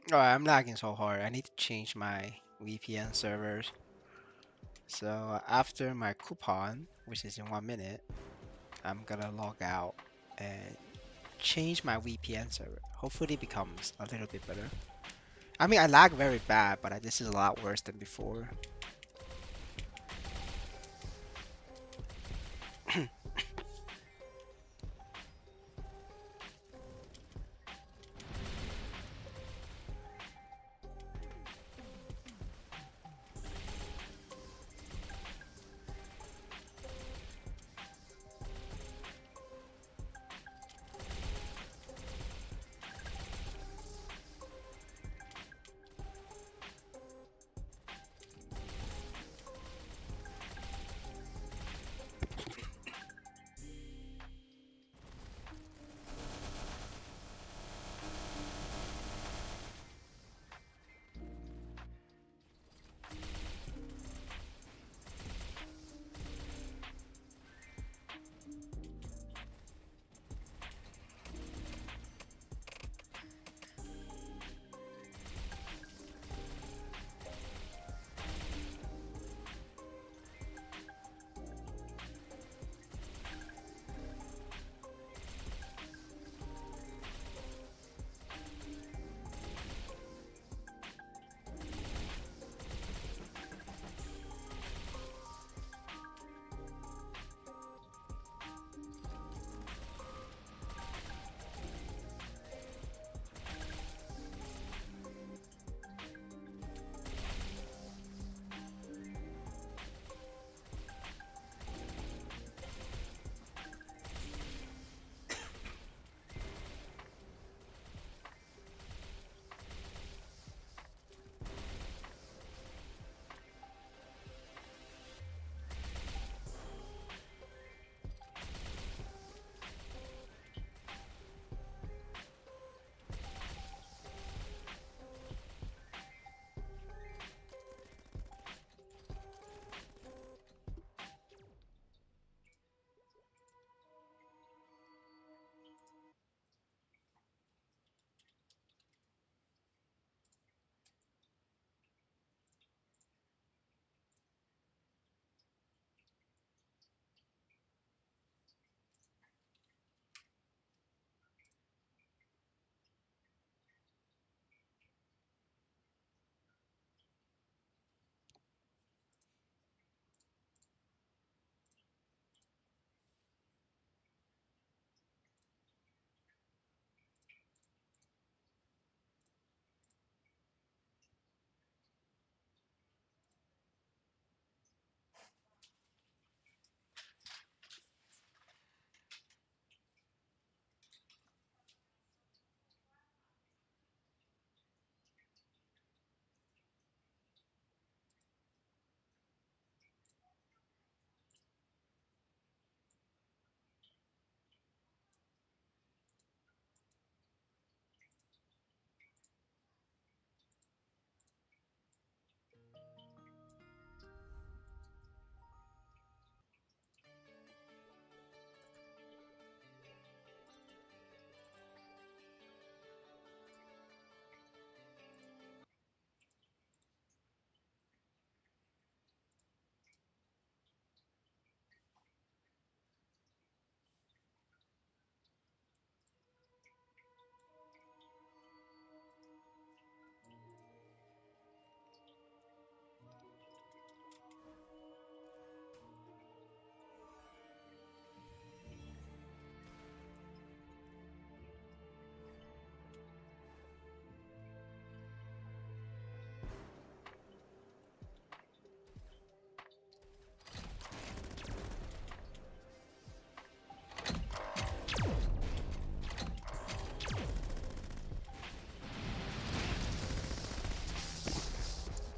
Oh, I'm lagging so hard. I need to change my VPN servers. So after my coupon, which is in 1 minute, I'm gonna log out and change my VPN server. Hopefully it becomes a little bit better. I mean, I lag very bad, but this is a lot worse than before.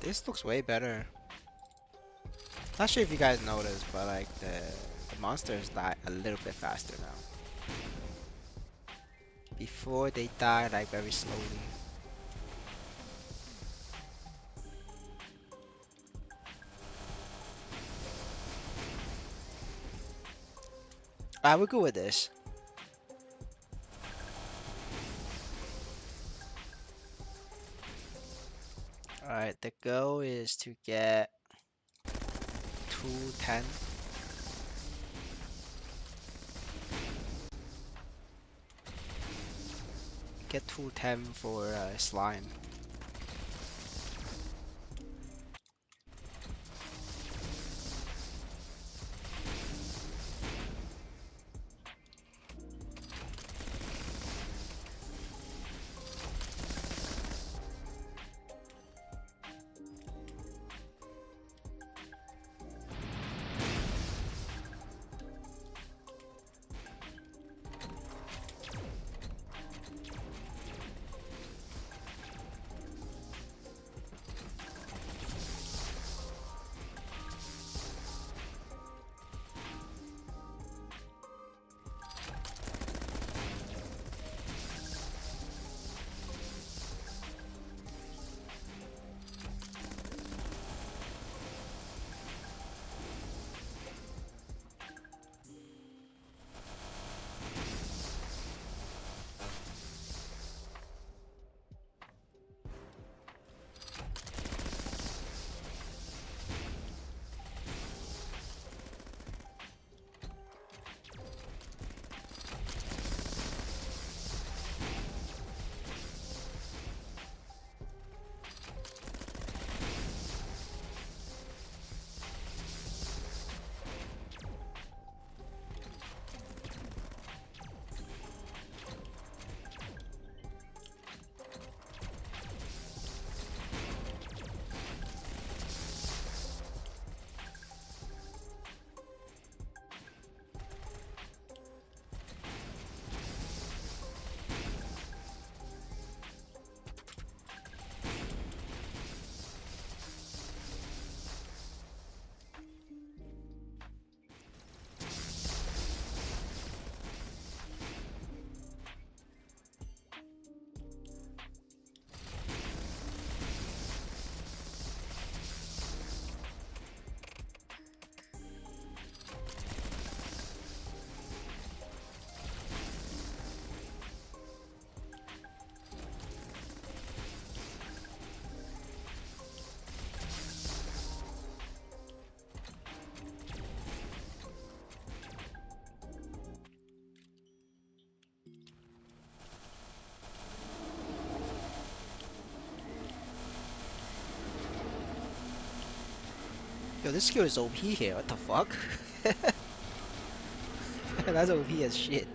This looks way better. Not sure if you guys noticed, but like the monsters die a little bit faster now. Before they die like very slowly. I would go with this. Alright, the goal is to get 210. Get 210 for slime. Yo, this skill is OP here. What the fuck? That's OP as shit.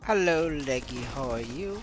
Hello, Leggy. How are you?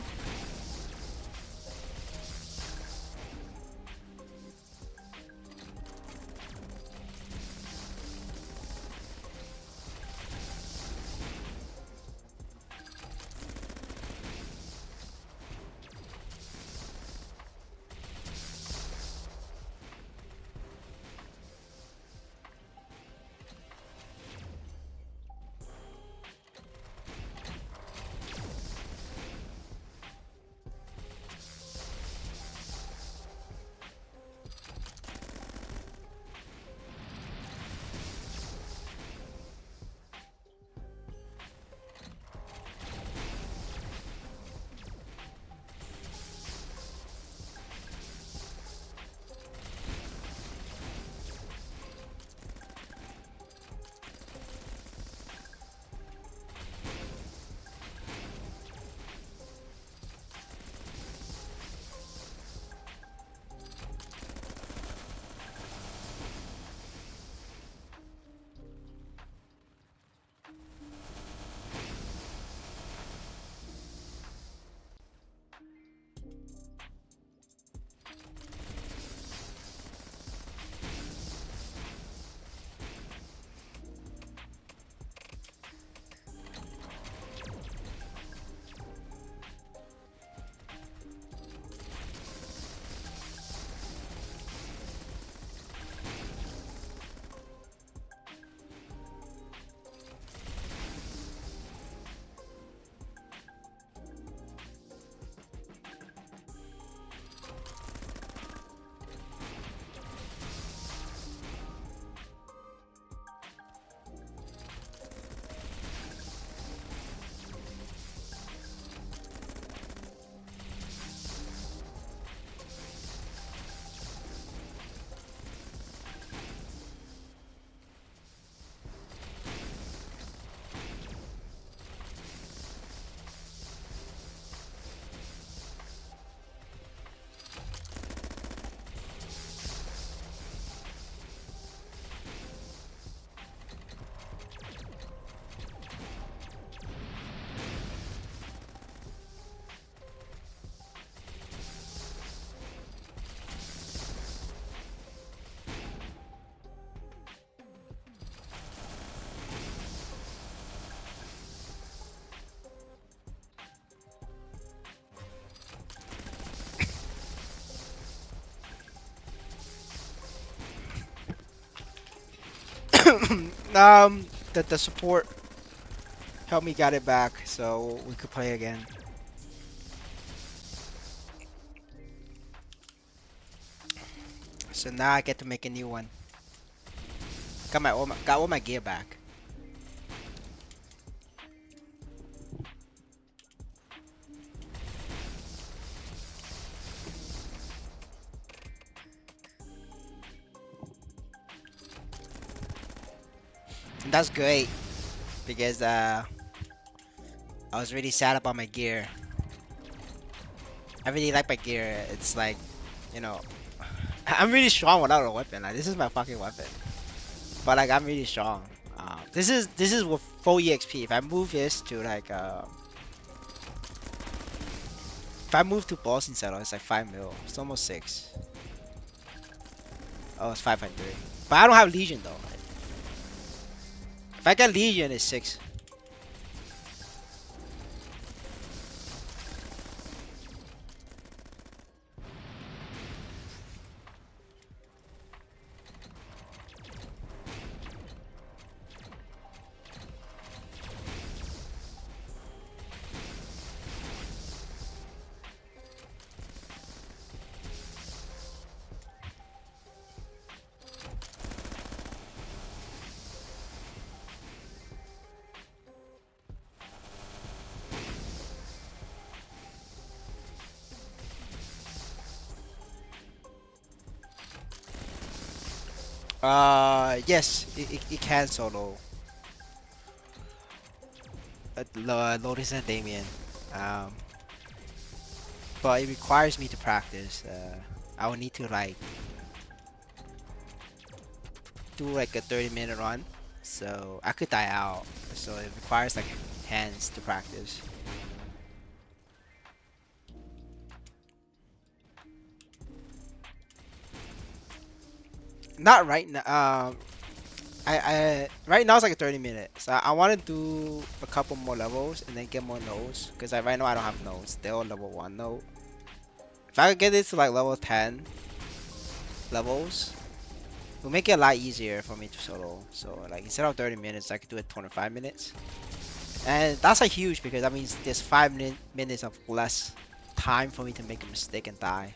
um, the support helped me get it back, so we could play again. So now I get to make a new one. Got all my gear back. And that's great because I was really sad about my gear. I really like my gear. It's like, you know, I'm really strong without a weapon. Like this is my fucking weapon. But like I'm really strong. This is with full EXP. If I move this to like if I move to Boston Settle, it's like 5 mil. It's almost 6. Oh, it's 500. But I don't have Legion though. If I get Legion, it's 6. Yes, it can solo. Lotus and Damien. Um, but it requires me to practice. I will need to like do like a 30-minute run, so I could die out. So it requires like hands to practice. Not right now. I right now it's like 30 minutes. So I want to do a couple more levels and then get more nodes because right now I don't have nodes. They're all level 1 node. If I could get it to like level 10 levels, it'll make it a lot easier for me to solo. So like instead of 30 minutes, I could do it 25 minutes. And that's like huge because that means there's 5 minutes of less time for me to make a mistake and die.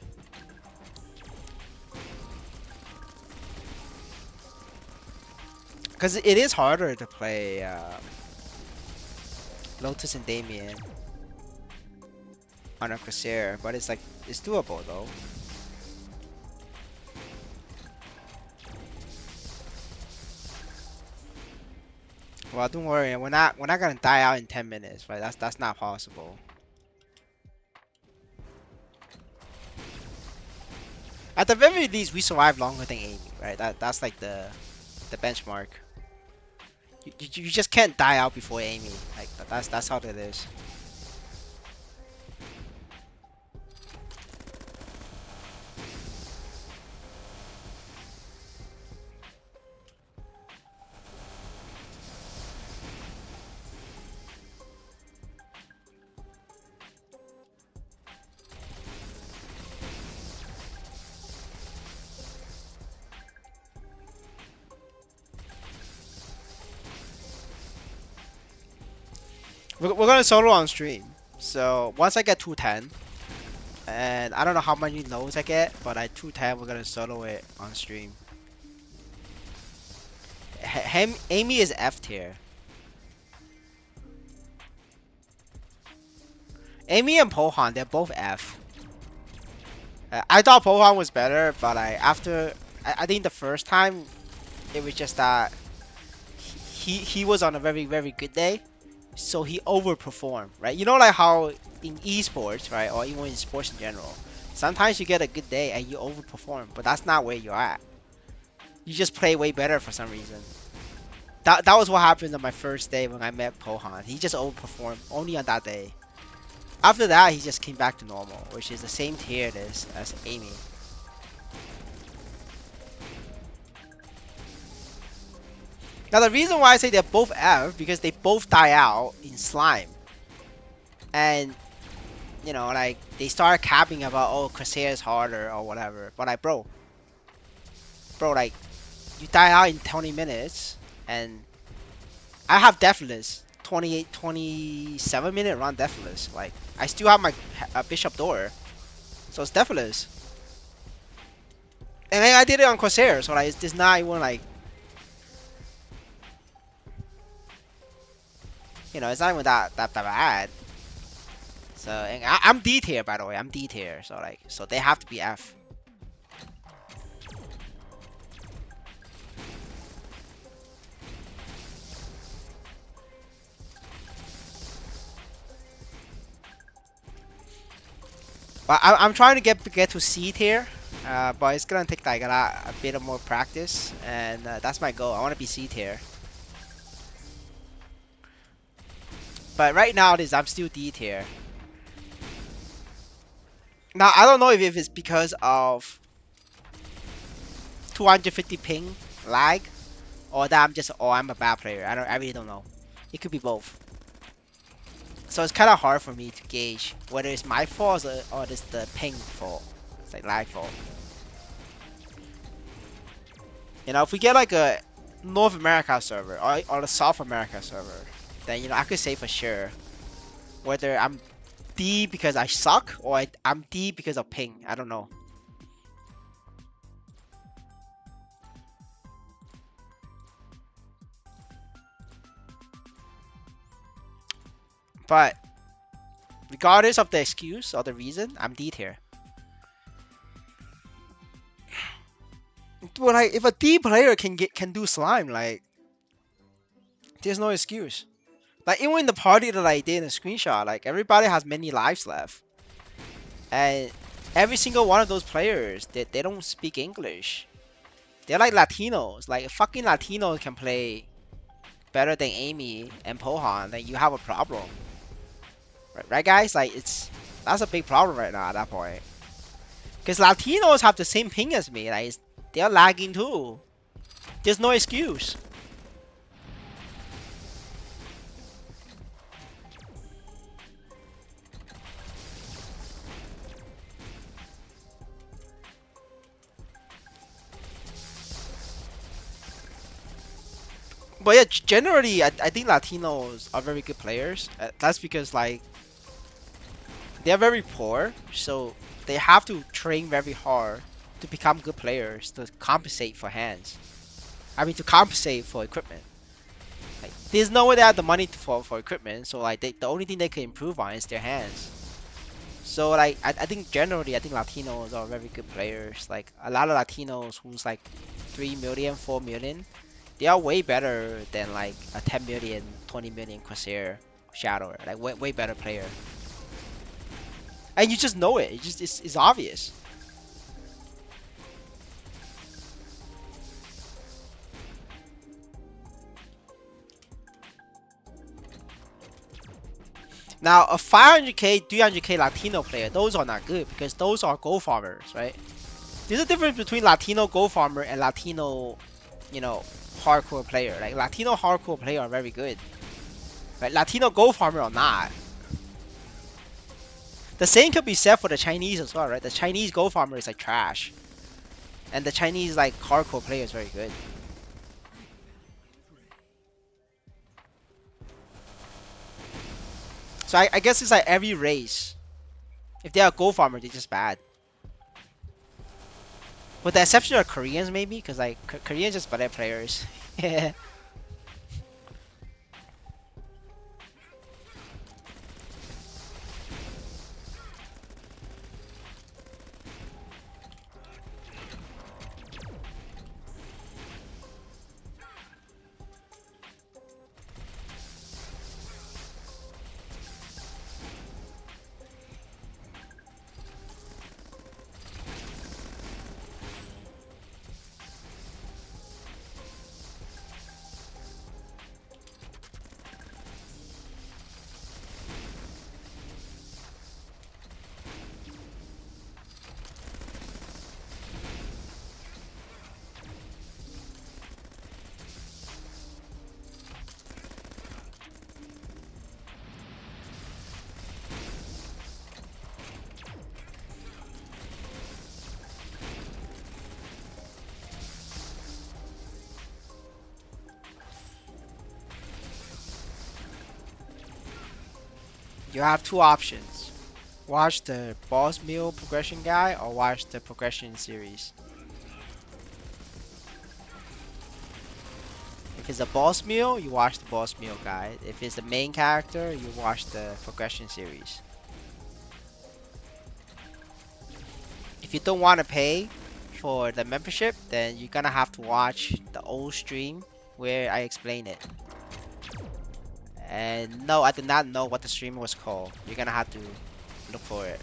Because it is harder to play Lotus and Damien on a corsair, but it's like it's doable though. Well, don't worry, we're not gonna die out in 10 minutes, right? That's not possible. At the very least, we survive longer than Amy, right? That's like the benchmark. You just can't die out before Amy. Like that's how it is. We're gonna solo on stream. So once I get 210, and I don't know how many lows I get, but at 210 we're gonna solo it on stream. Amy is F tier. Amy and Pohan, they're both F. I thought Pohan was better, but I think the first time it was just that he was on a very good day, so he overperformed, right? You know, like how in esports, right, or even in sports in general, sometimes you get a good day and you overperform, but that's not where you're at. You just play way better for some reason. That was what happened on my first day when I met Pohan. He just overperformed only on that day. After that, he just came back to normal, which is the same tier as Amy. Now the reason why I say they're both F because they both die out in slime, and you know, like they start capping about, oh, corsair is harder or whatever. But like, bro, like you die out in 20 minutes, and I have deathless 28, 27-minute run deathless. Like I still have my bishop door, so it's deathless. And I did it on corsair, so like it's not even like, you know, it's not even that bad. So and I'm D tier, by the way. I'm D tier, so like, so they have to be F. But I'm trying to get to C tier, but it's gonna take like a bit of more practice, and that's my goal. I want to be C tier. But right now it is, I'm still D tier. Now I don't know if it's because of 250 ping lag, or that I'm a bad player. I really don't know. It could be both. So it's kind of hard for me to gauge whether it's my fault or it's the ping fault. It's like lag fault. You know, if we get like a North America server or a South America server, then you know I could say for sure whether I'm D because I suck or I'm D because of ping. I don't know. But regardless of the excuse or the reason, I'm D tier. Well, like if a D player can do slime, like there's no excuse. Like even in the party that I did in the screenshot, like everybody has many lives left, and every single one of those players, they don't speak English. They're like Latinos. Like fucking Latinos can play better than Amy and Pohan, then you have a problem. Right guys? Like that's a big problem right now at that point. Because Latinos have the same ping as me. Like They are lagging too. There's no excuse. But yeah, generally, I think Latinos are very good players. That's because like they're very poor, so they have to train very hard to become good players to compensate for hands. I mean, to compensate for equipment. Like, there's no way they have the money for equipment, so like the only thing they can improve on is their hands. So like I think generally I think Latinos are very good players. Like a lot of Latinos who's like 3 million, 4 million, they are way better than like a 10 million, 20 million corsair shadower. Like way better player. And you just know it. It's obvious. Now a 500k, 300k Latino player, those are not good because those are gold farmers, right? There's a difference between Latino gold farmer and Latino, you know, hardcore player. Like Latino hardcore player are very good, right? Latino gold farmer are not. The same could be said for the Chinese as well, right? The Chinese gold farmer is like trash, and the Chinese like hardcore player is very good. So I guess it's like every race. If they are gold farmer, they're just bad. With the exception of Koreans, maybe, because like Koreans just better players. Yeah. You have two options. Watch the boss meal progression guy or watch the progression series. If it's a boss meal, you watch the boss meal guide. If it's the main character, you watch the progression series. If you don't want to pay for the membership, then you're gonna have to watch the old stream where I explain it. And no, I did not know what the stream was called. You're gonna have to look for it.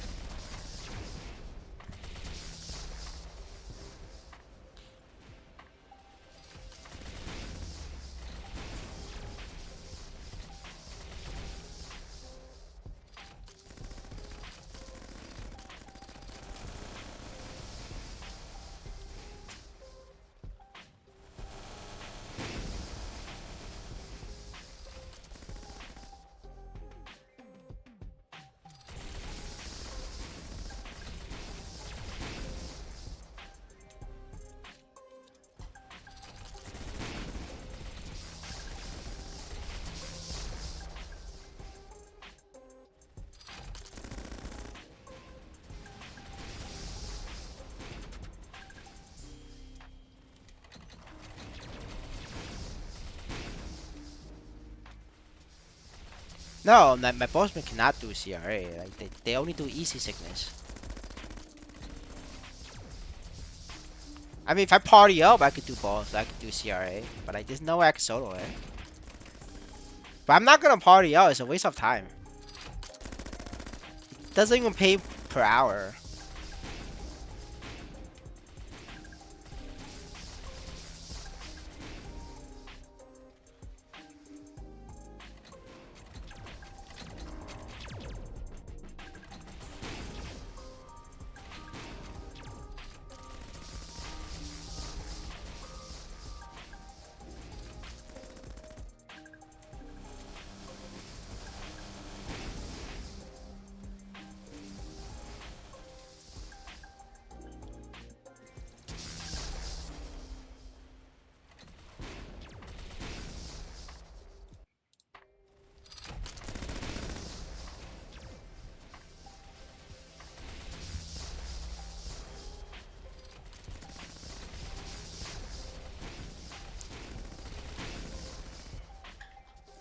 No, my bossman cannot do CRA. Like they only do easy sickness. I mean, if I party up, I could do both. I could do CRA, but like there's no way I can solo it. But I'm not gonna party out. It's a waste of time. It doesn't even pay per hour.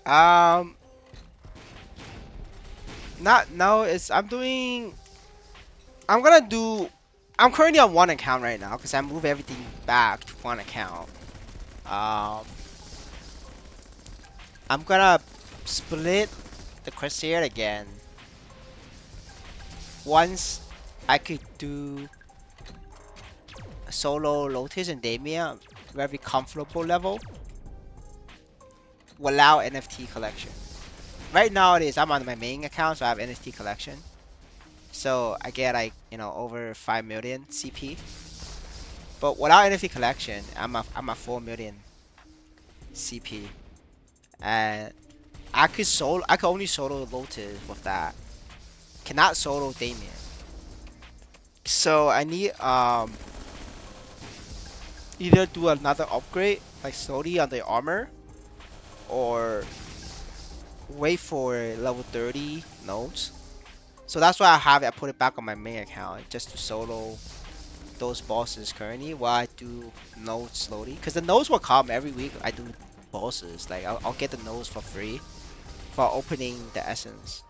Um, not no. It's I'm doing. I'm gonna do. I'm currently on one account right now because I move everything back to one account. Um, I'm gonna split the corsair again. Once I could do solo Lotus and Damia very comfortable level without NFT collection. Right now it is I'm on my main account, so I have NFT collection. So I get like over 5 million CP. But without NFT collection, I'm a 4 million CP, and I could only solo Lotus with that. Cannot solo Damien. So I need either do another upgrade like slowly on the armor, or wait for level 30 nodes. So that's why I have it. I put it back on my main account just to solo those bosses currently while I do nodes slowly. Because the nodes will come every week. I do bosses. Like I'll get the nodes for free for opening the essence.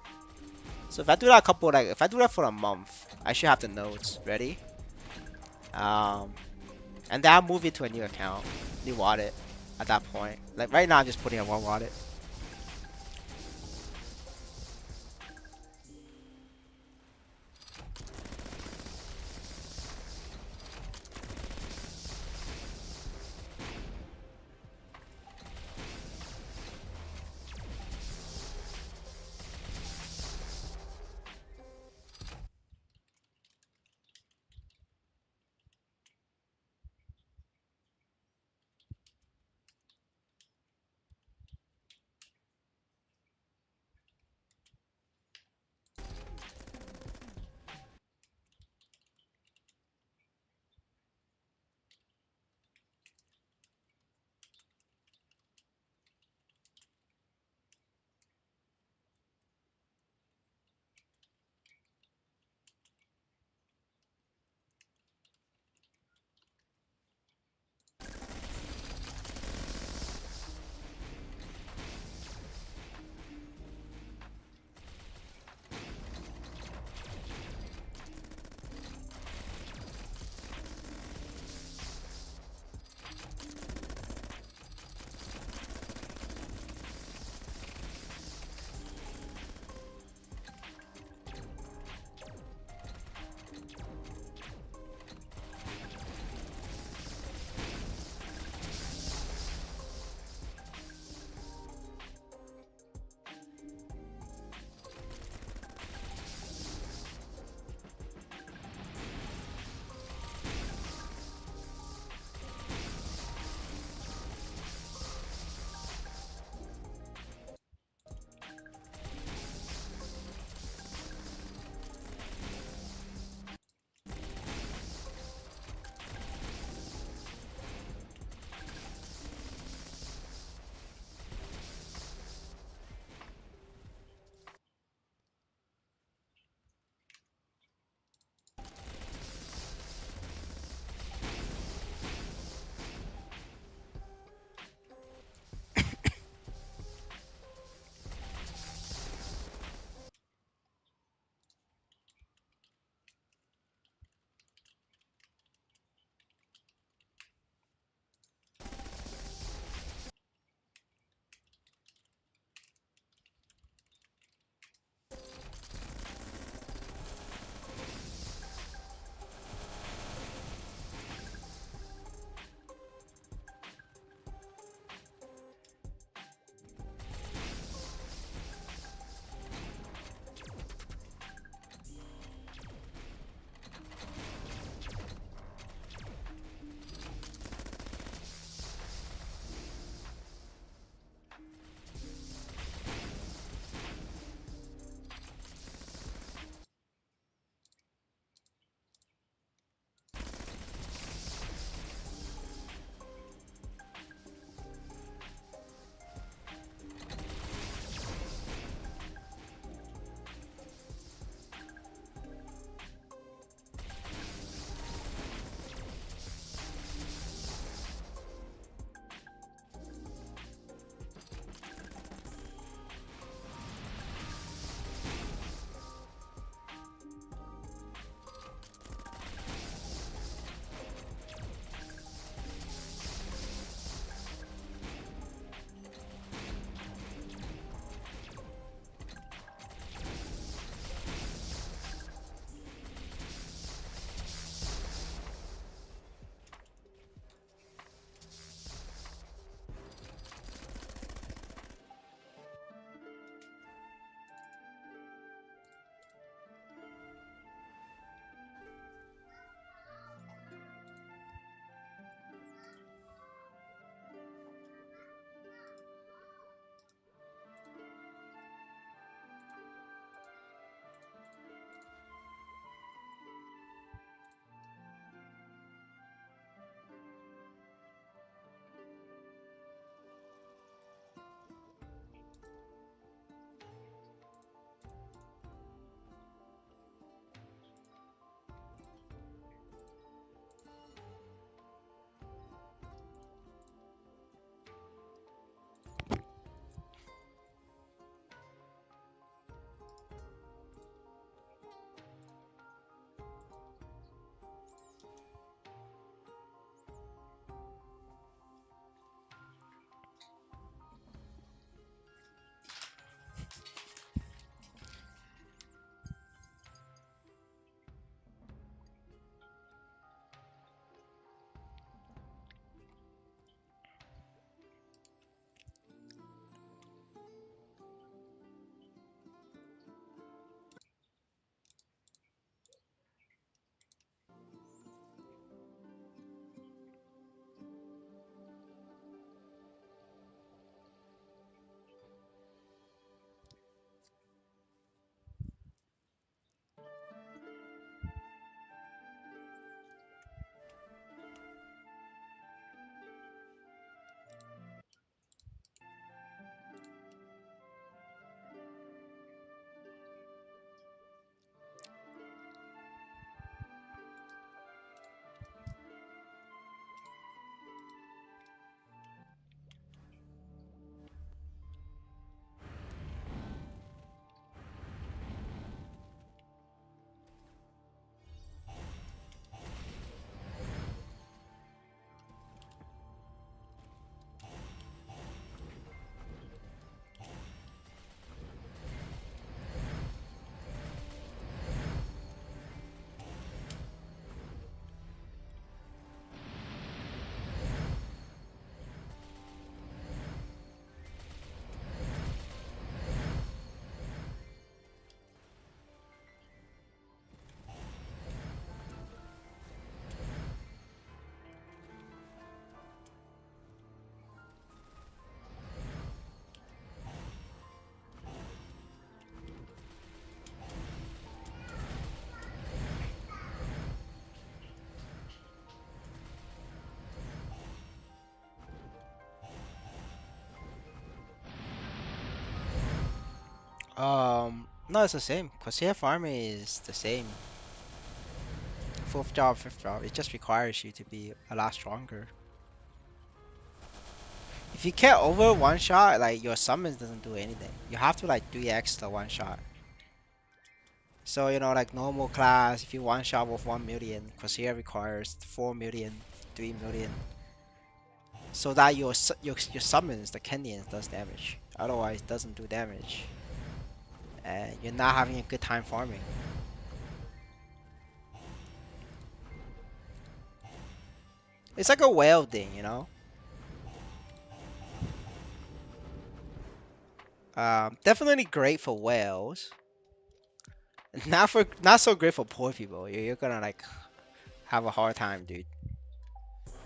So if I do that if I do that for a month, I should have the nodes ready. Um, and then I'll move it to a new account, new wallet at that point. Like right now, I'm just putting it on one wallet. No, it's the same. Corsair farming is the same. Fourth job, fifth job. It just requires you to be a lot stronger. If you can't over one shot, like your summons doesn't do anything. You have to like 3x the one shot. So you know, like normal class, if you one shot with 1 million, Corsair requires 4 million, 3 million, so that your summons, the Kenyans, does damage. Otherwise, it doesn't do damage, and you're not having a good time farming. It's like a whale thing, you know. Definitely great for whales. Not so great for poor people. You're gonna like have a hard time, dude.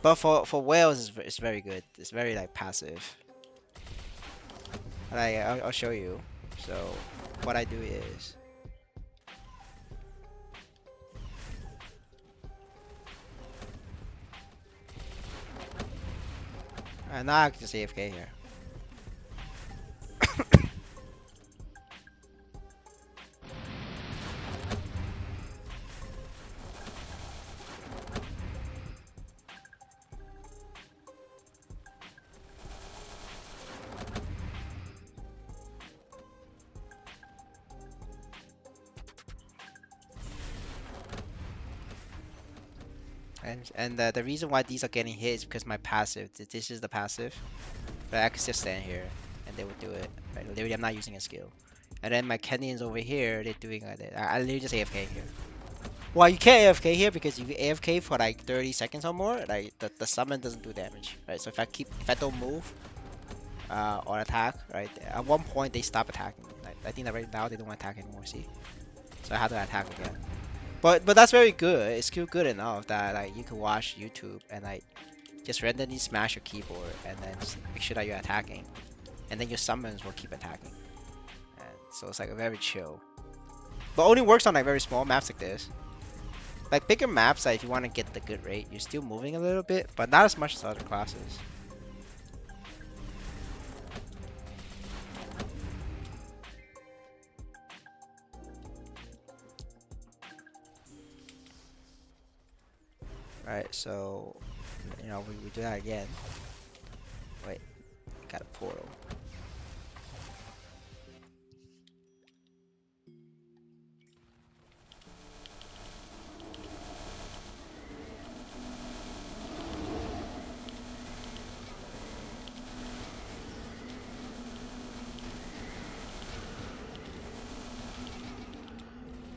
But for whales, it's very good. It's very like passive. Like I'll show you. So what I do is, now I can just AFK here. And the reason why these are getting hit is because my passive. This is the passive. But I could just stand here and they would do it. Right? Literally, I'm not using a skill. And then my Kenyans over here, they're doing like that. I literally just AFK here. Well, you can't AFK here because if you AFK for like 30 seconds or more, like the summon doesn't do damage, right? So if I don't move or attack, right? At one point they stop attacking. Like, I think that right now they don't attack anymore. See? So I have to attack again. But that's very good. It's still good enough that like you can watch YouTube and like just randomly smash your keyboard and then just make sure that you're attacking, and then your summons will keep attacking. And so it's like a very chill. But only works on like very small maps like this. Like bigger maps, like if you want to get the good rate, you're still moving a little bit, but not as much as other classes. Right, so you know we do that again. Wait, got a portal.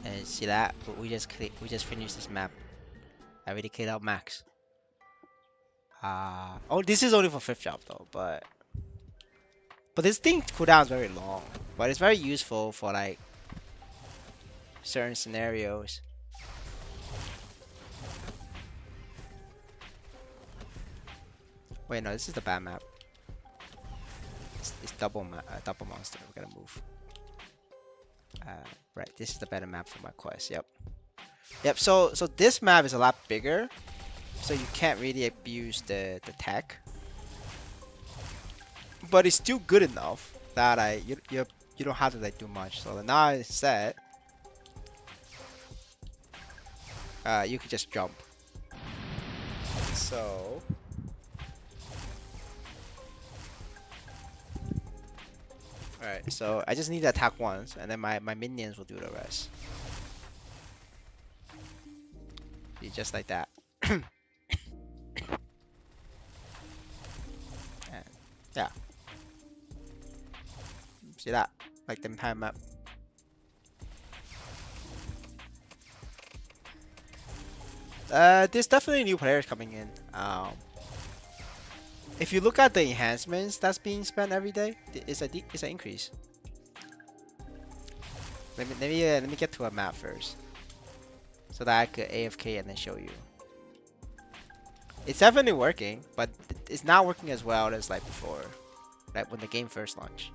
And see that? We just finished this map. I already cleared out max. Oh, this is only for fifth job though, but this thing cooldown is very long. But it's very useful for like certain scenarios. Wait, no, this is the bad map. It's double monster. We gotta move. Right, this is the better map for my quest. Yep. So this map is a lot bigger, so you can't really abuse the tech, but it's still good enough that you don't have to like do much. So now it's set. You can just jump. So alright, so I just need to attack once, and then my minions will do the rest. See, just like that. And yeah. See that? Like the entire map. There's definitely new players coming in. If you look at the enhancements that's being spent every day, it's an increase. Let me get to a map first, so that I could AFK and then show you. It's definitely working, but it's not working as well as like before, like when the game first launched.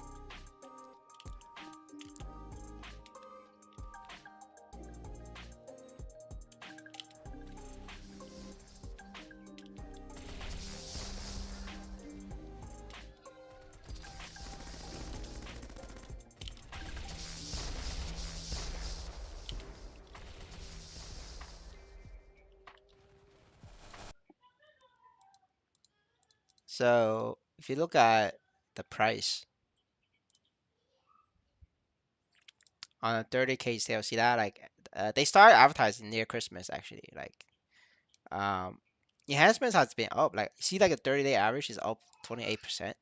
So if you look at the price on a 30K sale, see that like they started advertising near Christmas actually. Like um enhancements has been up. Like see like a 30-day average is up 28%.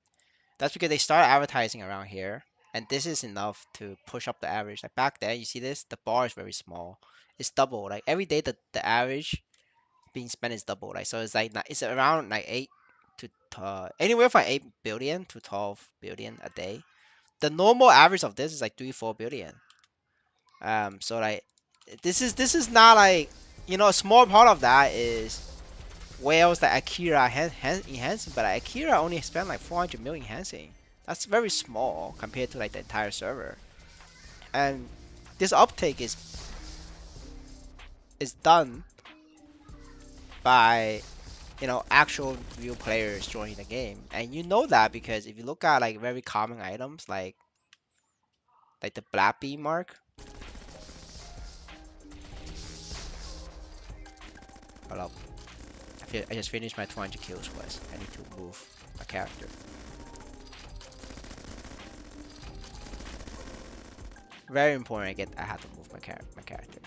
That's because they started advertising around here, and this is enough to push up the average. Like back then, you see this, the bar is very small. It's double. Like every day, the average being spent is double. Like so, it's like it's around like 8 to anywhere from 8 billion to 12 billion a day. The normal average of this is like 3 4 billion. So like this is not like a small part of that is whales that Akira enhancing, but like, Akira only spent like 400 million enhancing. That's very small compared to like the entire server. And this uptake is done by actual real players joining the game, and you know that because if you look at like very common items like the black bee mark. Hold up, I just finished my 200 kills quest. I need to move my character. Very important. I have to move my character.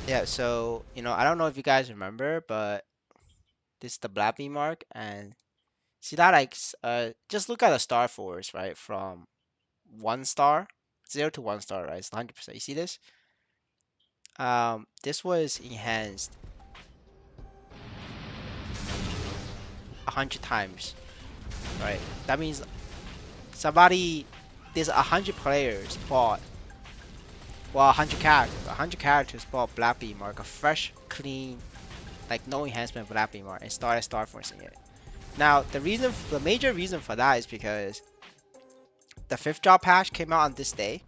Yeah, so I don't know if you guys remember, but this is the Blappy mark, and see that like just look at the star force, right? From 1 star, 0 to 1 star, right? It's 100%. You see this? This was enhanced 100 times, right? That means somebody, there's 100 players bought, well, 100 characters bought Blappy mark, a fresh, clean, like no enhancement Blappy mark, and started star forcing it. Now, the major reason for that is because the fifth drop patch came out on this day,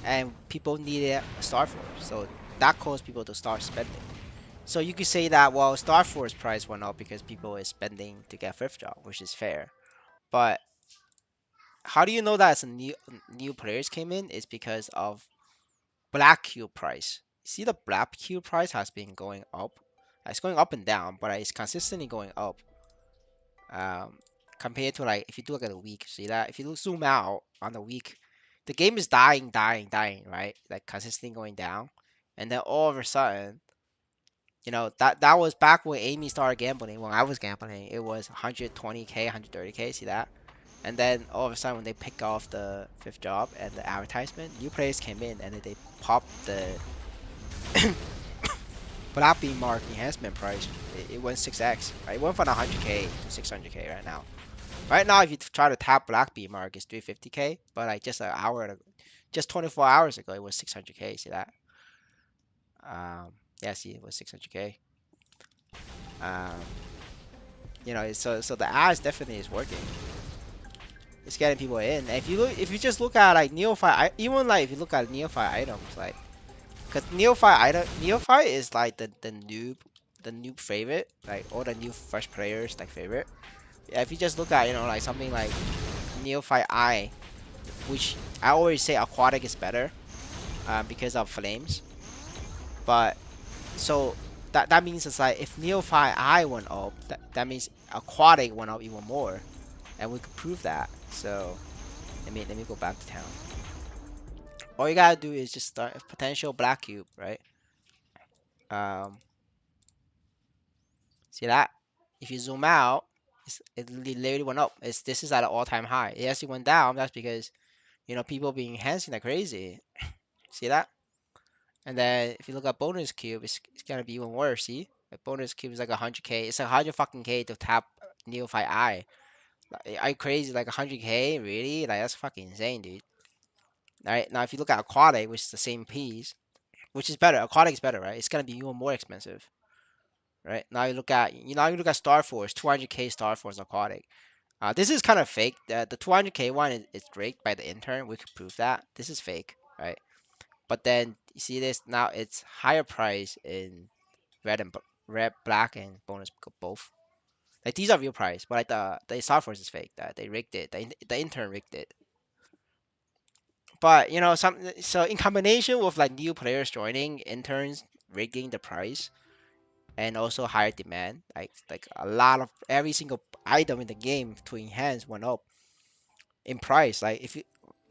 and people needed a Star Force, so that caused people to start spending. So you could say that well, Star Force price went up because people is spending to get fifth drop, which is fair. But how do you know that it's a new players came in? Is because of Black Cube price. See the Black Cube price has been going up. It's going up and down, but it's consistently going up. um, Compared to like if you do like a week, see that if you zoom out on the week, the game is dying, right? Like consistently going down, and then all of a sudden, that was back when Amy started gambling. When I was gambling, it was 120K, 130K. See that? And then all of a sudden, when they pick off the fifth job and the advertisement, new players came in and then they popped the Black Beam Mark enhancement price. It went 6x. Right? It went from 100K to 600K right now. Right now, if you try to tap Black Bee mark, it's 350K, but like just 24 hours ago, it was 600K. See that? Yeah, see, it was 600K. Um, so the ads definitely is working. It's getting people in. If you just look at like neophyte, even like if you look at neophyte items, like, cause neophyte is like the noob favorite, like all the new fresh players like favorite. Yeah, if you just look at like something like neophyte eye, which I always say aquatic is better because of flames. But so that means it's like if Neophyte I went up, that means aquatic went up even more, and we could prove that. So let me go back to town. All you gotta do is just start a potential black cube, right? Um, See that? If you zoom out, it literally went up. This is at an all-time high. It actually went down. That's because people being enhancing like crazy. See that? And then if you look at bonus cube, it's gonna be even worse. See, like bonus cube is like 100K. It's like 100 fucking K to tap Neophyte Eye. Like, are you crazy? Like 100K, really? Like that's fucking insane, dude. All right, now if you look at Aquatic, which is the same piece, which is better. Aquatic is better, right? It's gonna be even more expensive, right? Now you look at Star Force, 200K Star Force Aquatic. This is kind of fake. The 200k one is rigged by the intern. We could prove that. This is fake, right? But then you see this now. It's higher price in red, black, and bonus both. Like these are real price, but like the software is fake. That they rigged it. The intern rigged it. But so in combination with like new players joining, interns rigging the price, and also higher demand, like a lot of every single item in the game to enhance went up in price. Like if you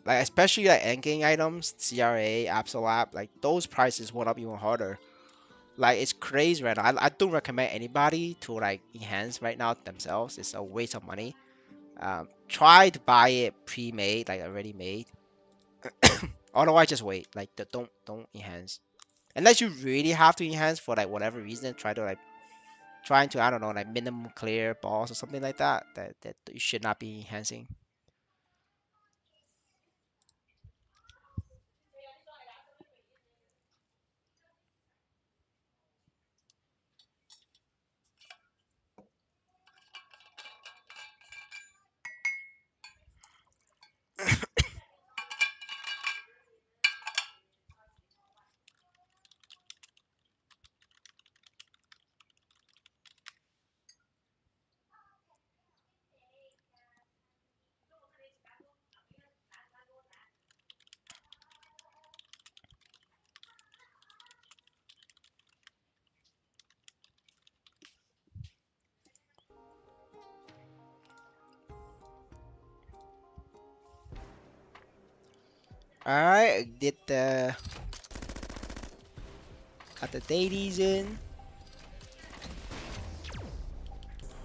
like especially like endgame items, CRA, Absolab, like those prices went up even harder. Like it's crazy right now. I don't recommend anybody to like enhance right now themselves. It's a waste of money. Try to buy it pre-made, like already made. Otherwise, just wait. Like don't enhance unless you really have to enhance for like whatever reason. Trying to I don't know like minimum clear balls or something like that. That you should not be enhancing. All right, did the got the dailies in.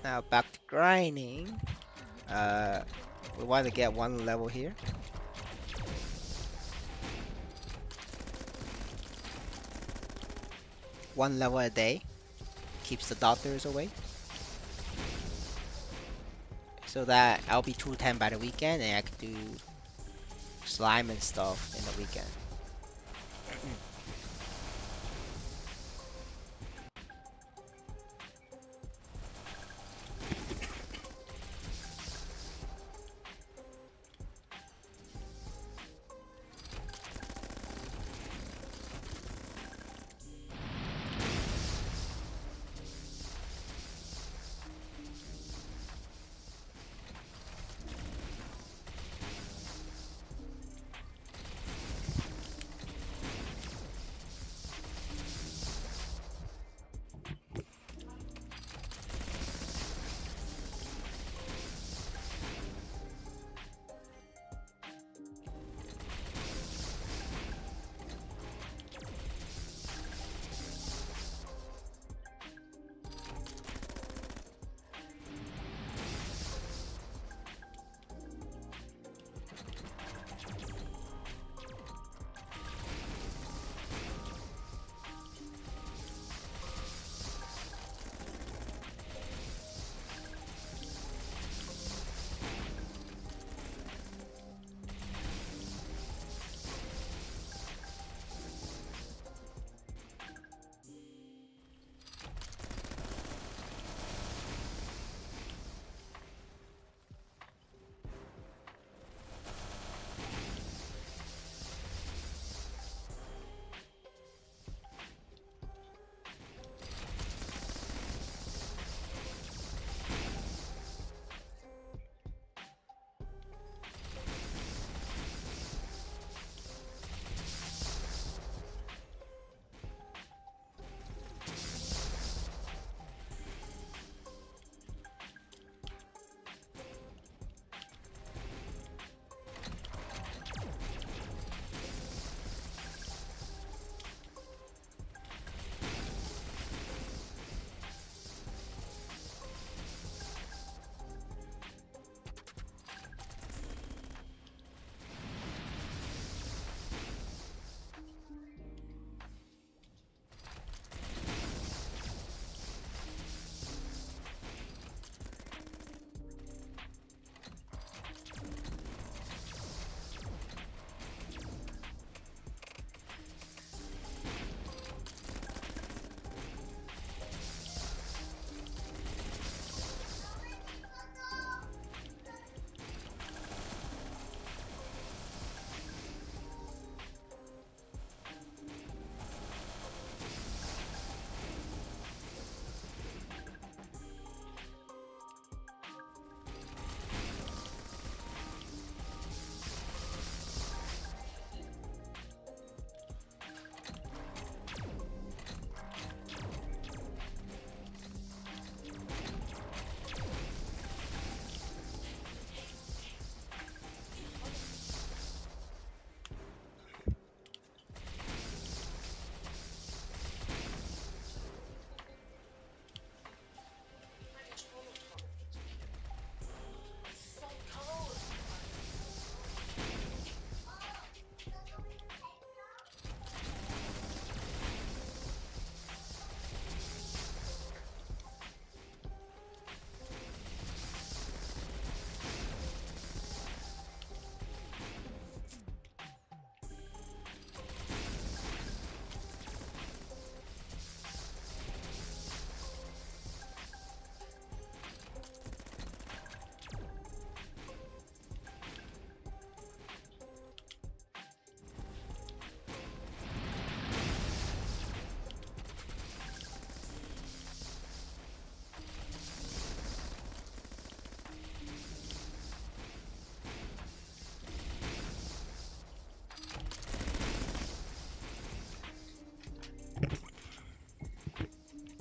Now back to grinding. Uh, we want to get one level here. One level a day keeps the doctors away. So that I'll be 210 by the weekend, and I could do slime and stuff in the weekend.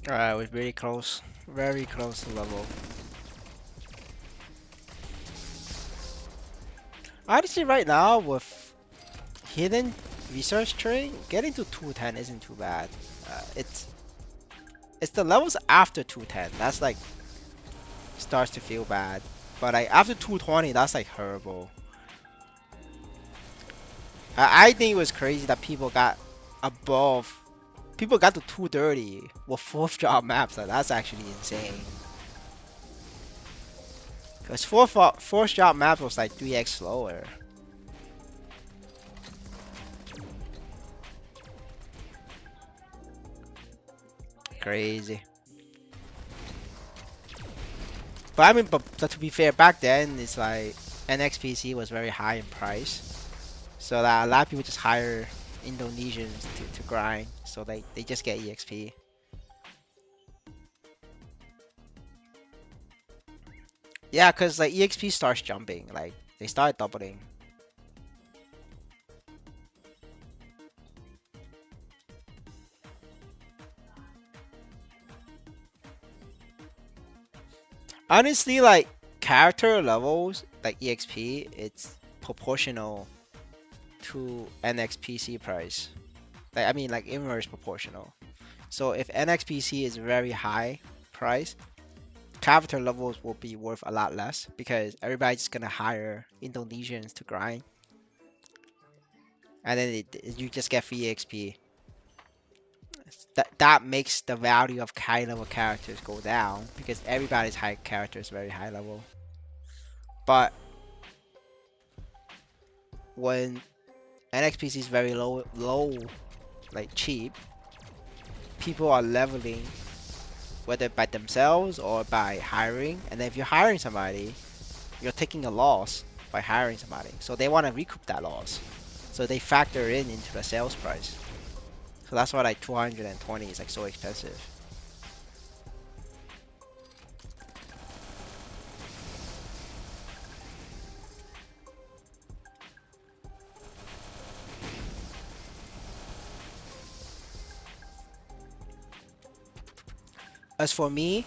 Alright, we're very close. Very close to level. Honestly, right now, with hidden research tree, getting to 210 isn't too bad. It's the levels after 210 that's like starts to feel bad. But like after 220, that's like horrible. I think it was crazy that above people got to 230 with fourth job maps. Like, that's actually insane. Because fourth job maps was like 3x slower. Crazy. But I mean, but to be fair, back then it's like NXPC was very high in price, so that a lot of people just hire Indonesians to grind, so they just get EXP. Yeah, cause like EXP starts jumping, like they start doubling. Honestly, like character levels, like EXP, it's proportional to NXPC price. Like I mean, like inverse proportional. So if NXPC is very high price, character levels will be worth a lot less because everybody's just gonna hire Indonesians to grind, and then you just get free XP. That makes the value of high level characters go down because everybody's high character is very high level. But when NXPC is very low, like cheap, people are leveling whether by themselves or by hiring. And then if you're hiring somebody, you're taking a loss by hiring somebody. So they want to recoup that loss. So they factor into the sales price. So that's why like 220 is like so expensive. As for me,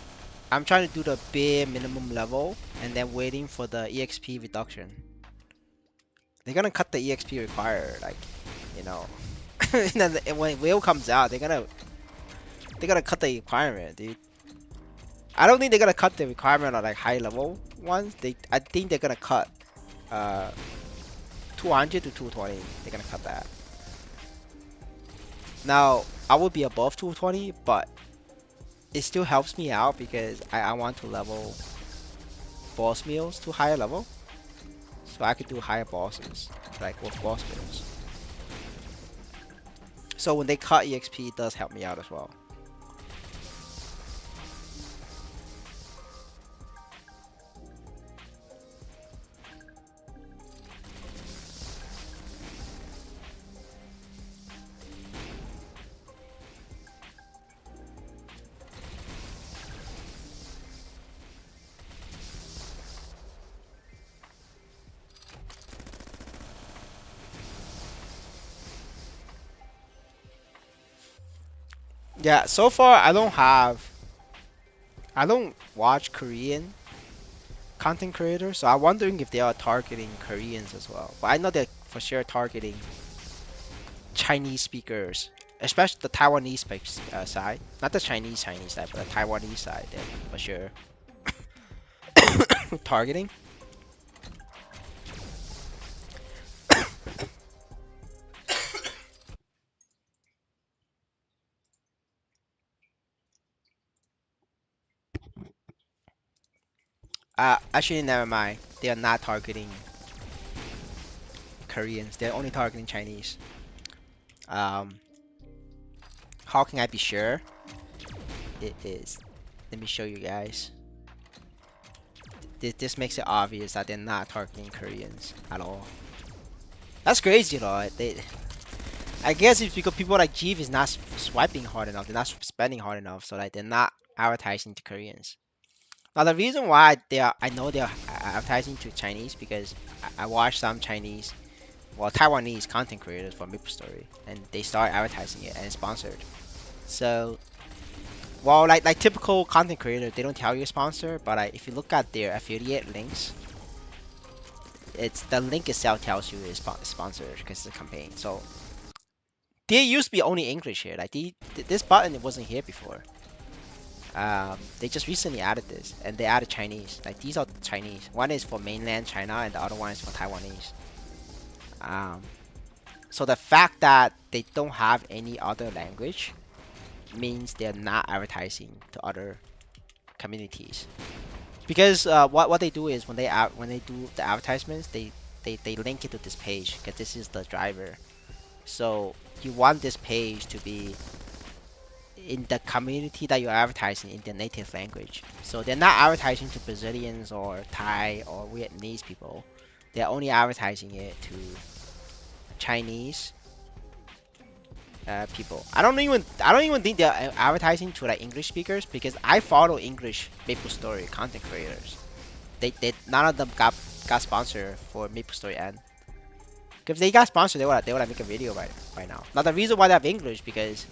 I'm trying to do the bare minimum level and then waiting for the EXP reduction. They're gonna cut the EXP required, like, you know. And then when whale comes out, they're gonna cut the requirement, dude. I don't think they're gonna cut the requirement on like high level ones. I think they're gonna cut uh 200 to 220. They're gonna cut that. Now I would be above 220, but it still helps me out because I want to level boss meals to higher level, so I could do higher bosses like with boss meals. So when they cut EXP, it does help me out as well. Yeah, so far I don't watch Korean content creators, so I'm wondering if they are targeting Koreans as well. But I know they're for sure targeting Chinese speakers, especially the Taiwanese side. Not the Chinese side, but the Taiwanese side, they're for sure targeting. Actually, never mind. They are not targeting Koreans. They're only targeting Chinese. Um, how can I be sure? It is. Let me show you guys. This makes it obvious that they're not targeting Koreans at all. That's crazy, though. I guess it's because people like Jeeve is not swiping hard enough. They're not spending hard enough, so like they're not advertising to Koreans. Now the reason why I know they're advertising to Chinese because I watch some Chinese, well Taiwanese content creators from Maplestory, and they start advertising it and it's sponsored. So Well, like typical content creator, they don't tell you sponsor, but if you look at their affiliate links, it's the link itself tells you it's sponsored because it's a campaign. So there used to be only English here. Like this button, it wasn't here before. They just recently added this, and they added Chinese. Like these are Chinese. One is for mainland China, and the other one is for Taiwanese. Um, so the fact that they don't have any other language means they're not advertising to other communities. Because what they do is when they do the advertisements, they link it to this page because this is the driver. So you want this page to be in the community that you're advertising in their native language. So they're not advertising to Brazilians or Thai or Vietnamese people. They're only advertising it to Chinese people. I don't even think they're advertising to like English speakers because I follow English Maplestory content creators. They none of them got sponsored for Maplestory N. If they got sponsored, they would make a video right now. Now the reason why they have English because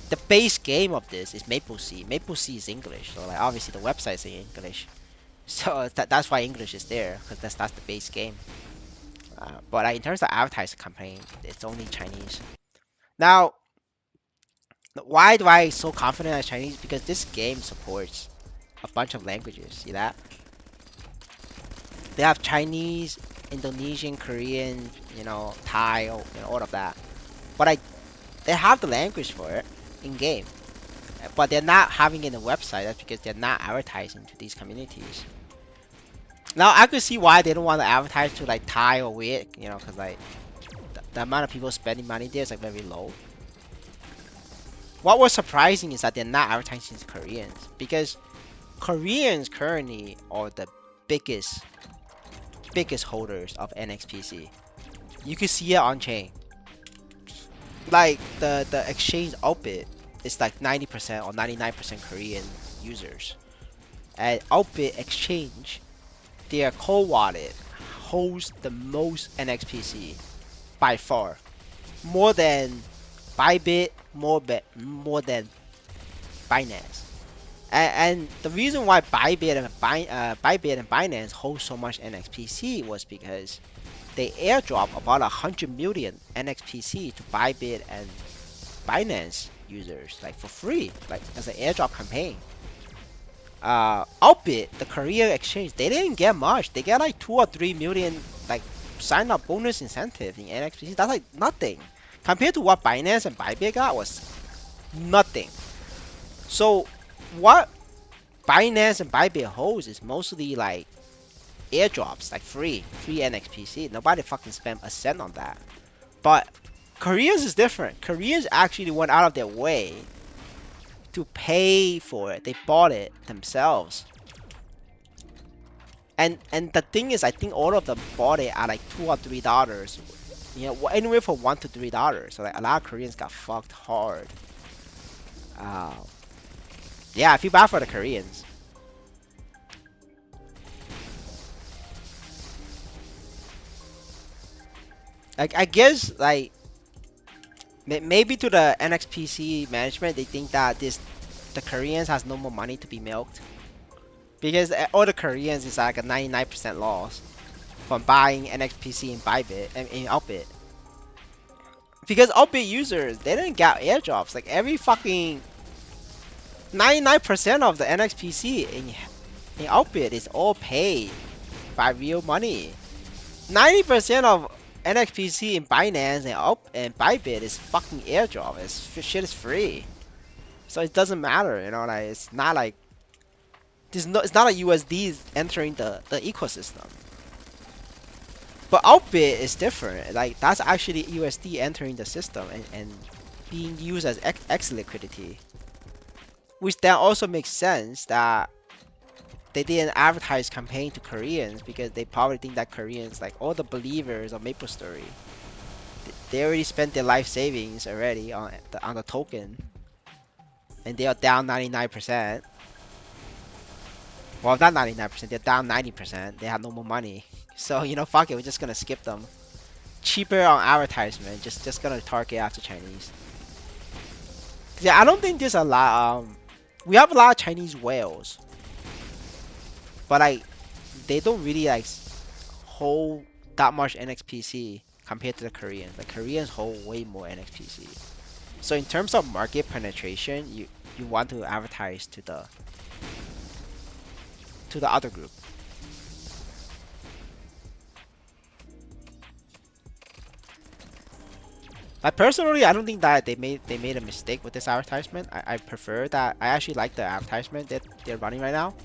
the base game of this is Maple C. Maple C is English, so like obviously the website is in English. So that's why English is there because that's the base game. But like, in terms of advertising campaign, it's only Chinese. Now, why do I so confident in Chinese? Because this game supports a bunch of languages. See that? They have Chinese, Indonesian, Korean, Thai, all of that. But they have the language for it in game. But they're not having it in the website. That's because they're not advertising to these communities. Now I could see why they don't want to advertise to like Thai or Viet, because like the amount of people spending money there is like very low. What was surprising is that they're not advertising to Koreans because Koreans currently are the biggest holders of NXPC. You can see it on chain. Like the exchange outbid is like 90% or 99% Korean users. At Outbit Exchange, their cold wallet holds the most NXPC by far, more than Bybit, more than Binance. And the reason why Bybit and Binance hold so much NXPC was because they airdrop about 100 million NXPC to Bybit and Binance users, like for free, like as an airdrop campaign. Outbit, the Korea exchange, they didn't get much. They get like 2 or 3 million like sign up bonus incentive in NXPC. That's like nothing compared to what Binance and Bybit got was nothing. So what Binance and Bybit holds is mostly like airdrops, like free NXPC. Nobody fucking spent a cent on that. But Koreans is different. Koreans actually went out of their way to pay for it. They bought it themselves. And the thing is, I think all of them bought it at like $2 or $3. Anywhere from $1 to $3. So like a lot of Koreans got fucked hard. Yeah, I feel bad for the Koreans. Like I guess like maybe to the NXPC management, they think that the Koreans has no more money to be milked because all the Koreans is like a 99% loss from buying NXPC in Bybit and in Outbit. Because Outbit users, they didn't get airdrops. Like every fucking 99% of the NXPC in Outbit is all paid by real money. 90% of NXPC in Binance and Bybit is fucking airdrop. Shit is free, so it doesn't matter. Like it's not like it's not like USD is entering the ecosystem. But Outbit is different. Like that's actually USD entering the system and being used as X liquidity, which then also makes sense that they didn't advertise campaign to Koreans because they probably think that Koreans, like all the believers of Maplestory, they already spent their life savings already on the token, and they are down 99%. Well, not 99%, they're down 90%. They have no more money, so fuck it, we're just gonna skip them. Cheaper on advertisement, just gonna target after Chinese. Yeah, I don't think there's a lot. We have a lot of Chinese whales, but like they don't really like hold that much NXPC compared to the Koreans. The Koreans hold way more NXPC. So in terms of market penetration, you want to advertise to the other group. Like personally, I don't think that they made a mistake with this advertisement. I prefer that. I actually like the advertisement that they're running right now.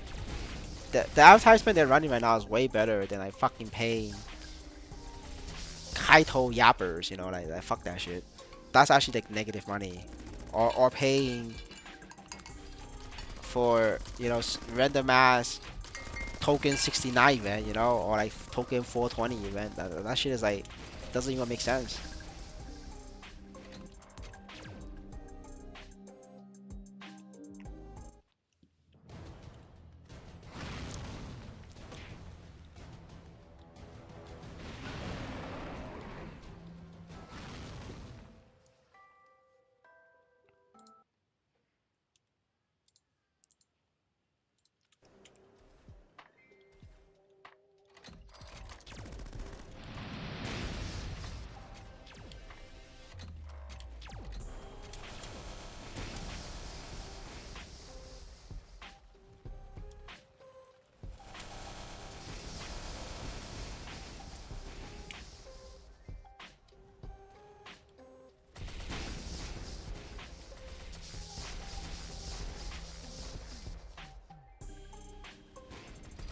The advertisement they're running right now is way better than like fucking paying Kaito yappers. You know, like fuck that shit. That's actually like negative money, or paying for random ass token 69 event, or like token 420 event. That shit is like doesn't even make sense.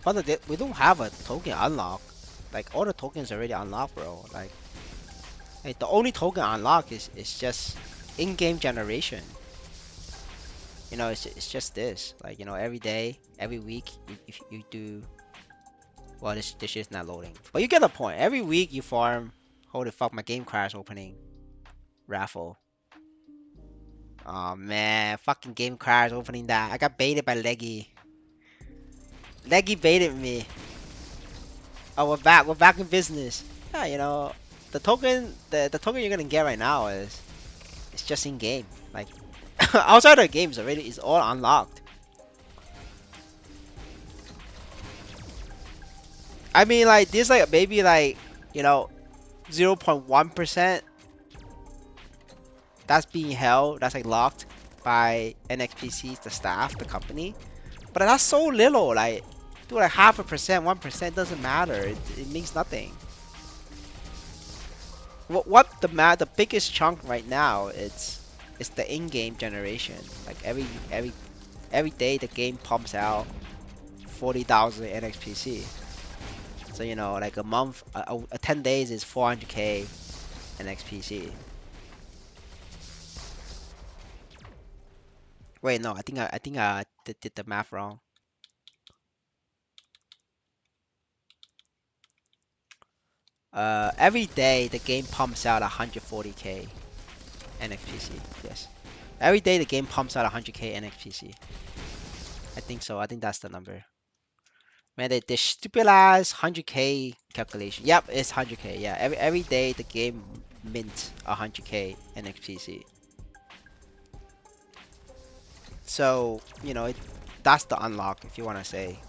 But we don't have a token unlock. Like all the tokens already unlocked, bro. Like the only token unlock is just in-game generation. It's just this. Like every day, every week, if you do. Well, this shit's not loading. But you get the point. Every week you farm. Holy fuck, my game crash opening raffle. Oh man, fucking game crash opening that. I got baited by Leggy. Leggy baited me. Oh, we're back. We're back in business. Yeah, the token you're gonna get right now is it's just in game. Like outside of the games already, it's all unlocked. I mean, like this, like maybe like 0.1% that's being held. That's like locked by NXPCs, the staff, the company. But that's so little. Like, dude, like 0.5%, 1% doesn't matter. It means nothing. The biggest chunk right now it's the in-game generation. Like every day the game pumps out 40,000 NXPC. So like a month, 10 days is 400k NXPC. Wait, no, I think I did the math wrong. Every day the game pumps out 140k NXPC. Yes. Every day the game pumps out 100k NXPC. I think so. I think that's the number. Man, they stupid ass 100k calculation. Yep, it's 100k. Yeah, every day the game mints 100k NXPC. So that's the unlock if you want to say.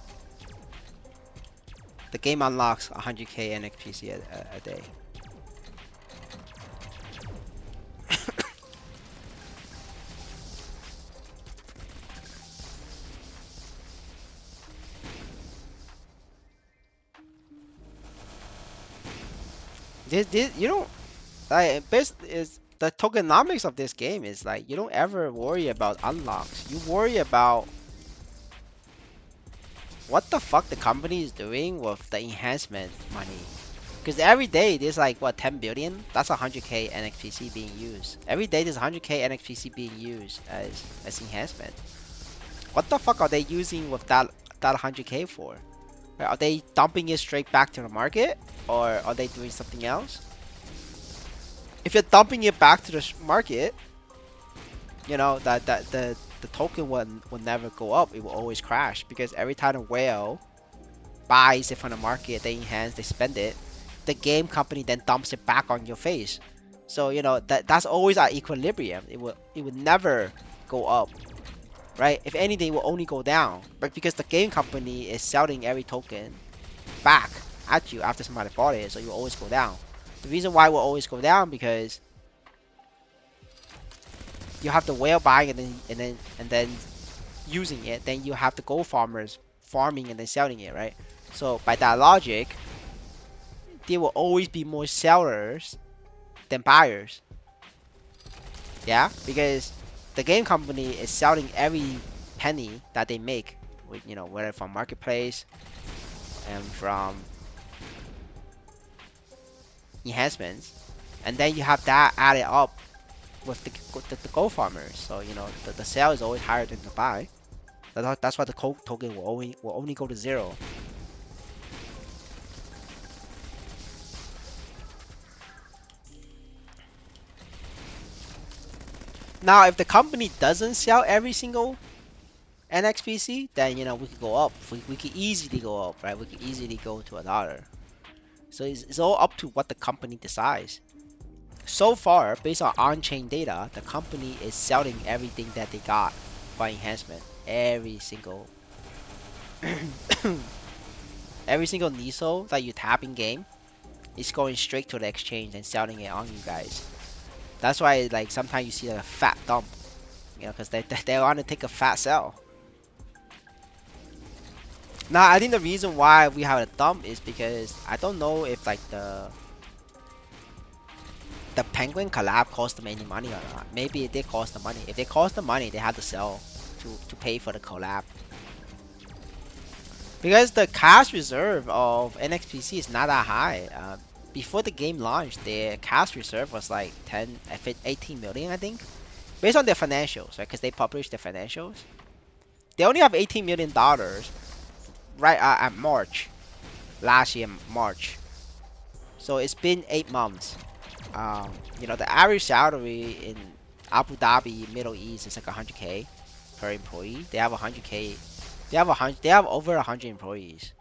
The game unlocks 100k NXPC a day. This you don't like best is the tokenomics of this game is like you don't ever worry about unlocks. You worry about what the fuck the company is doing with the enhancement money. Because every day there's like what 10 billion. That's 100k NXPC being used. Every day there's 100k NXPC being used as enhancement. What the fuck are they using with that 100k for? Are they dumping it straight back to the market, or are they doing something else? If you're dumping it back to the market, that the token will never go up. It will always crash because every time a whale buys it from the market, they enhance, they spend it. The game company then dumps it back on your face. So that's always our equilibrium. It would never go up, right? If anything, it will only go down. But because the game company is selling every token back at you after somebody bought it, so you will always go down. The reason why it will always go down because you have the whale buying and then using it, then you have the gold farmers farming and then selling it, right? So by that logic, there will always be more sellers than buyers. Yeah, because the game company is selling every penny that they make, with whether from marketplace and from enhancements, and then you have that added up with the gold farmers. So the sell is always higher than the buy. That's why the gold token will only go to zero. Now, if the company doesn't sell every single NXPC, then we could go up. We could easily go up, right? We could easily go to $1. So it's all up to what the company decides. So far, based on on-chain data, the company is selling everything that they got for enhancement. Every single NISO that you tap in game is going straight to the exchange and selling it on you guys. That's why like sometimes you see a fat dump, because they want to take a fat sell. Now I think the reason why we have a dump is because I don't know if like the Penguin collab cost them any money or not. Maybe it did cost the money. If they cost the money, they had to sell to pay for the collab. Because the cash reserve of NXPC is not that high. Before the game launched, their cash reserve was like 18 million, I think, based on their financials, right? Because they publish their financials. They only have $18 million right at March, last year March. So it's been 8 months. The average salary in Abu Dhabi, Middle East is like 100K per employee. They have 100K. They have over 100 employees.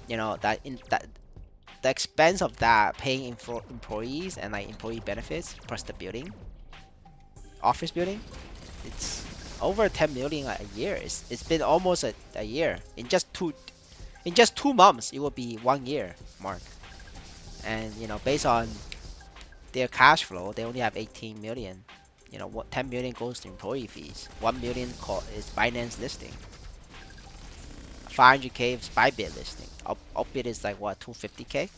That the expense of that paying employees and like employee benefits plus the building, office building, it's over 10 million a year. It's been almost a year. In just 2 months, it will be 1 year mark. And based on their cash flow, they only have 18 million. What 10 million goes to employee fees. 1 million is Binance listing. 500K is Bybit listing. Upbit is like what 250K.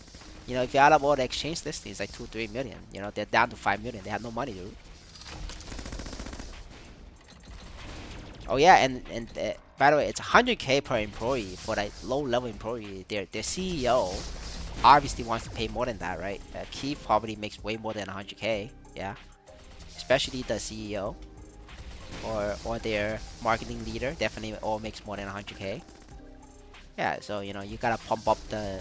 If you add up all the exchange listings, it's like 2-3 million. They're down to 5 million. They have no money, dude. Oh yeah, and by the way, it's 100K per employee for like low level employee. Their CEO obviously wants to pay more than that, right? Keith probably makes way more than 100K. Yeah, especially the CEO or their marketing leader definitely all makes more than 100K. Yeah, so you gotta pump up the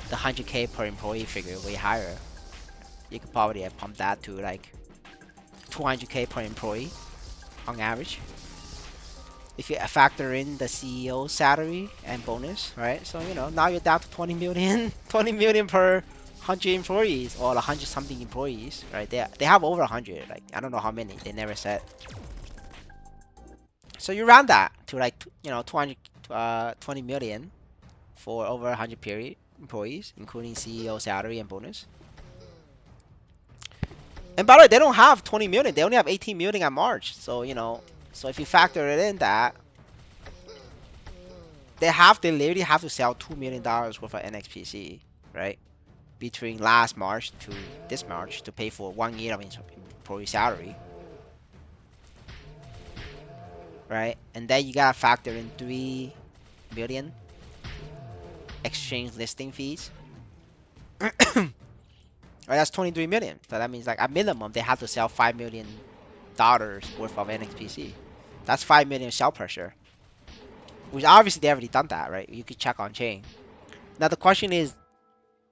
100K per employee figure way higher. You could probably pump that to like 200K per employee on average. If you factor in the CEO salary and bonus, right? So now you're down to 20 million, 20 million per 100 employees or 100 something employees, right? They have over 100. Like I don't know how many. They never said. So you round that to like 200, 20 million for over 100 period employees, including CEO salary and bonus. And by the way, they don't have 20 million. They only have 18 million at March. So so if you factor it in that they literally have to sell $2 million worth of NXPC, right? Between last March to this March to pay for 1 year of employee salary, right? And then you gotta factor in 3 million exchange listing fees. Right, that's 23 million. So that means like at minimum they have to sell $5 million worth of NXPC. That's 5 million sell pressure. Which obviously they already done that, right? You could check on chain. Now the question is,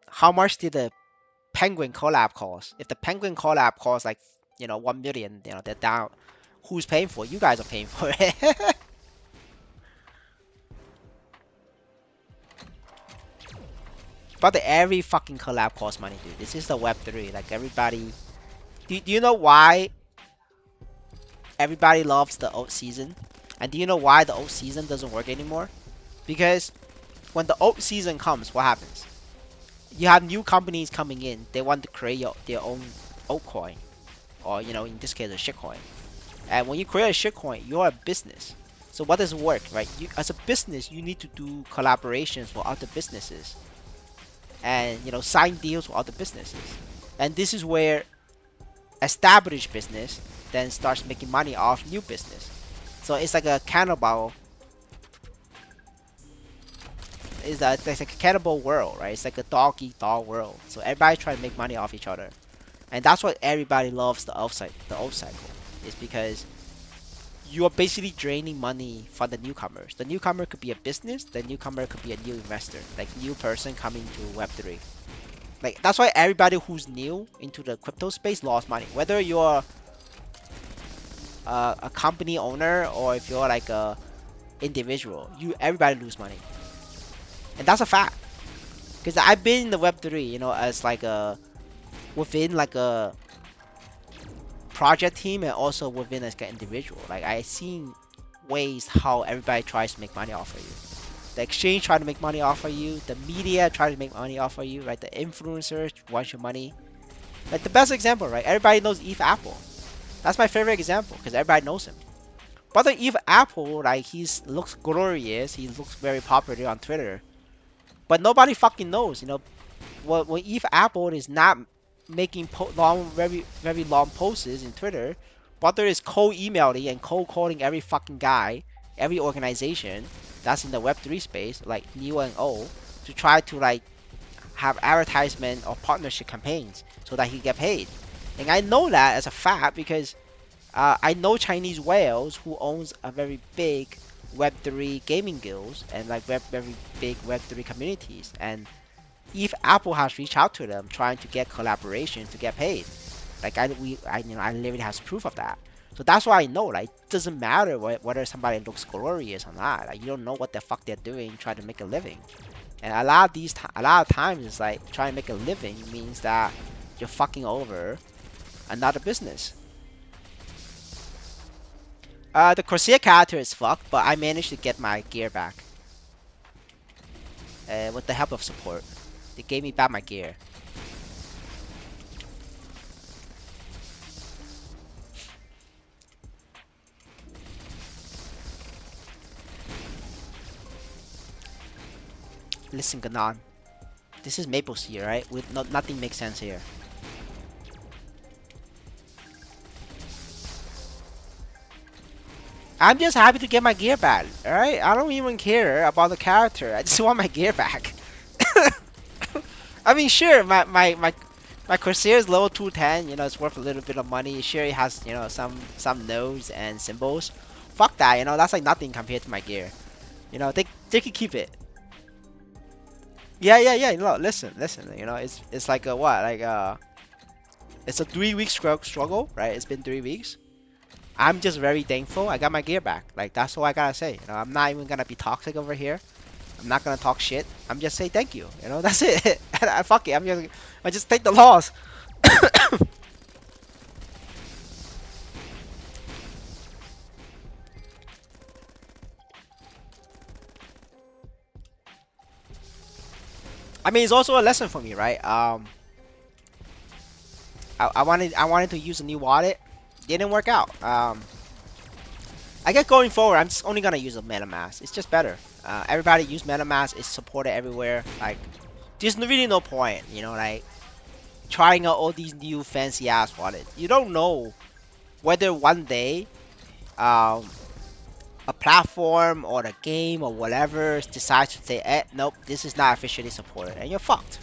how much did the Penguin collab cost? If the Penguin collab costs like 1 million, they're down. Who's paying for it? You guys are paying for it. But every fucking collab costs money, dude. This is the Web3. Like everybody, do you know why everybody loves the old season? And do you know why the old season doesn't work anymore? Because when the old season comes, what happens? You have new companies coming in. They want to create their own altcoin, or in this case, a shitcoin. And when you create a shitcoin, you're a business. So what does it work, right? You, as a business, you need to do collaborations with other businesses, and sign deals with other businesses. And this is where established business then starts making money off new business. So it's like a cannibal. It's like a cannibal world, right? It's like a dog eat dog world. So everybody trying to make money off each other, and that's why everybody loves the off cycle. Is because you are basically draining money from the newcomers. The newcomer could be a business. The newcomer could be a new investor, like new person coming to Web3. Like that's why everybody who's new into the crypto space lost money. Whether you're a company owner or if you're like a individual, everybody lose money, and that's a fact. Because I've been in the Web3, as like a within like a project team and also within as an individual. Like I seen ways how everybody tries to make money off of you. The exchange try to make money off of you. The media try to make money off of you. Right? The influencers want your money. Like the best example, right? Everybody knows Eve Apple. That's my favorite example because everybody knows him. But the Eve Apple, like looks glorious. He looks very popular on Twitter. But nobody fucking knows, when Eve Apple is not making very very long posts in Twitter, Butter is cold emailing and cold calling every fucking guy, every organization that's in the Web3 space, like new and old, to try to like have advertisement or partnership campaigns so that he get paid. And I know that as a fact because I know Chinese whales who owns a very big Web3 gaming guilds and like very big Web3 communities, and if Apple has reached out to them trying to get collaborations to get paid, like I literally has proof of that. So that's why I know, like, it doesn't matter whether somebody looks glorious or not. Like, you don't know what the fuck they're doing trying to make a living. And a lot of times it's like trying to make a living means that you're fucking over another business. The Corsair character is fucked, but I managed to get my gear back. With the help of support. They gave me back my gear. Listen, Ganon. This is Maplestory, right? Nothing makes sense here. I'm just happy to get my gear back, alright? I don't even care about the character. I just want my gear back. I mean, sure, my Corsair is level 210, it's worth a little bit of money. Sure, it has, some nodes and symbols. Fuck that, that's like nothing compared to my gear. They can keep it. Yeah, listen, it's like a what? Like it's a 3 week struggle, right? It's been 3 weeks. I'm just very thankful I got my gear back. Like that's all I gotta say. I'm not even gonna be toxic over here. I'm not gonna talk shit. I'm just say thank you. That's it. Fuck it. I just take the loss. I mean, it's also a lesson for me, right? I wanted to use a new wallet. Didn't work out. I guess going forward, I'm just only gonna use a MetaMask. It's just better. Everybody use MetaMask. It's supported everywhere. Like, there's really no point, like trying out all these new fancy ass wallets. You don't know whether one day, a platform or the game or whatever decides to say, nope, this is not officially supported, and you're fucked,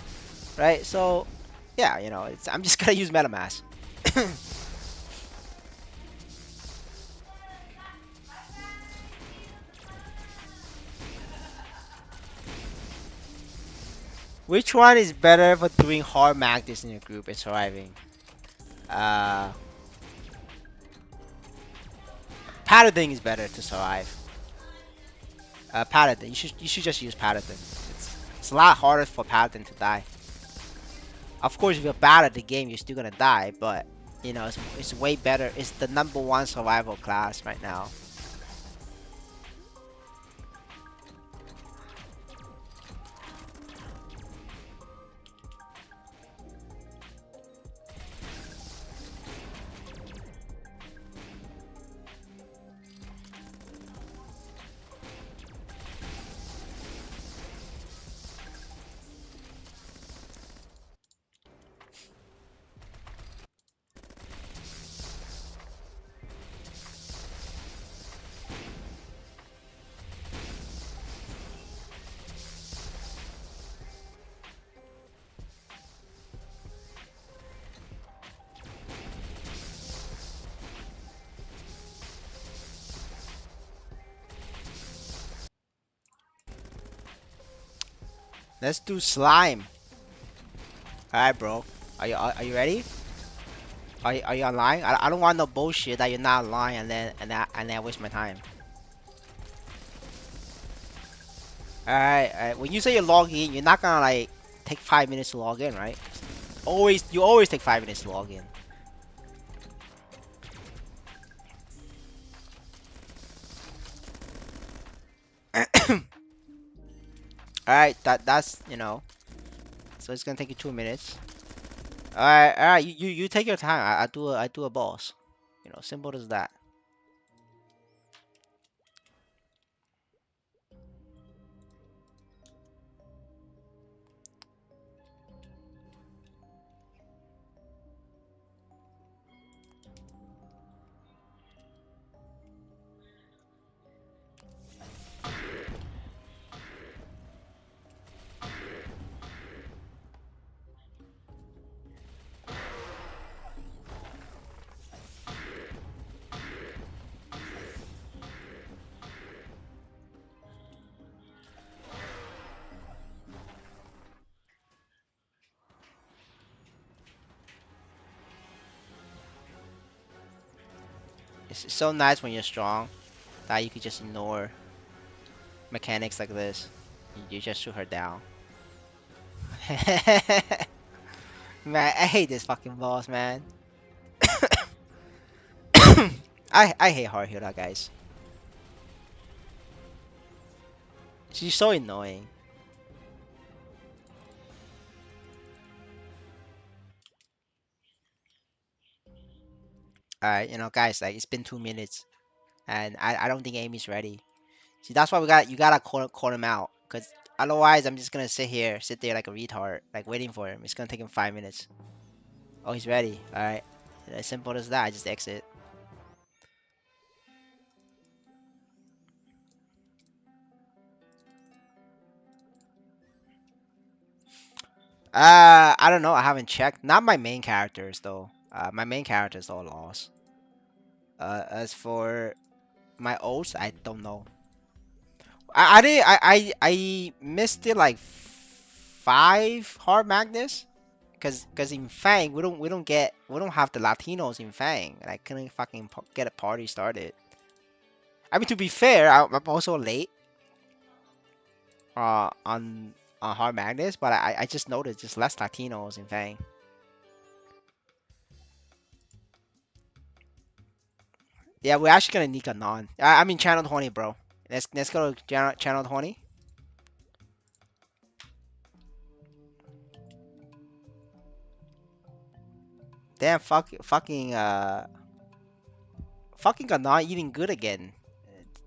right? So, yeah, I'm just gonna use MetaMask. Which one is better for doing hard magdies in your group and surviving? Uh, Paladin is better to survive. Paladin, you should just use Paladin. It's It's a lot harder for Paladin to die. Of course, if you're bad at the game, you're still gonna die, but you know, it's way better. It's the #1 survival class right now. Let's do slime. All right, bro. Are you ready? Are you online? I don't want no bullshit that you're not online and then waste my time. All right. When you say you log in, you're not gonna like take 5 minutes to log in, right? You always take 5 minutes to log in. All right, that's so it's gonna take you 2 minutes. All right. You take your time. I do a boss. Simple as that. It's so nice when you're strong that you could just ignore mechanics like this. You just shoot her down. Man, I hate this fucking boss, man. I hate hard Hilda, guys. She's so annoying. Alright, guys, like it's been 2 minutes, and I don't think Amy's ready. See, that's why you gotta call him out, cause otherwise I'm just gonna sit there like a retard, like waiting for him. It's gonna take him 5 minutes. Oh, he's ready. Alright, as simple as that. I just exit. I don't know. I haven't checked. Not my main characters though. My main characters all lost. As for my ults, I don't know. I did I missed it like 5 hard Magnus. Cause in Fang we don't have the Latinos in Fang, and I couldn't fucking get a party started. I mean, to be fair, I'm also late on hard Magnus, but I just noticed just less Latinos in Fang. Yeah, we're actually gonna nick a non. I mean channel 20, bro. Let's go to channel 20. Damn, fucking a non eating good again.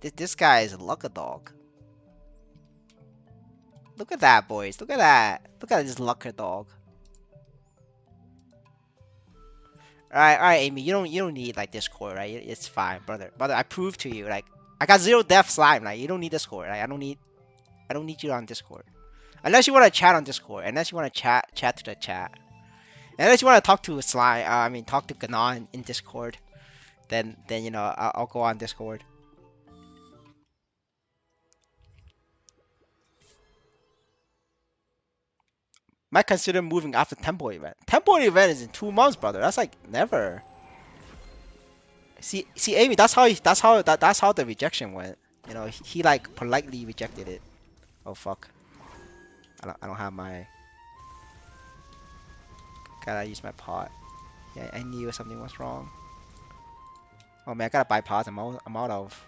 This guy is a luck dog. Look at that, boys. Look at that. Look at this lucker dog. All right, Amy. You don't need like this core, right? It's fine, brother. Brother, I proved to you. Like, I got 0 death slime. Like, you don't need this core. Like, I don't need you on Discord. Unless you want to chat on Discord. Unless you want to chat to the chat. Unless you want to talk to slime. I mean, talk to Ganon in Discord. Then I'll go on Discord. Might consider moving after temple event. Temple event is in 2 months, brother. That's like never. See, Amy. That's how the rejection went. He like politely rejected it. Oh fuck. I don't have my. Gotta use my pot. Yeah, I knew something was wrong. Oh man, I gotta buy pots. I'm out of.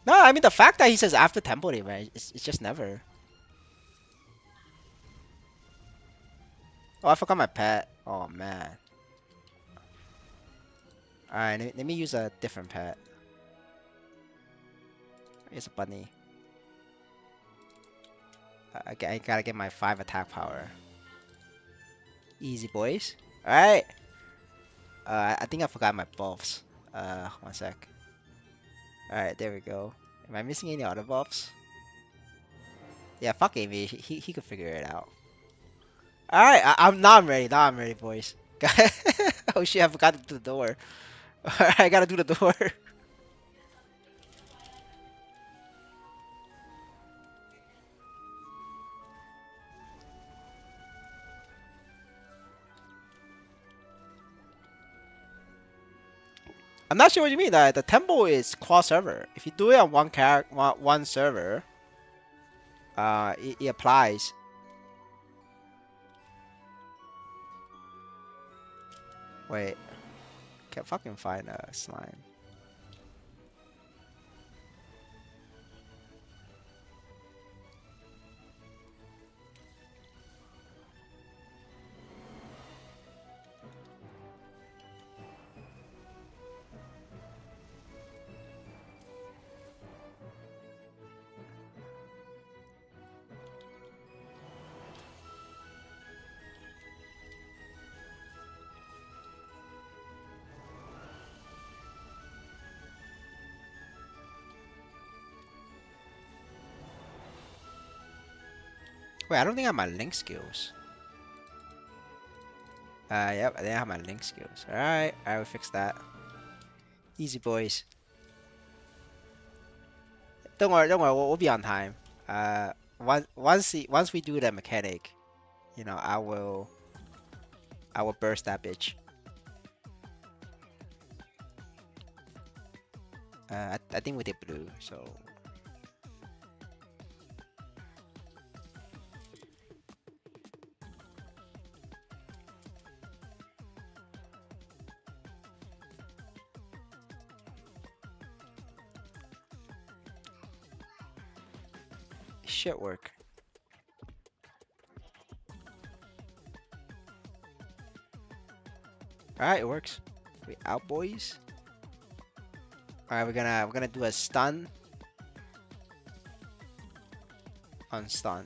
No, I mean the fact that he says after temple event, it's just never. Oh, I forgot my pet. Oh man. All right, let me use a different pet. It's a bunny. I gotta get my 5 attack power. Easy boys. All right. I think I forgot my buffs. One sec. All right, there we go. Am I missing any other buffs? Yeah, fuck Amy. He could figure it out. All right, I'm ready. Now I'm ready, boys. Oh shit, I forgot to do the door. All right, I gotta do the door. I'm not sure what you mean. The temple is cross server. If you do it on one server, it applies. Wait, can't fucking find a slime. Wait, I don't think I have my link skills. Yep, I didn't have my link skills. Alright, I will fix that. Easy boys. Don't worry, we'll be on time. Once we do the mechanic, I will burst that bitch. I think we did blue, so it should work. Alright, it works. We out, boys. Alright, we're gonna do a stun on stun.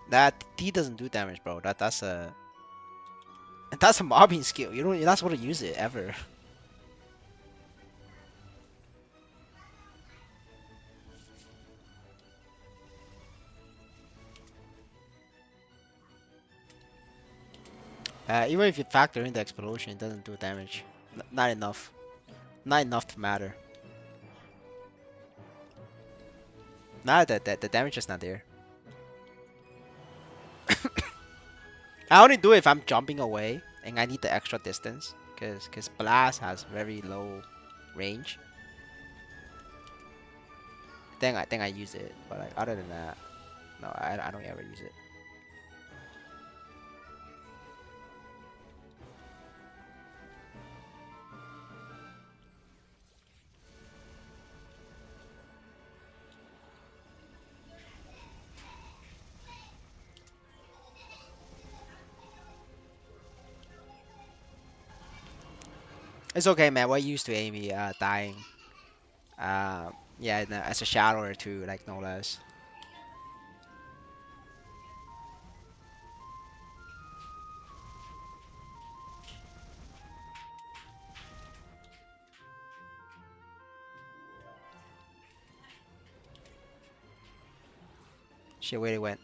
That D doesn't do damage, bro. That's a mobbing skill. You're not supposed to use it ever. Even if you factor in the explosion, it doesn't do damage. Not enough. Not enough to matter. Nah, the damage is not there. I only do it if I'm jumping away and I need the extra distance, cause blast has very low range. Then I use it, but like other than that, no, I don't ever use it. It's okay, man. We're used to Amy dying. Yeah, no, as a shadow or two, like no less. Shit, where it went?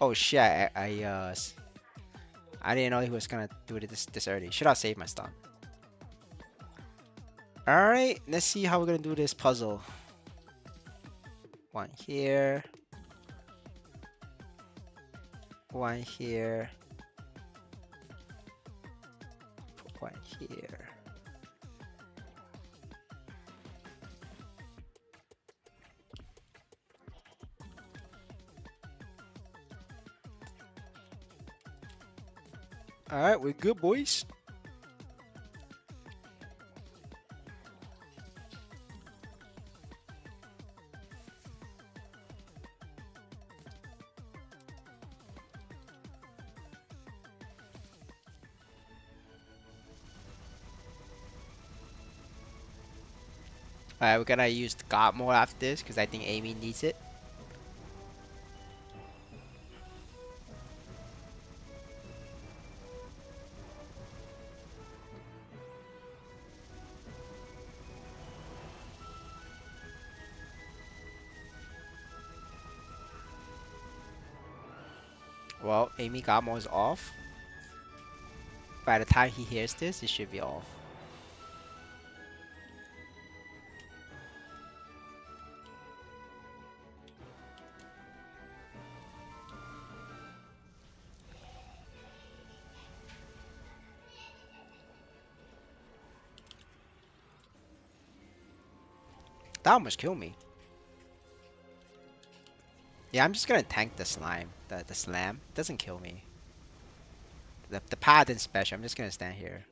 Oh shit! I didn't know he was gonna do it this early. Should have saved my stun. All right, let's see how we're gonna do this puzzle. One here, one here, put one here. All right, we're good, boys. All right, we're gonna use the God mode after this because I think Amy needs it. Well, Amy God mode is off. By the time he hears this, it should be off. That almost killed me. Yeah, I'm just gonna tank the slime. The slam doesn't kill me. The paladin special. I'm just gonna stand here.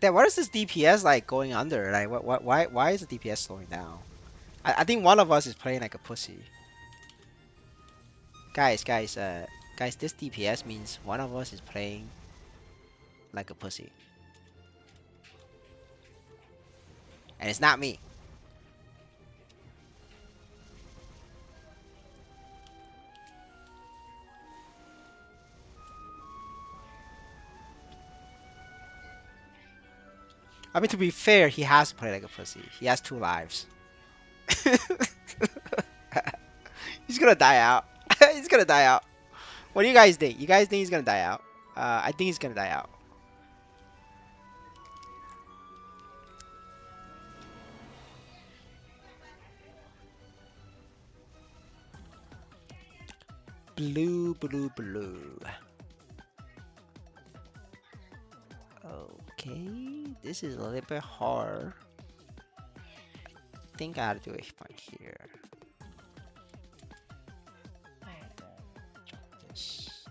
Then what is this DPS like going under? Like why is the DPS slowing down? I think one of us is playing like a pussy. Guys, this DPS means one of us is playing like a pussy. And it's not me. I mean, to be fair, he has to play like a pussy. He has 2 lives. He's gonna die out. He's gonna die out. What do you guys think? You guys think he's gonna die out? I think he's gonna die out. Blue, blue, blue. Okay, this is a little bit hard. I think I gotta do a fun here. Drop this.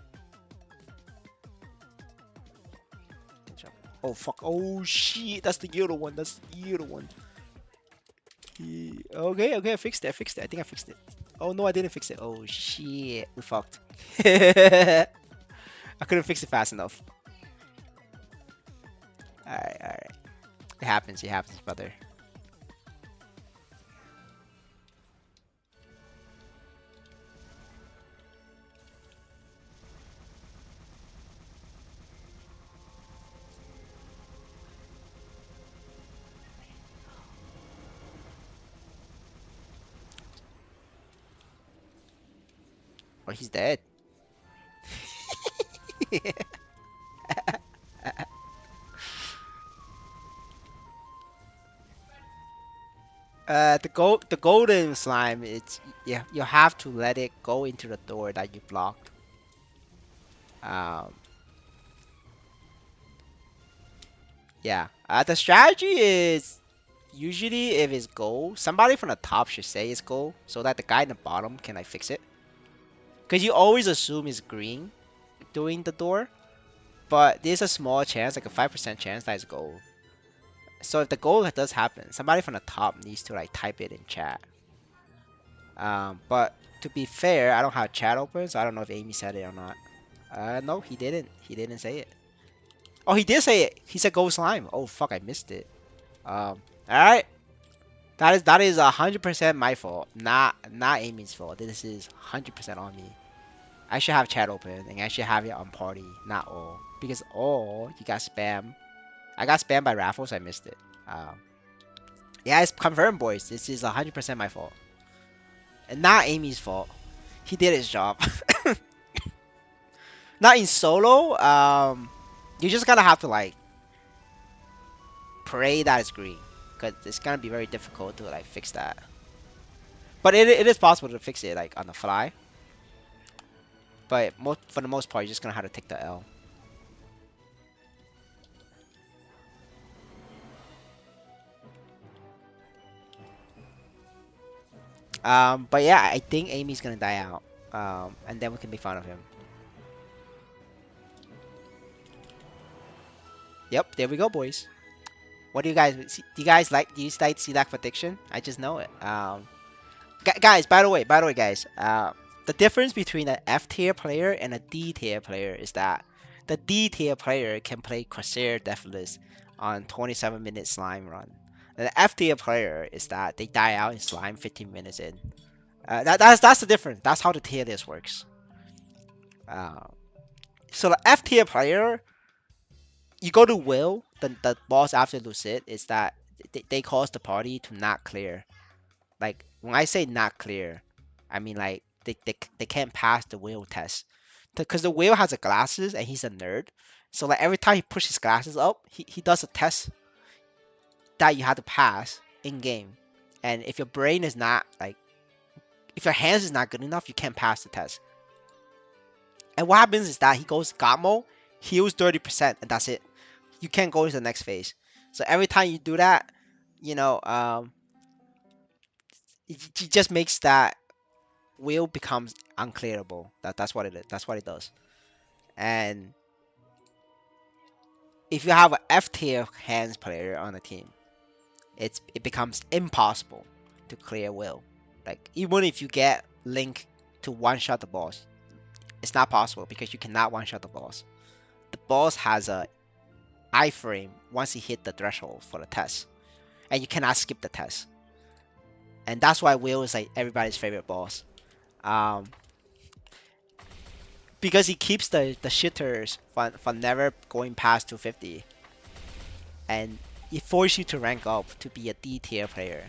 Oh fuck! Oh shit! That's the yellow one. That's the yellow one. Okay, okay, I fixed it. I fixed it. I think I fixed it. Oh no, I didn't fix it. Oh shit, we fucked. I couldn't fix it fast enough. Alright, alright. It happens, brother. Oh, he's dead. The golden slime, it's yeah, you have to let it go into the door that you blocked. Um, yeah. The strategy is usually if it's gold, somebody from the top should say it's gold so that the guy in the bottom can like fix it. Cause you always assume it's green doing the door, but there's a small chance, like a 5% chance that it's gold. So if the gold does happen, somebody from the top needs to like type it in chat. But to be fair, I don't have chat open, so I don't know if Amy said it or not. No, he didn't. He didn't say it. Oh, he did say it. He said gold slime. Oh fuck, I missed it. All right. That is 100% my fault, not Amy's fault. This is 100% on me. I should have chat open and I should have it on party, not all, because all you got spam. I got spammed by raffles. I missed it. Um, yeah, it's confirmed, boys. This is 100% my fault, and not Amy's fault. He did his job. Not in solo. You just gotta have to like pray that it's green, because it's gonna be very difficult to like fix that. But it is possible to fix it like on the fly. But for the most part, you're just gonna have to take the L. But yeah, I think Amy's gonna die out. And then we can make fun of him. Yep, there we go, boys. What do you guys see? Do you guys like? Do you like see that prediction? I just know it. Guys, by the way, guys. The difference between an F tier player and a D tier player is that the D tier player can play Corsair Deathless on 27-minute slime run. And the F tier player is that they die out in slime 15 minutes in. That's the difference. That's how the tier list works. Uh, so the F tier player, you go to Will, the boss after Lucid, is that they cause the party to not clear. Like when I say not clear, I mean like they can't pass the Will test. Because the Will has the glasses and he's a nerd. So like every time he pushes his glasses up, he does a test that you have to pass in game. And if your brain is not like if your hands is not good enough, you can't pass the test. And what happens is that he goes God mode, heals 30%, and that's it. You can't go to the next phase. So every time you do that, you know, it just makes that wheel becomes unclearable. That's what it is. That's what it does. And if you have an F tier hands player on the team, it becomes impossible to clear will. Like even if you get Link to one shot the boss, it's not possible because you cannot one shot the boss. The boss has a iframe once he hit the threshold for the test, and you cannot skip the test. And that's why Will is like everybody's favorite boss. Um, because he keeps the shitters from never going past 250, and it forces you to rank up to be a D tier player.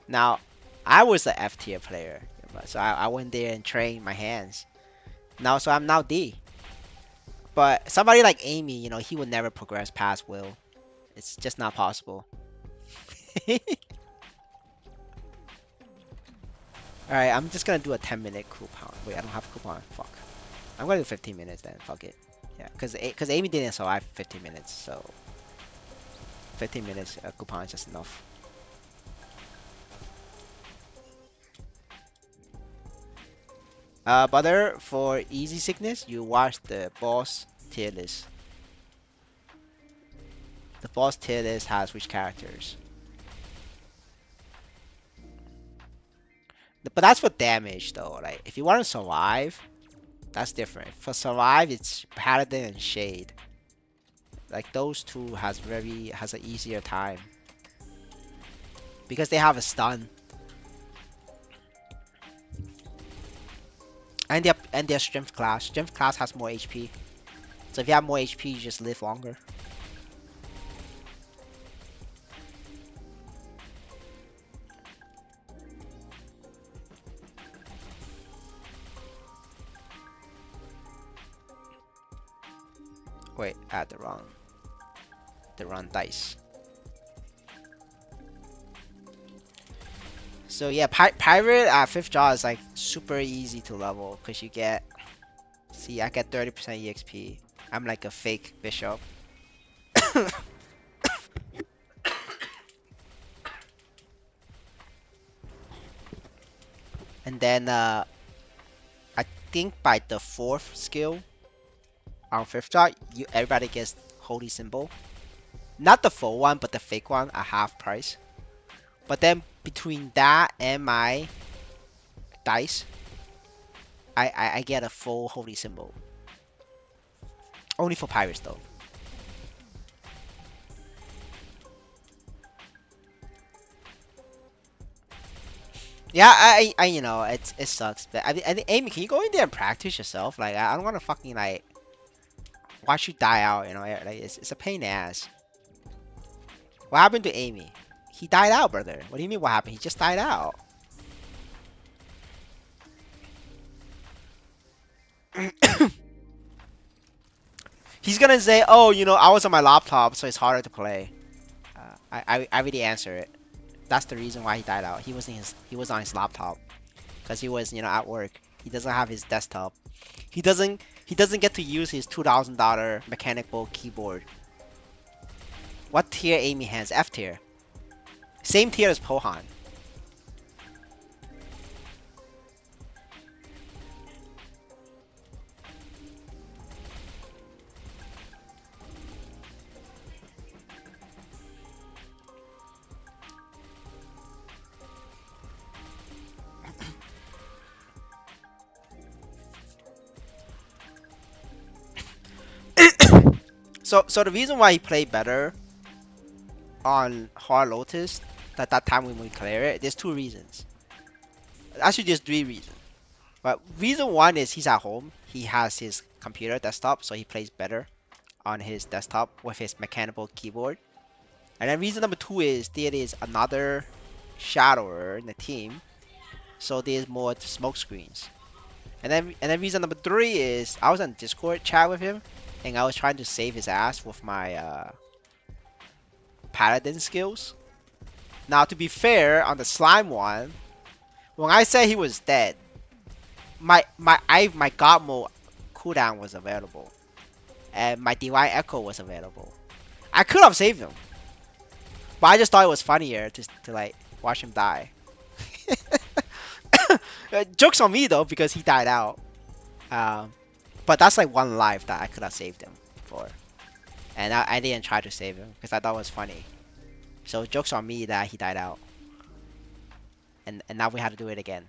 Now, I was a F tier player, so I went there and trained my hands. Now, so I'm now D. But somebody like Amy, he would never progress past Will. It's just not possible. Alright, I'm just gonna do a 10-minute coupon. Wait, I don't have a coupon. Fuck. I'm gonna do 15 minutes then. Fuck it. Yeah, because Amy didn't survive 15 minutes, so 15 minutes coupon is just enough. Butter, for easy sickness, you watch the boss tier list. The boss tier list has which characters. But that's for damage though. Like if you want to survive, that's different. For survive, it's Paladin and Shade. Like those two has an easier time because they have a stun and their strength class. Strength class has more HP. So if you have more HP, you just live longer. Wait, add the wrong dice. So yeah, pirate at 5th draw is like super easy to level because you get. See, I get 30% EXP. I'm like a fake bishop. And then I think by the 4th skill on 5th draw, everybody gets holy symbol. Not the full one, but the fake one at half price. But then between that and my dice, I get a full holy symbol. Only for pirates though. Yeah, you know, it sucks. But I think Amy, can you go in there and practice yourself? Like, I don't want to fucking like watch you die out. You know, like it's a pain in the ass. What happened to Amy? He died out, brother. What do you mean? What happened? He just died out. He's gonna say, "Oh, you know, I was on my laptop, so it's harder to play." I already answer it. That's the reason why he died out. He was on his laptop because he was, you know, at work. He doesn't have his desktop. He doesn't get to use his $2,000 mechanical keyboard. What tier Amy has? F tier. Same tier as Pohan. So the reason why he played better on Hard Lotus that time when we clear it, there's two reasons. Actually, there's three reasons. But reason one is he's at home. He has his computer desktop, so he plays better on his desktop with his mechanical keyboard. And then reason number two is there is another shadower in the team, so there's more smoke screens. And then reason number three is I was on Discord chat with him, and I was trying to save his ass with my paladin skills. Now to be fair, on the slime one, when I said he was dead, my god mode cooldown was available, and my divine echo was available. I could have saved him, but I just thought it was funnier to like watch him die. Jokes on me though because he died out. Um, but that's like one life that I could have saved him for, and I didn't try to save him because I thought it was funny. So jokes on me that he died out, and now we had to do it again.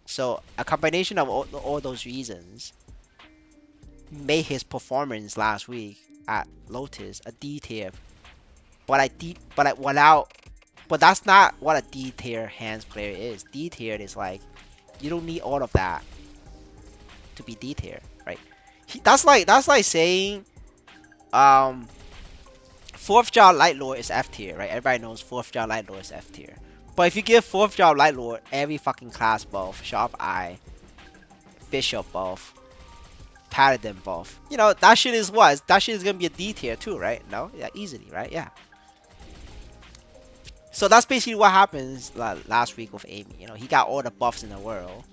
So a combination of all those reasons made his performance last week at Lotus a D tier. But that's not what a D tier hands player is. D tier is like you don't need all of that to be D tier, right? That's like saying um 4th job Light Lord is F tier, right? Everybody knows 4th job Light Lord is F tier. But if you give 4th job Light Lord every fucking class buff, Sharp Eye, Bishop buff, Paladin buff, you know, that shit is what? That shit is gonna be a D tier too, right? No? Yeah, easily, right? Yeah. So that's basically what happens last week with Amy. You know, he got all the buffs in the world,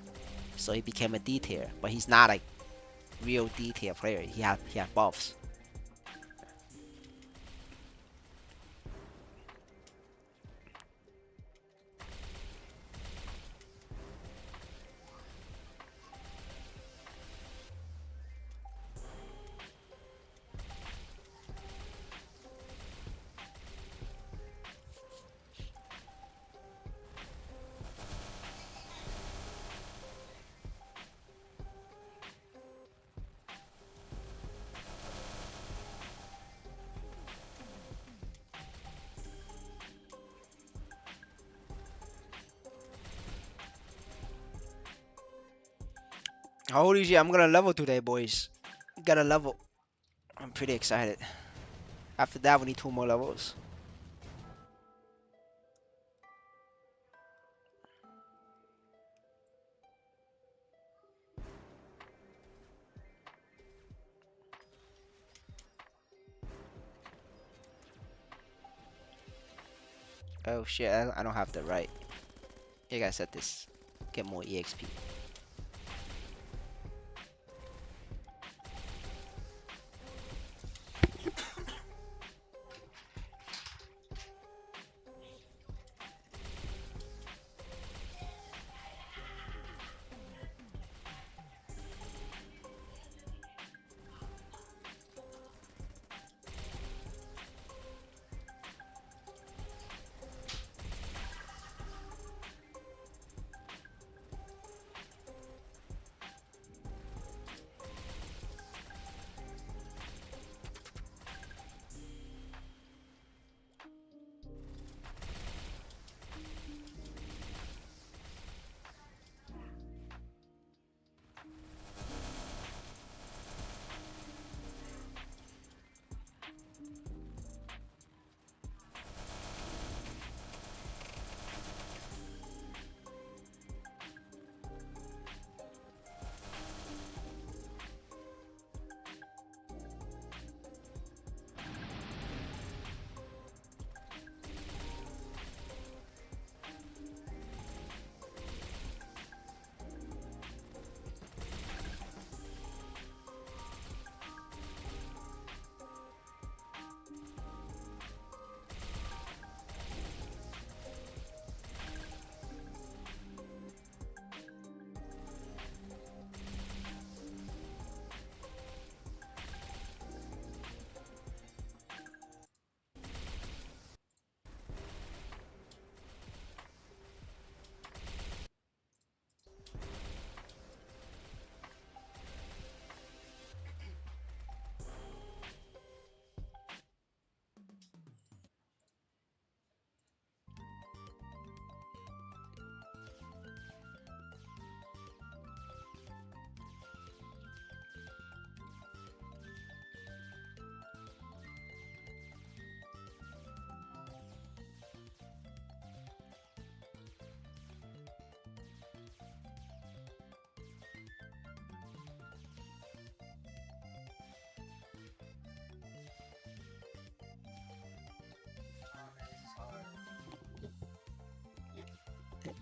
so he became a D tier. But he's not a real D tier player. He had buffs. Holy shit, I'm gonna level today, boys. Gotta level. I'm pretty excited. After that, we need 2 more levels. Oh shit, I don't have the right. You gotta set this. Get more EXP.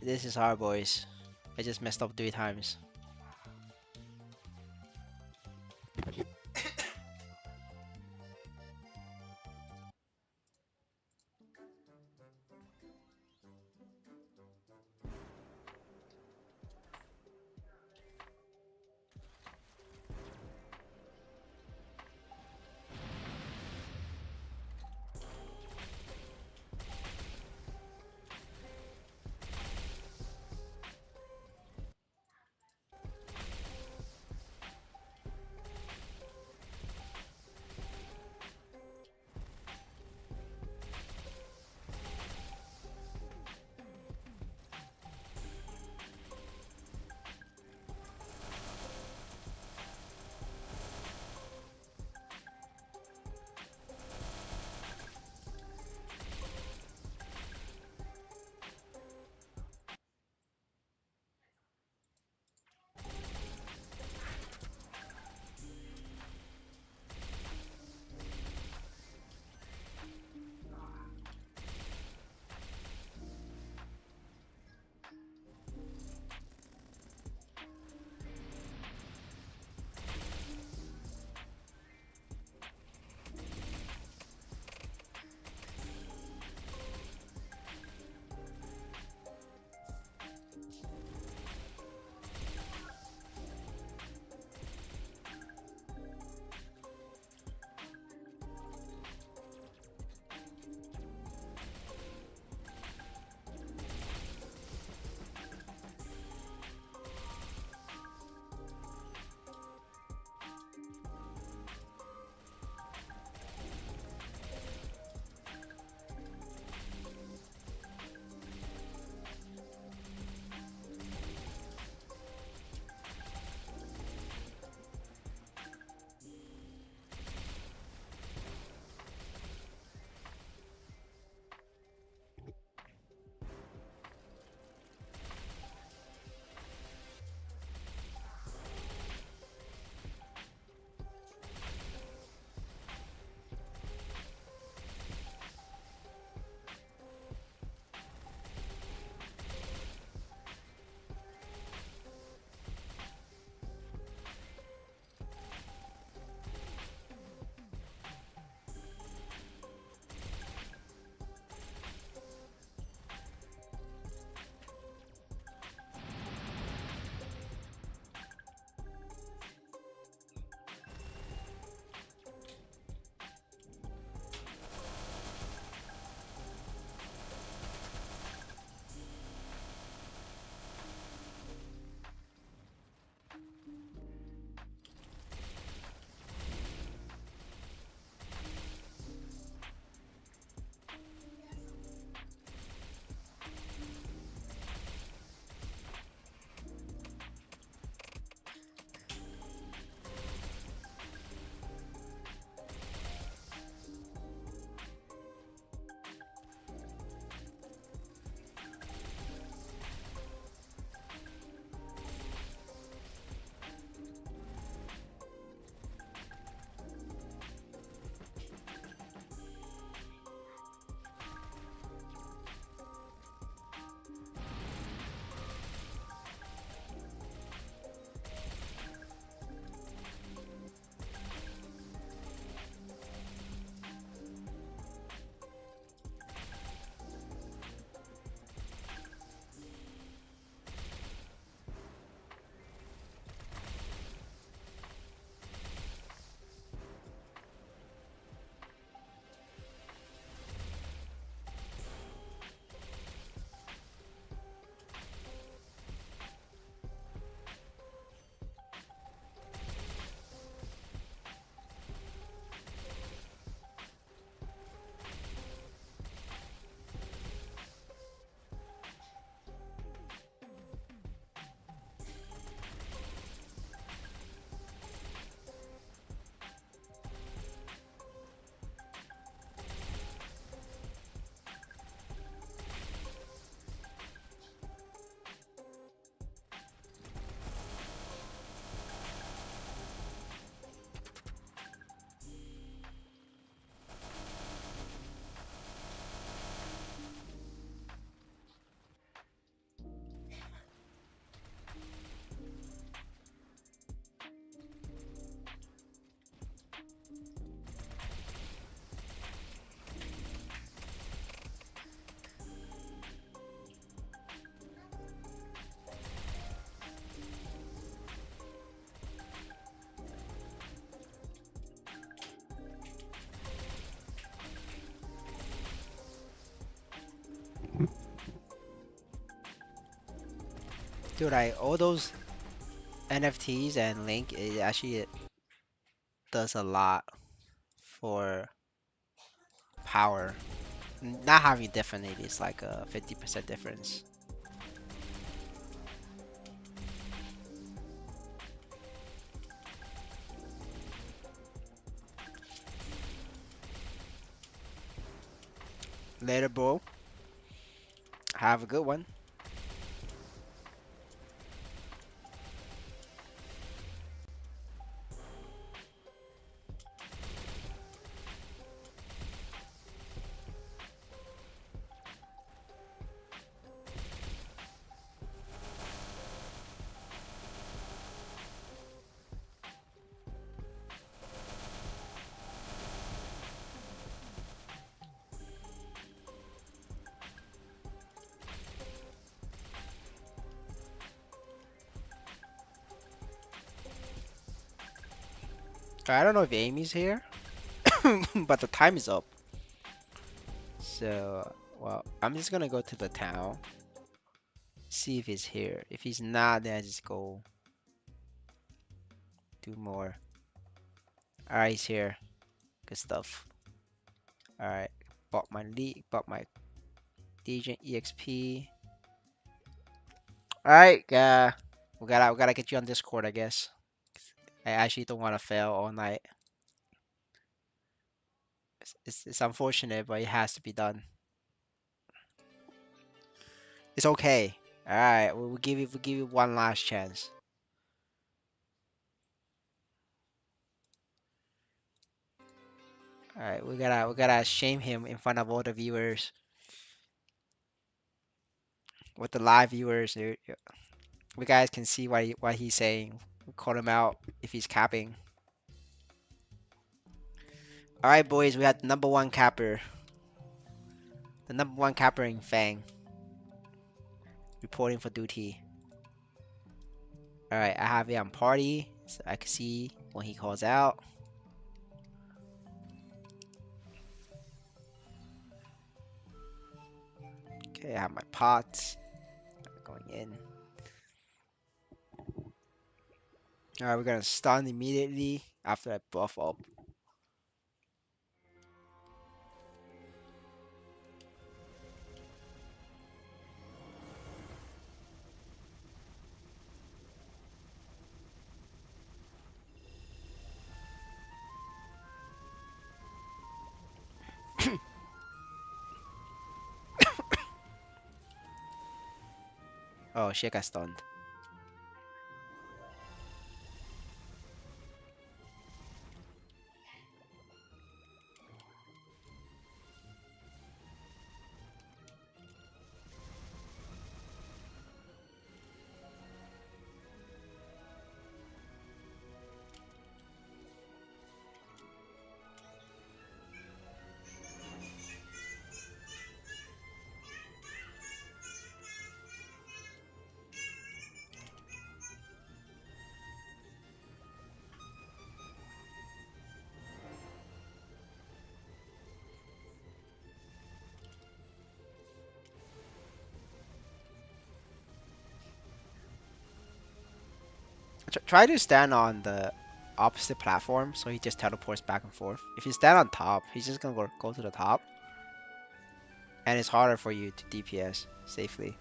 This is hard, boys. I just messed up 3 times. Dude, all those NFTs and Link, it does a lot for power. Not having definitely is like a 50% difference. Later, bro. Have a good one. I don't know if Amy's here, but the time is up. So, well, I'm just gonna go to the town, see if he's here. If he's not, then I just go do more. Alright, he's here. Good stuff. Alright, bought my Agent EXP. Alright, we gotta get you on Discord, I guess. I actually don't want to fail all night. It's unfortunate, but it has to be done. It's okay. All right, we'll give you one last chance. All right, we gotta shame him in front of all the viewers, with the live viewers. You guys can see what he's saying. We call him out if he's capping. All right, boys, we had the number one capper, the number one capper in Fang, reporting for duty. All right, I have it on party, so I can see when he calls out. Okay, I have my pots going in. Alright, we're gonna stun immediately after I buff up. Oh, shit, got stunned. Try to stand on the opposite platform so he just teleports back and forth. If you stand on top, he's just gonna go to the top, and it's harder for you to DPS safely.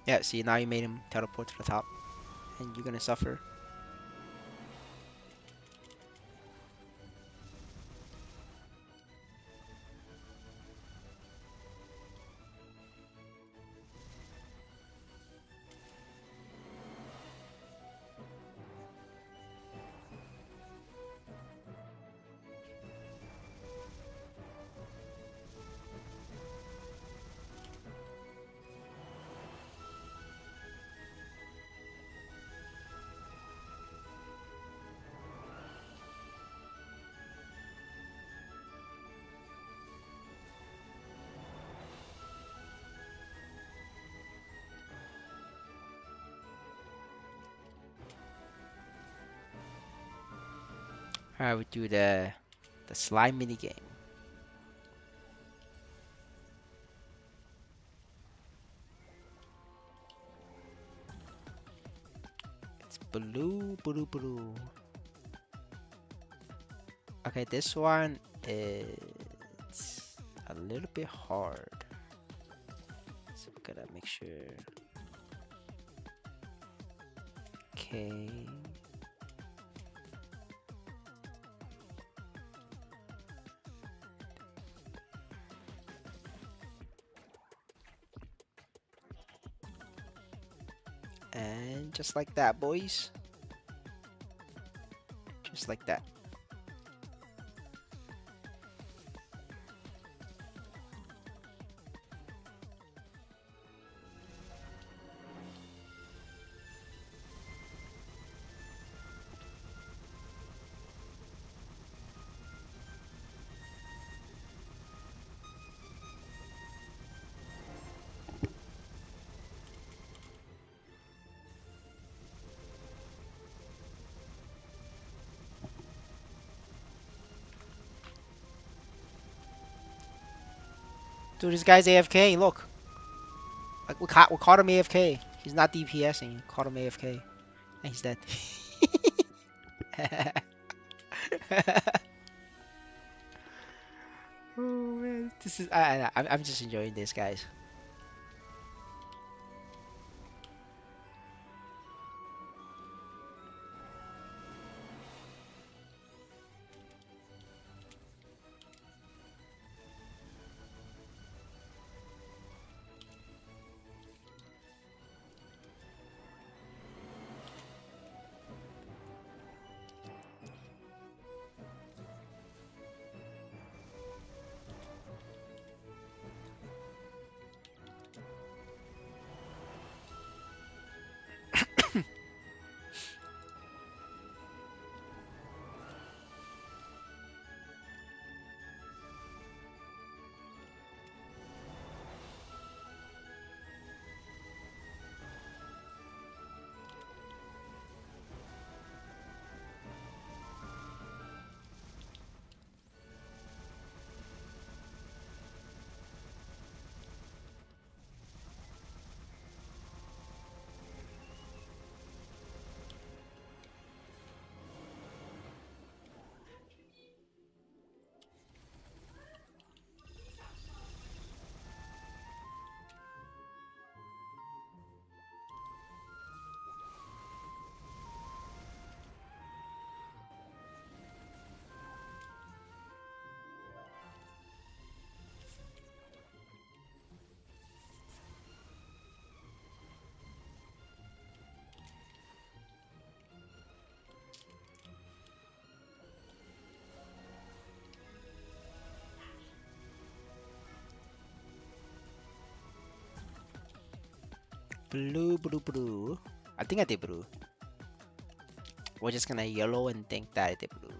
Yeah, see, now you made him teleport to the top, and you're gonna suffer. Alright, we do the slime mini game. It's blue, blue, blue. Okay, this one is a little bit hard. So we gotta make sure. Okay. And just like that, boys. Just like that. Dude, this guy's AFK. Look, like we caught him AFK. He's not DPSing. Caught him AFK, and he's dead. Oh man, this is I'm just enjoying this, guys. Blue, blue, blue. I think I did blue. We're just gonna yellow and think that I did blue.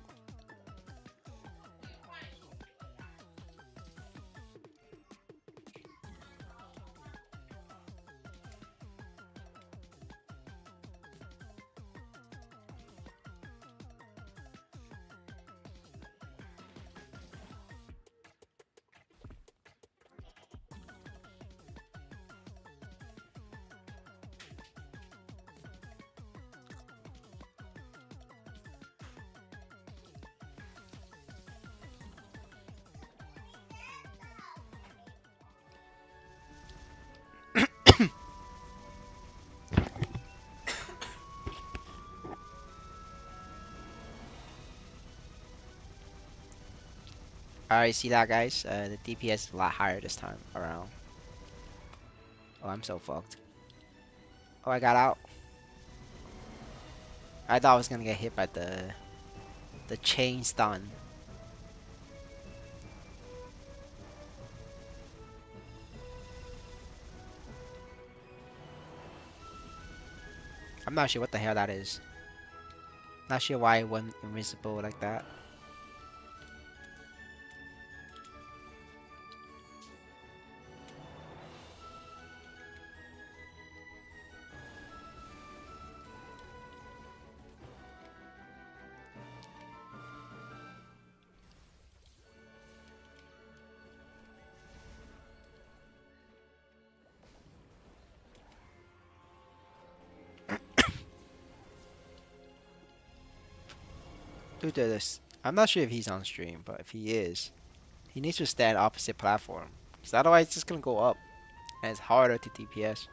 Alright, see that, guys? The DPS is a lot higher this time around. Oh, I'm so fucked. Oh, I got out. I thought I was gonna get hit by the chain stun. I'm not sure what the hell that is. Not sure why it went invisible like that. Who did this? I'm not sure if he's on stream, but if he is, he needs to stand opposite platform. Because otherwise it's just gonna go up and it's harder to DPS.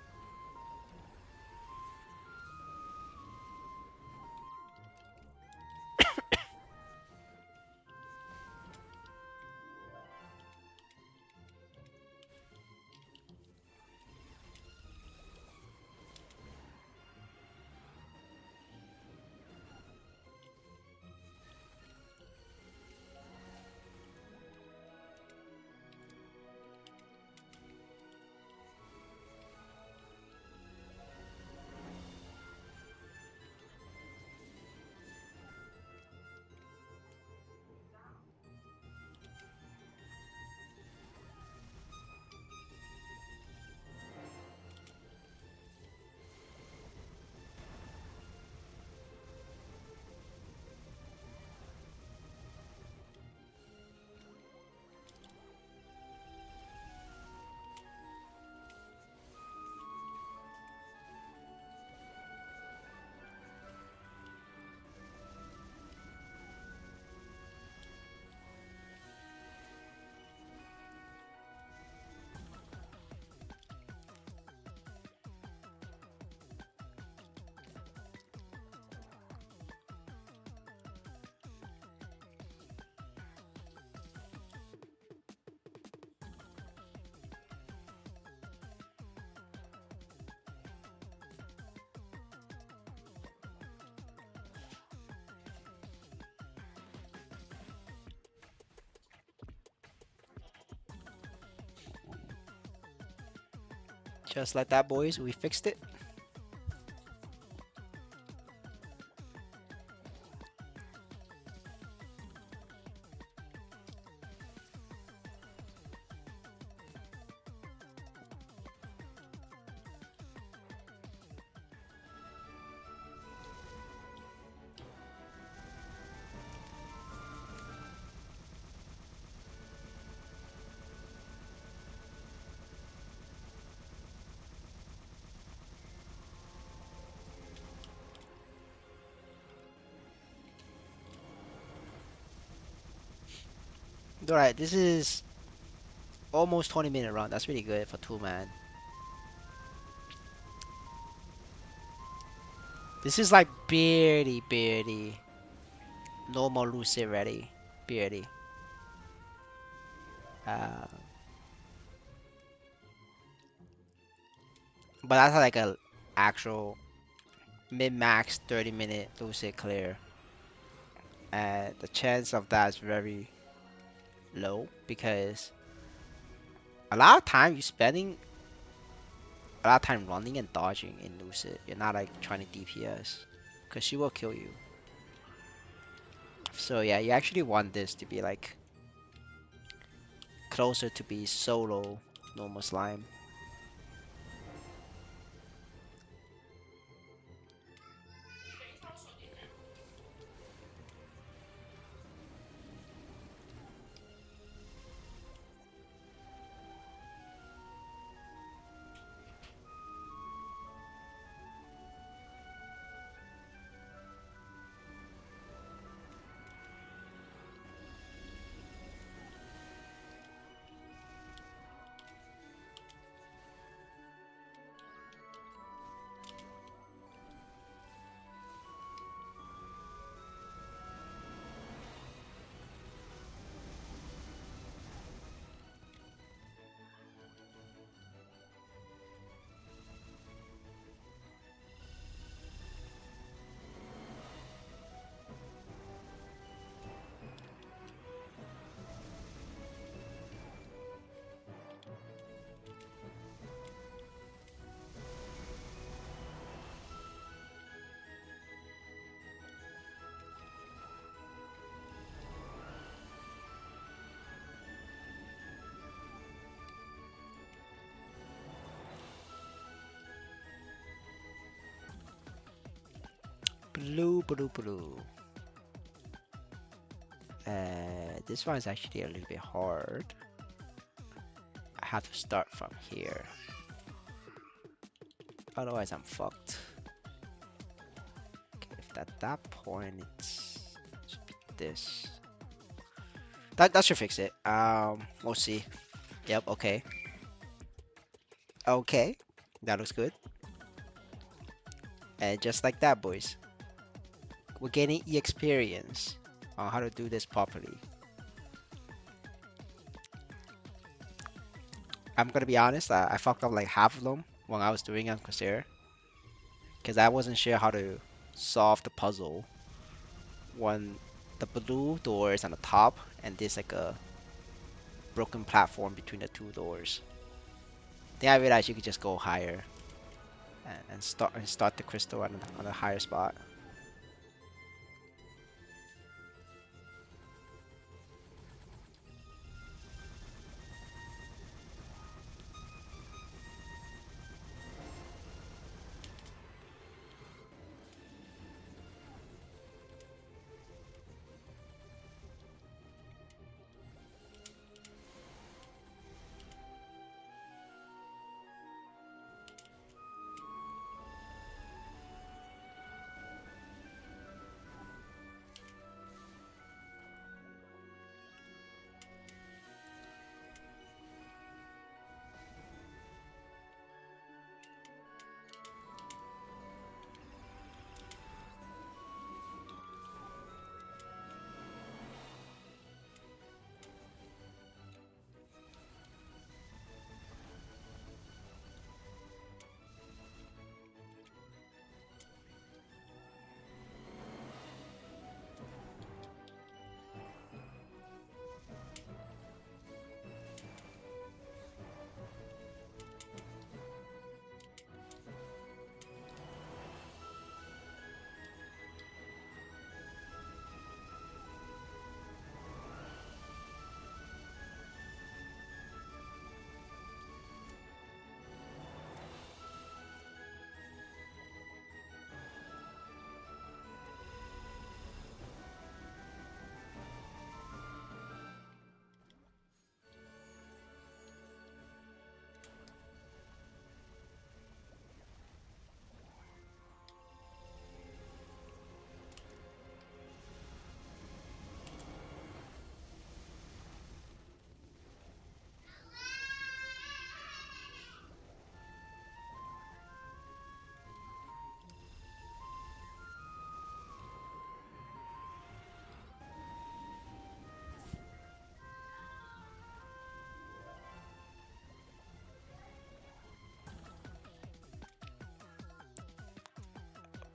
Just like that, boys. We fixed it. Alright, this is almost 20-minute run. That's really good for two man. This is like barely normal lucid ready. Barely. Uh, but that's like a actual mid-max 30-minute lucid clear. And the chance of that is very low because a lot of time you're spending a lot of time running and dodging in lucid. You're not like trying to DPS because she will kill you. So yeah, you actually want this to be like closer to be solo normal slime. Blue. This one is actually a little bit hard. I have to start from here. Otherwise, I'm fucked. Okay, if at that point it should be this. That should fix it. We'll see. Yep, okay. Okay. That looks good. And just like that, boys, we're getting experience on how to do this properly. I'm gonna be honest, I fucked up like half of them when I was doing it on Corsair, because I wasn't sure how to solve the puzzle when the blue door is on the top and there's like a broken platform between the two doors. Then I realized you could just go higher and start the crystal on a higher spot.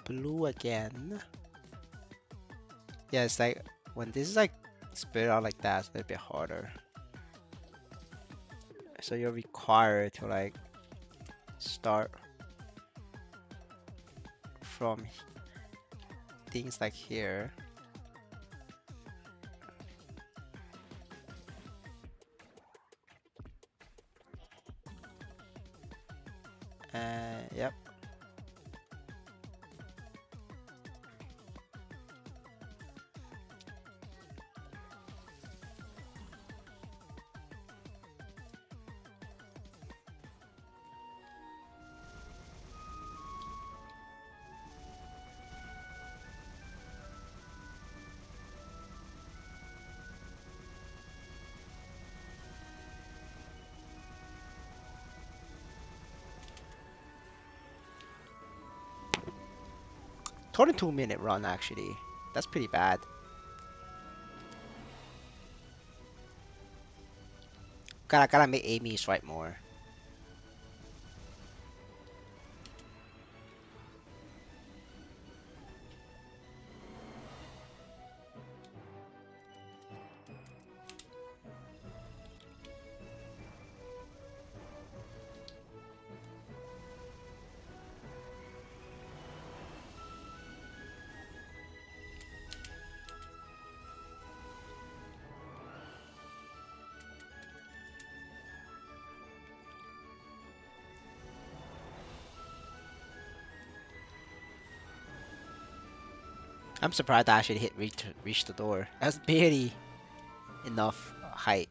Blue again. Yeah, it's like when this is like split out like that, it's a little bit harder. So you're required to like start from things like here. Yep. "22-minute run actually. That's pretty bad. Gotta make Amy swipe more. I'm surprised I actually hit reach the door. That's barely enough height.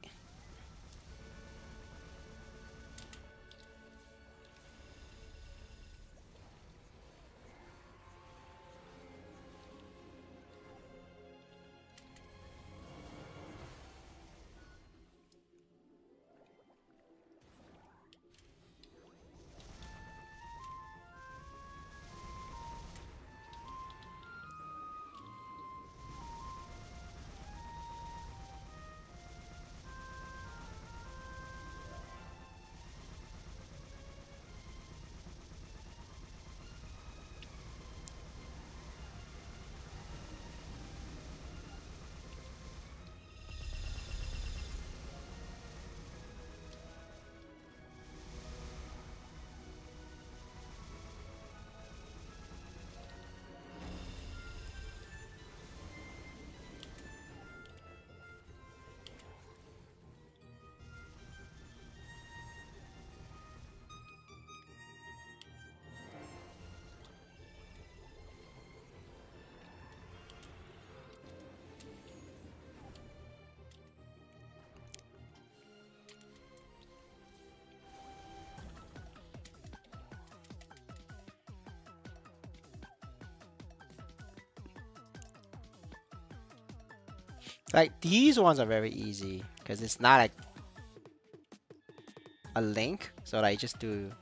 Like these ones are very easy because it's not like a link. So like you just do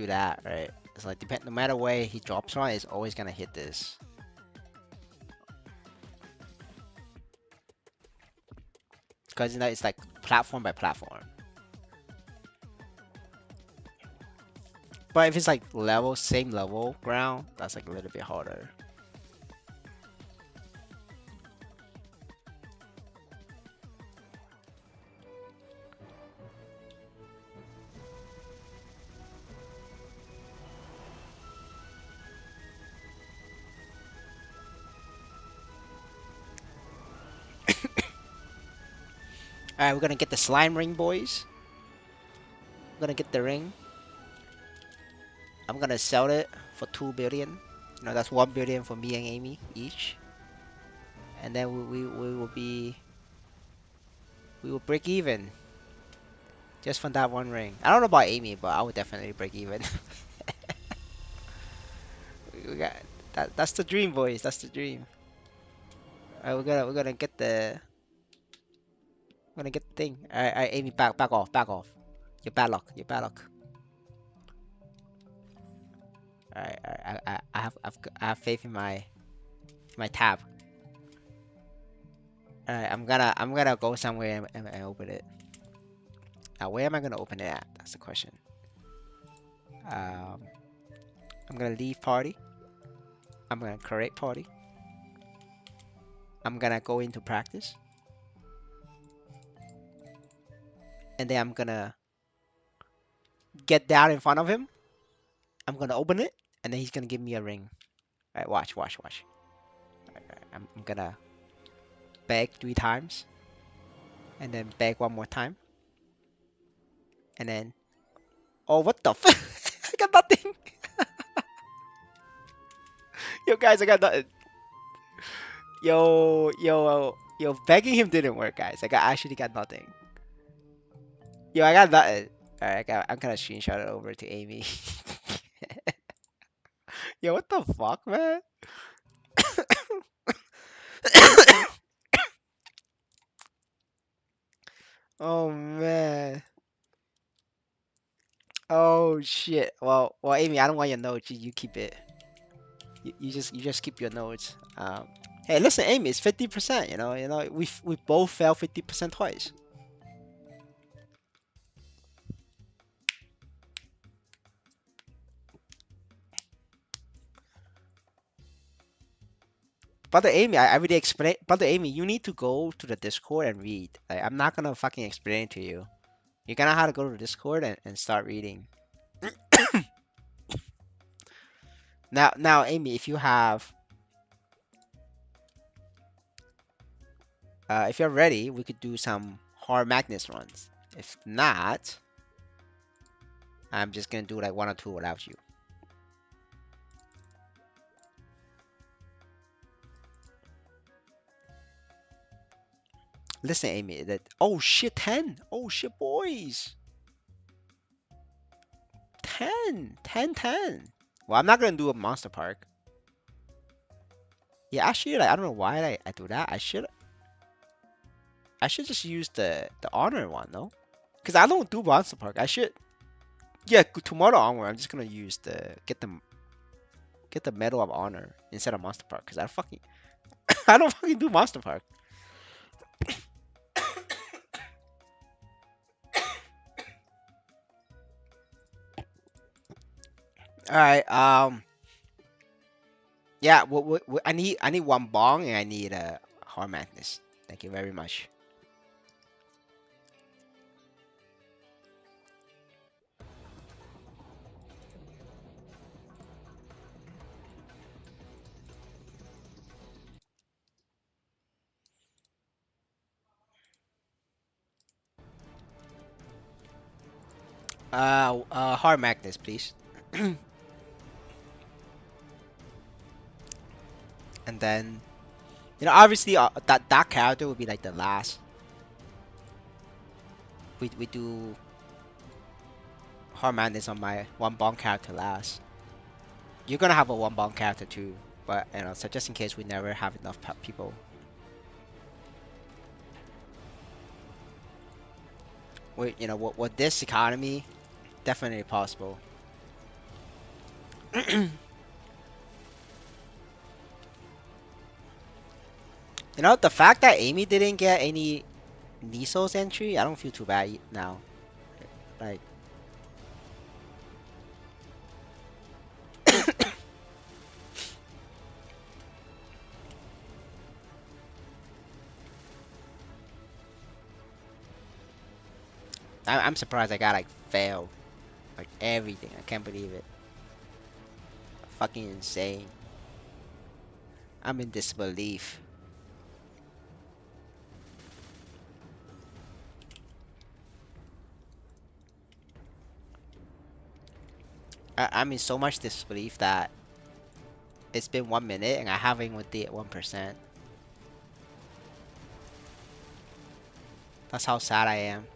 that, right? It's like no matter where he drops one, it's always gonna hit this. Because you know it's like platform by platform. But if it's like same level ground, that's like a little bit harder. Alright, we're gonna get the slime ring, boys. We're gonna get the ring. I'm gonna sell it for 2 billion. You know, that's 1 billion for me and Amy each. And then we will break even just from that one ring. I don't know about Amy, but I would definitely break even. We got that's the dream, boys. That's the dream. Alright, we're gonna get the thing. Alright, Amy, back off, back off. You're bad luck. You're bad luck. Alright, I have faith in my tab. Alright, I'm gonna go somewhere and open it. Now, where am I gonna open it at? That's the question. Um, I'm gonna leave party. I'm gonna create party. I'm gonna go into practice. And then I'm gonna get down in front of him. I'm gonna open it, and then he's gonna give me a ring. Alright, watch. Alright, I'm gonna beg 3 times. And then beg one more time. And then... Oh, what the f... I got nothing! Yo, guys, I got nothing. Yo, begging him didn't work, guys. I actually got nothing. Yo, I got nothing. Alright, I'm gonna screenshot it over to Amy. Yo, what the fuck, man? Oh, man. Oh, shit. Well, Amy, I don't want your notes. You keep it. You just keep your notes. Hey, listen, Amy, it's 50%. We both fell 50% twice. Brother Amy, I already explained. Brother Amy, you need to go to the Discord and read. Like, I'm not gonna fucking explain it to you. You're gonna have to go to the Discord and start reading. Now, Amy, if you have, if you're ready, we could do some hard magnets runs. If not, I'm just gonna do like 1 or 2 without you. Listen, Amy, oh shit, 10. Oh shit, boys. 10. Well, I'm not gonna do a monster park. Yeah, actually, like, I don't know why I do that. I should just use the honor one, no? Because I don't do monster park. I should. Yeah, tomorrow onward, I'm just gonna use get the medal of honor instead of monster park. Because I don't fucking do monster park. All right. Yeah. I need 1 bong and I need a hard madness. Thank you very much. Hard madness, please. And then, obviously, that character would be like the last. We do hard madness on my 1 bong character last. You're gonna have a 1 bong character too, But so just in case we never have enough people. With this economy, definitely possible. The fact that Amy didn't get any Niso's entry, I don't feel too bad now. Like, I'm surprised I got like failed, like everything. I can't believe it. Fucking insane. I'm in disbelief. I'm in so much disbelief that it's been 1 minute and I haven't even did 1%. That's how sad I am.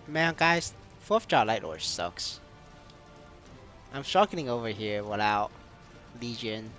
Man, guys, 4th Jar Light Lord sucks. I'm struggling over here without Legion.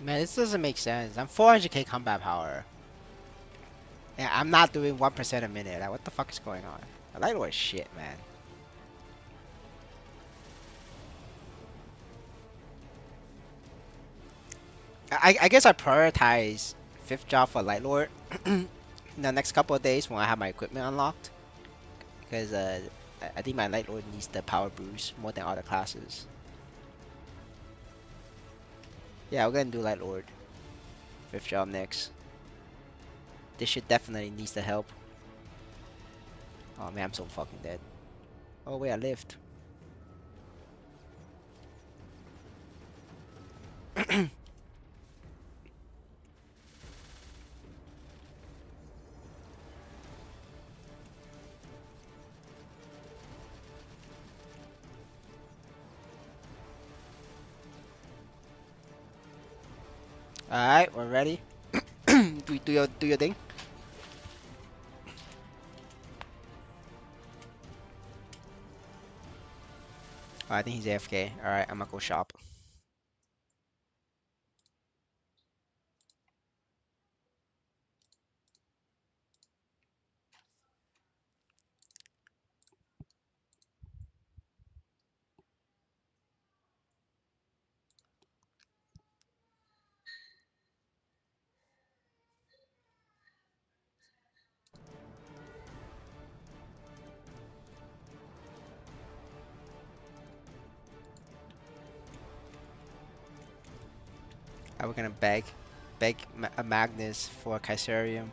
Man, this doesn't make sense. I'm 400k combat power. Yeah, I'm not doing 1% a minute. Like, what the fuck is going on? I like Lord shit, man. I guess I prioritize 5th job for Light Lord in the next couple of days when I have my equipment unlocked. Because I think my Light Lord needs the power boost more than other classes. Yeah, we're gonna do Light Lord. 5th job next. This shit definitely needs the help. Oh man, I'm so fucking dead. Oh wait, I lived. Alright, we're ready. Do your thing. Oh, I think he's AFK. Alright, I'm gonna go shop. We're gonna beg a Magnus for Kaiserium.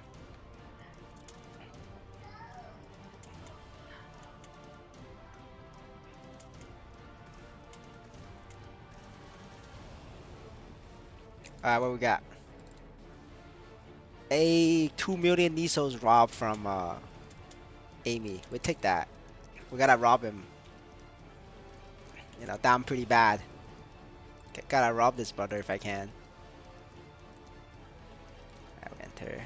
Alright, what we got? A 2 million Nisos robbed from Amy. We take that. We gotta rob him. You know, down pretty bad. Gotta rob this brother if I can. I'll enter.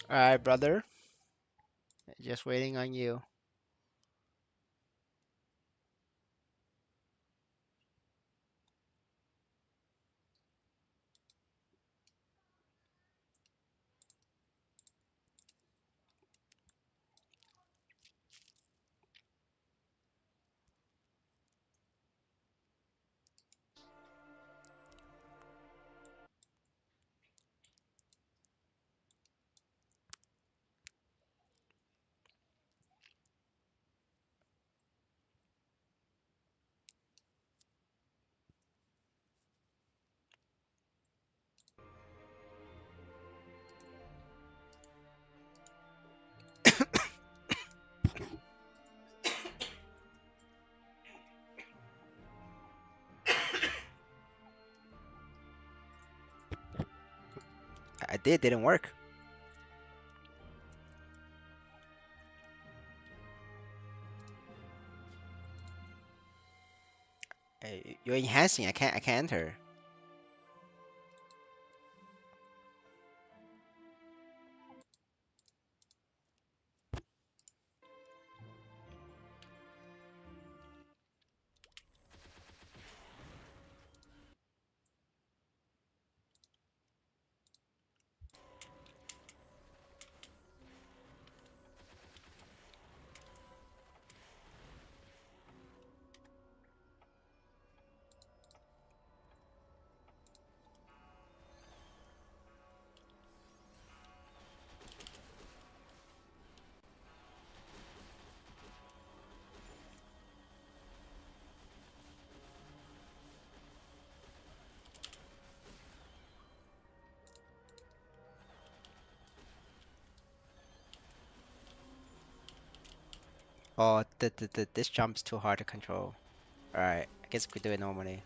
Alright, brother. Just waiting on you. I didn't work. You're enhancing. I can't enter. Oh, this jump's too hard to control. Alright, I guess we could do it normally.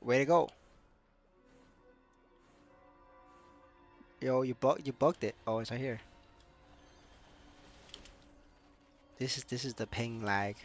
Way to go. Yo, you bugged it. Oh, it's right here. This is the ping lag.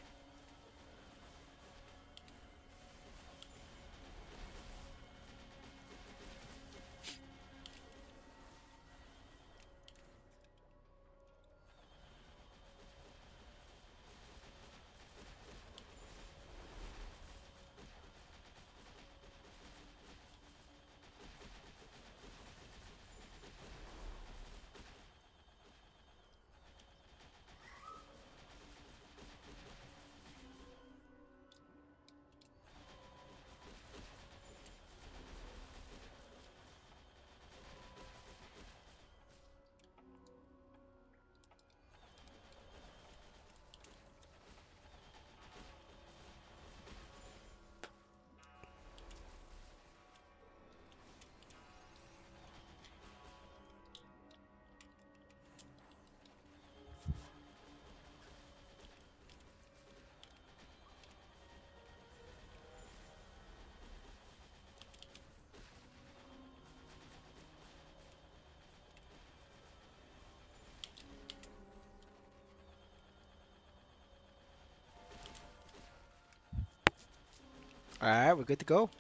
All right, we're good to go.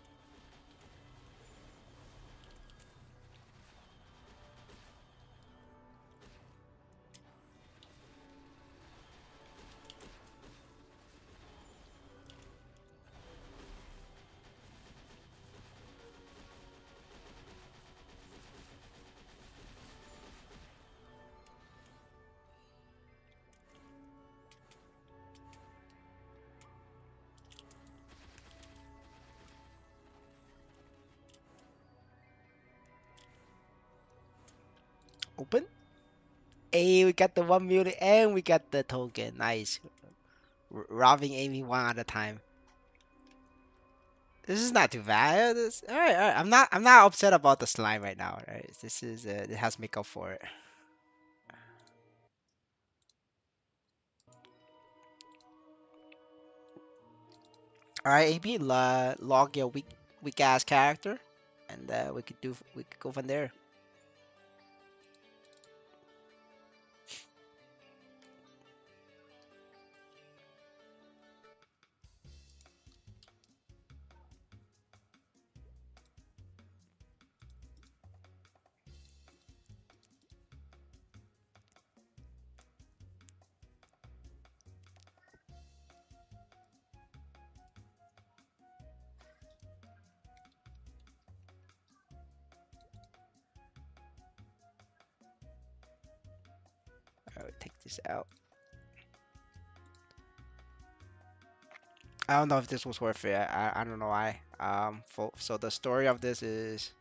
Open. Hey, we got the 1 million and we got the token. Nice. Robbing Amy one at a time. This is not too bad. All right, all right. I'm not upset about the slime right now. Right. This is it has make up for it. All right, AB, log your weak ass character, and we could go from there. All right, take this out. I don't know if this was worth it. I don't know why. So the story of this is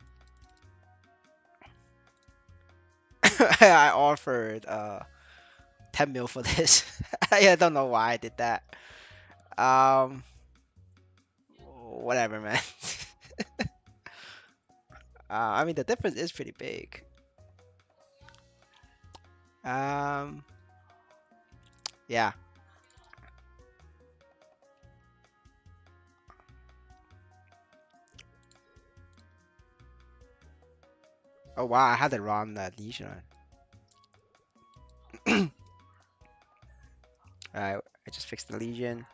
I offered 10 mil for this. I don't know why I did that. Um, whatever, man. I mean the difference is pretty big. Um, yeah. Oh wow, I had the wrong lesion. Alright, I just fixed the lesion.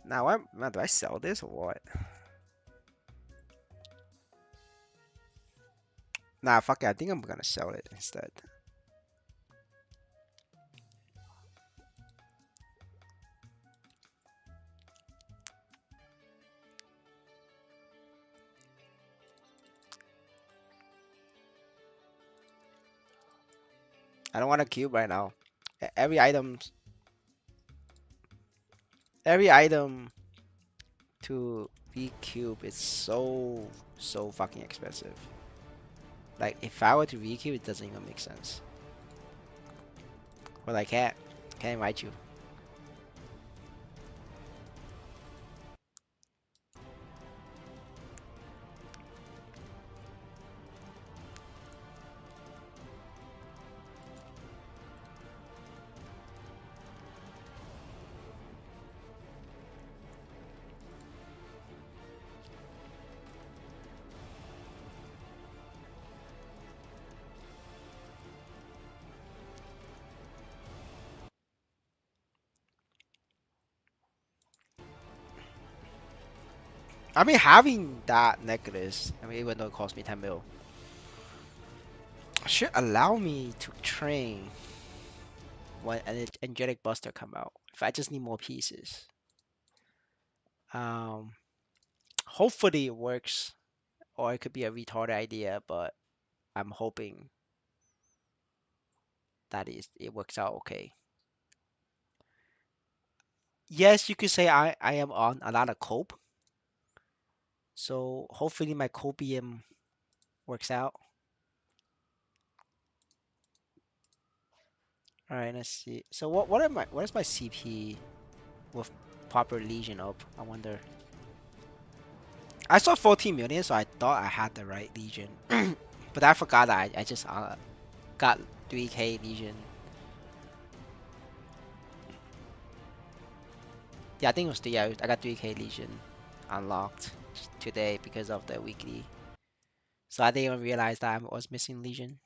Now, do I sell this or what? Nah, fuck it. I think I'm gonna sell it instead. I don't want a cube right now. Every item to be cube is so fucking expensive. Like if I were to recube, it doesn't even make sense. Well, I can't invite you. I mean, having that necklace, I mean, even though it cost me 10 mil, should allow me to train when an energetic buster come out. If I just need more pieces, um, hopefully it works, or it could be a retarded idea, but I'm hoping that it works out okay. Yes, you could say I am on a lot of cope, so hopefully my copium works out. All right, let's see. So what is my CP with proper legion up? I wonder. I saw 14 million, so I thought I had the right legion, but I forgot that I just got 3K legion. Yeah, I think it was yeah, I got 3K legion unlocked today because of the weekly. So I didn't even realize that I was missing legion.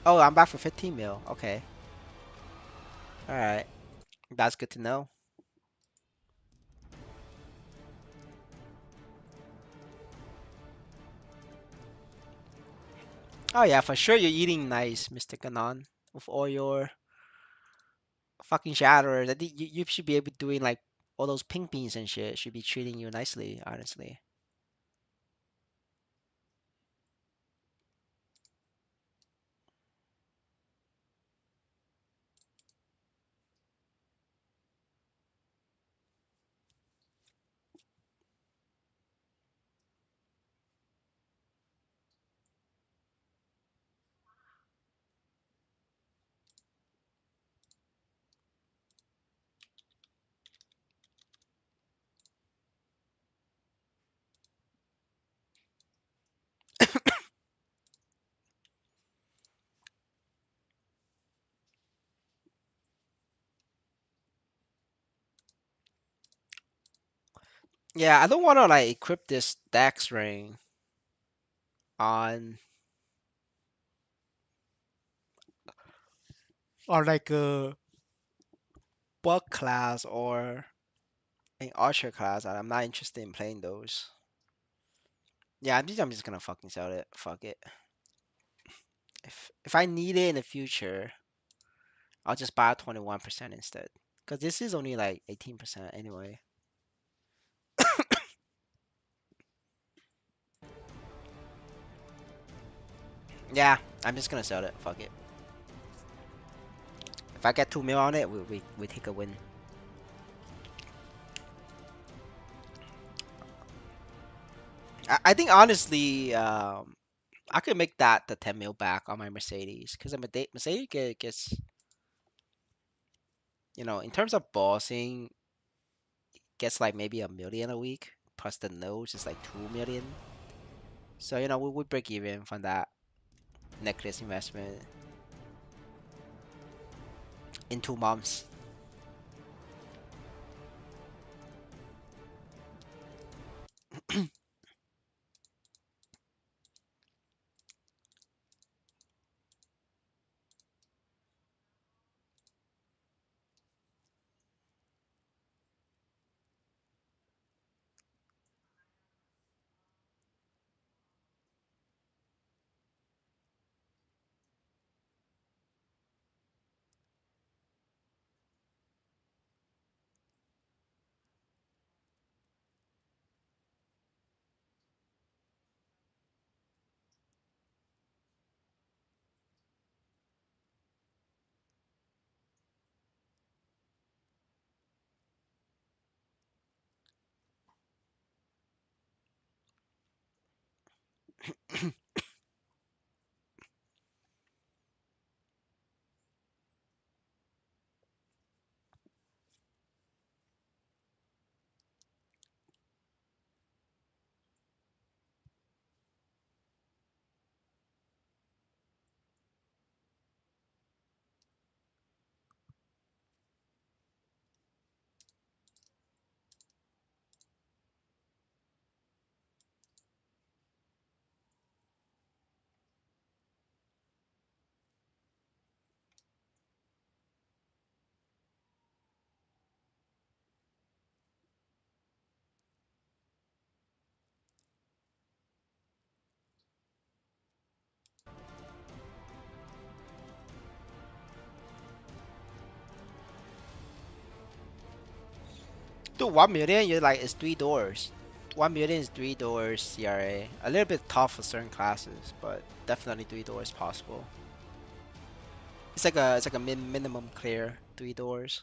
Oh, I'm back for 15 mil. Okay. All right. That's good to know. Oh yeah, for sure you're eating nice, Mr. Ganon, with all your fucking shatterers. I think you should be able to doing like all those pink beans and shit. Should be treating you nicely, honestly. Yeah, I don't want to like equip this Dex ring on like a bug class or an archer class. I'm not interested in playing those. Yeah, I'm just gonna fucking sell it. Fuck it. If I need it in the future, I'll just buy 21% instead. Cause this is only like 18% anyway. Yeah, I'm just gonna sell it. Fuck it. If I get 2 mil on it, we take a win. I think honestly, I could make that the 10 mil back on my Mercedes, because Mercedes gets, in terms of bossing, gets like maybe 1 million a week, plus the nose is like 2 million. So we break even from that necklace investment in 2 months. do 1 million, you're like it's 3 doors. 1 million is 3 doors CRA. A little bit tough for certain classes, but definitely 3 doors possible. It's like a minimum clear 3 doors.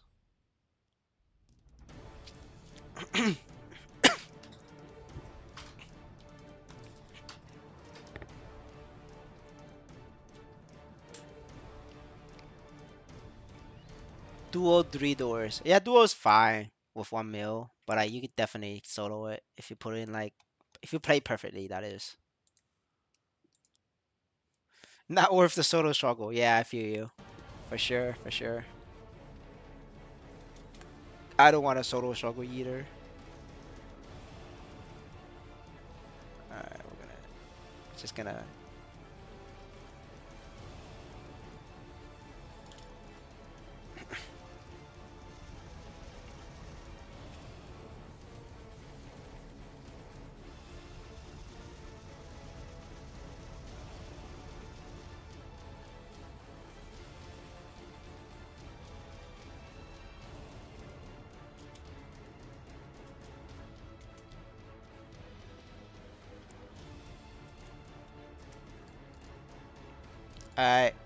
Duo 3 doors. Yeah, duo is fine with 1 mil, but you could definitely solo it if you put in like if you play perfectly. That is not worth the solo struggle. Yeah, I feel you for sure, for sure. I don't want a solo struggle either. All right, we're gonna just gonna.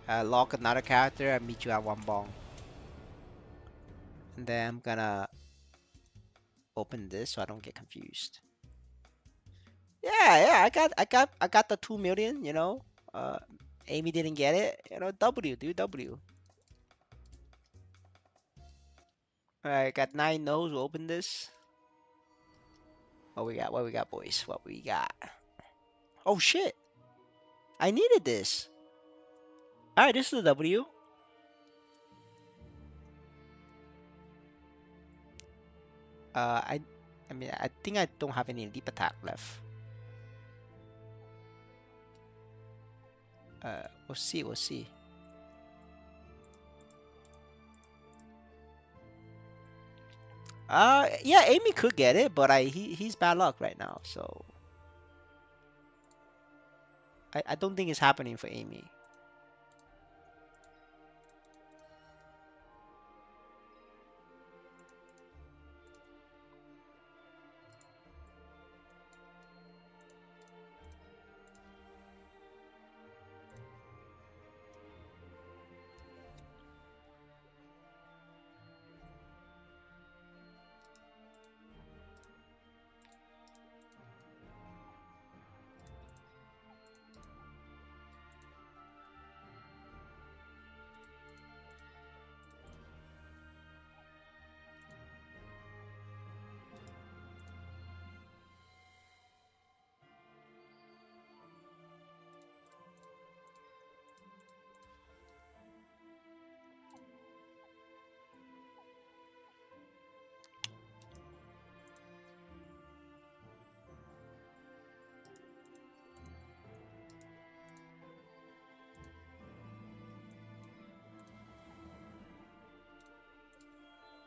I lock another character and meet you at one bong, and then I'm gonna open this so I don't get confused. Yeah, yeah, I got the 2 million. Amy didn't get it. W, do W. All right, got 9 no's. We'll open this. What we got? What we got, boys? What we got? Oh shit! I needed this. All right, this is a W. Uh, I, I mean, I think I don't have any leap attack left. We'll see. We'll see. Yeah, Amy could get it, but he's bad luck right now, so I don't think it's happening for Amy.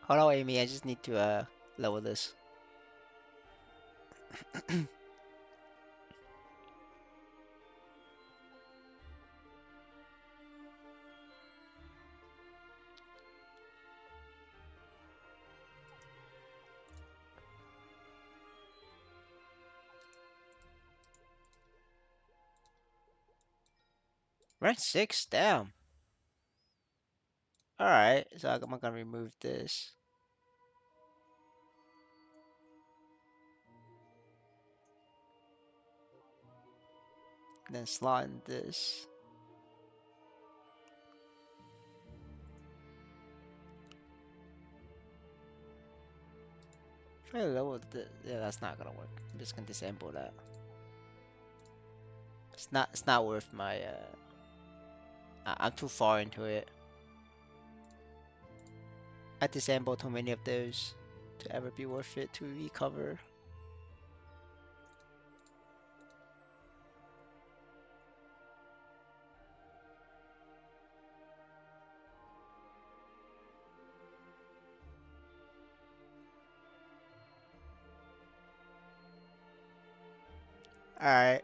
Hold on, Amy. I just need to lower this. Rank 6, damn. All right, so I'm gonna remove this, then slot in this. Try to lower the. Yeah, that's not gonna work. I'm just gonna disable that. It's not worth my. I'm too far into it. I disabled too many of those to ever be worth it to recover. All right.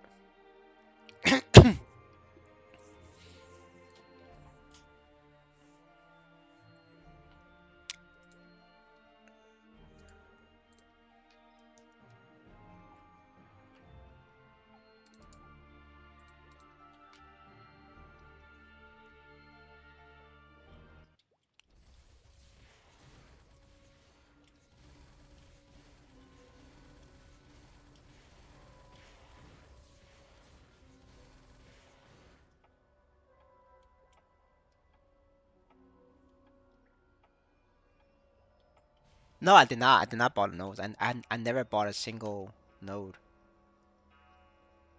No, I did not. I did not bought a node. I never bought a single node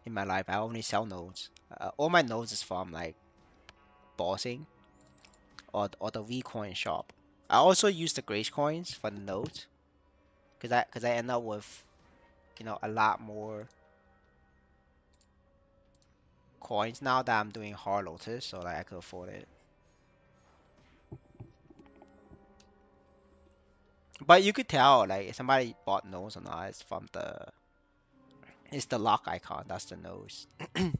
in my life. I only sell nodes. All my nodes is from like bossing or the V coin shop. I also use the Grace coins for the nodes because I end up with a lot more coins now that I'm doing hard lotus, so like I could afford it. But you could tell like if somebody bought nose or not. It's the lock icon. That's the nose. I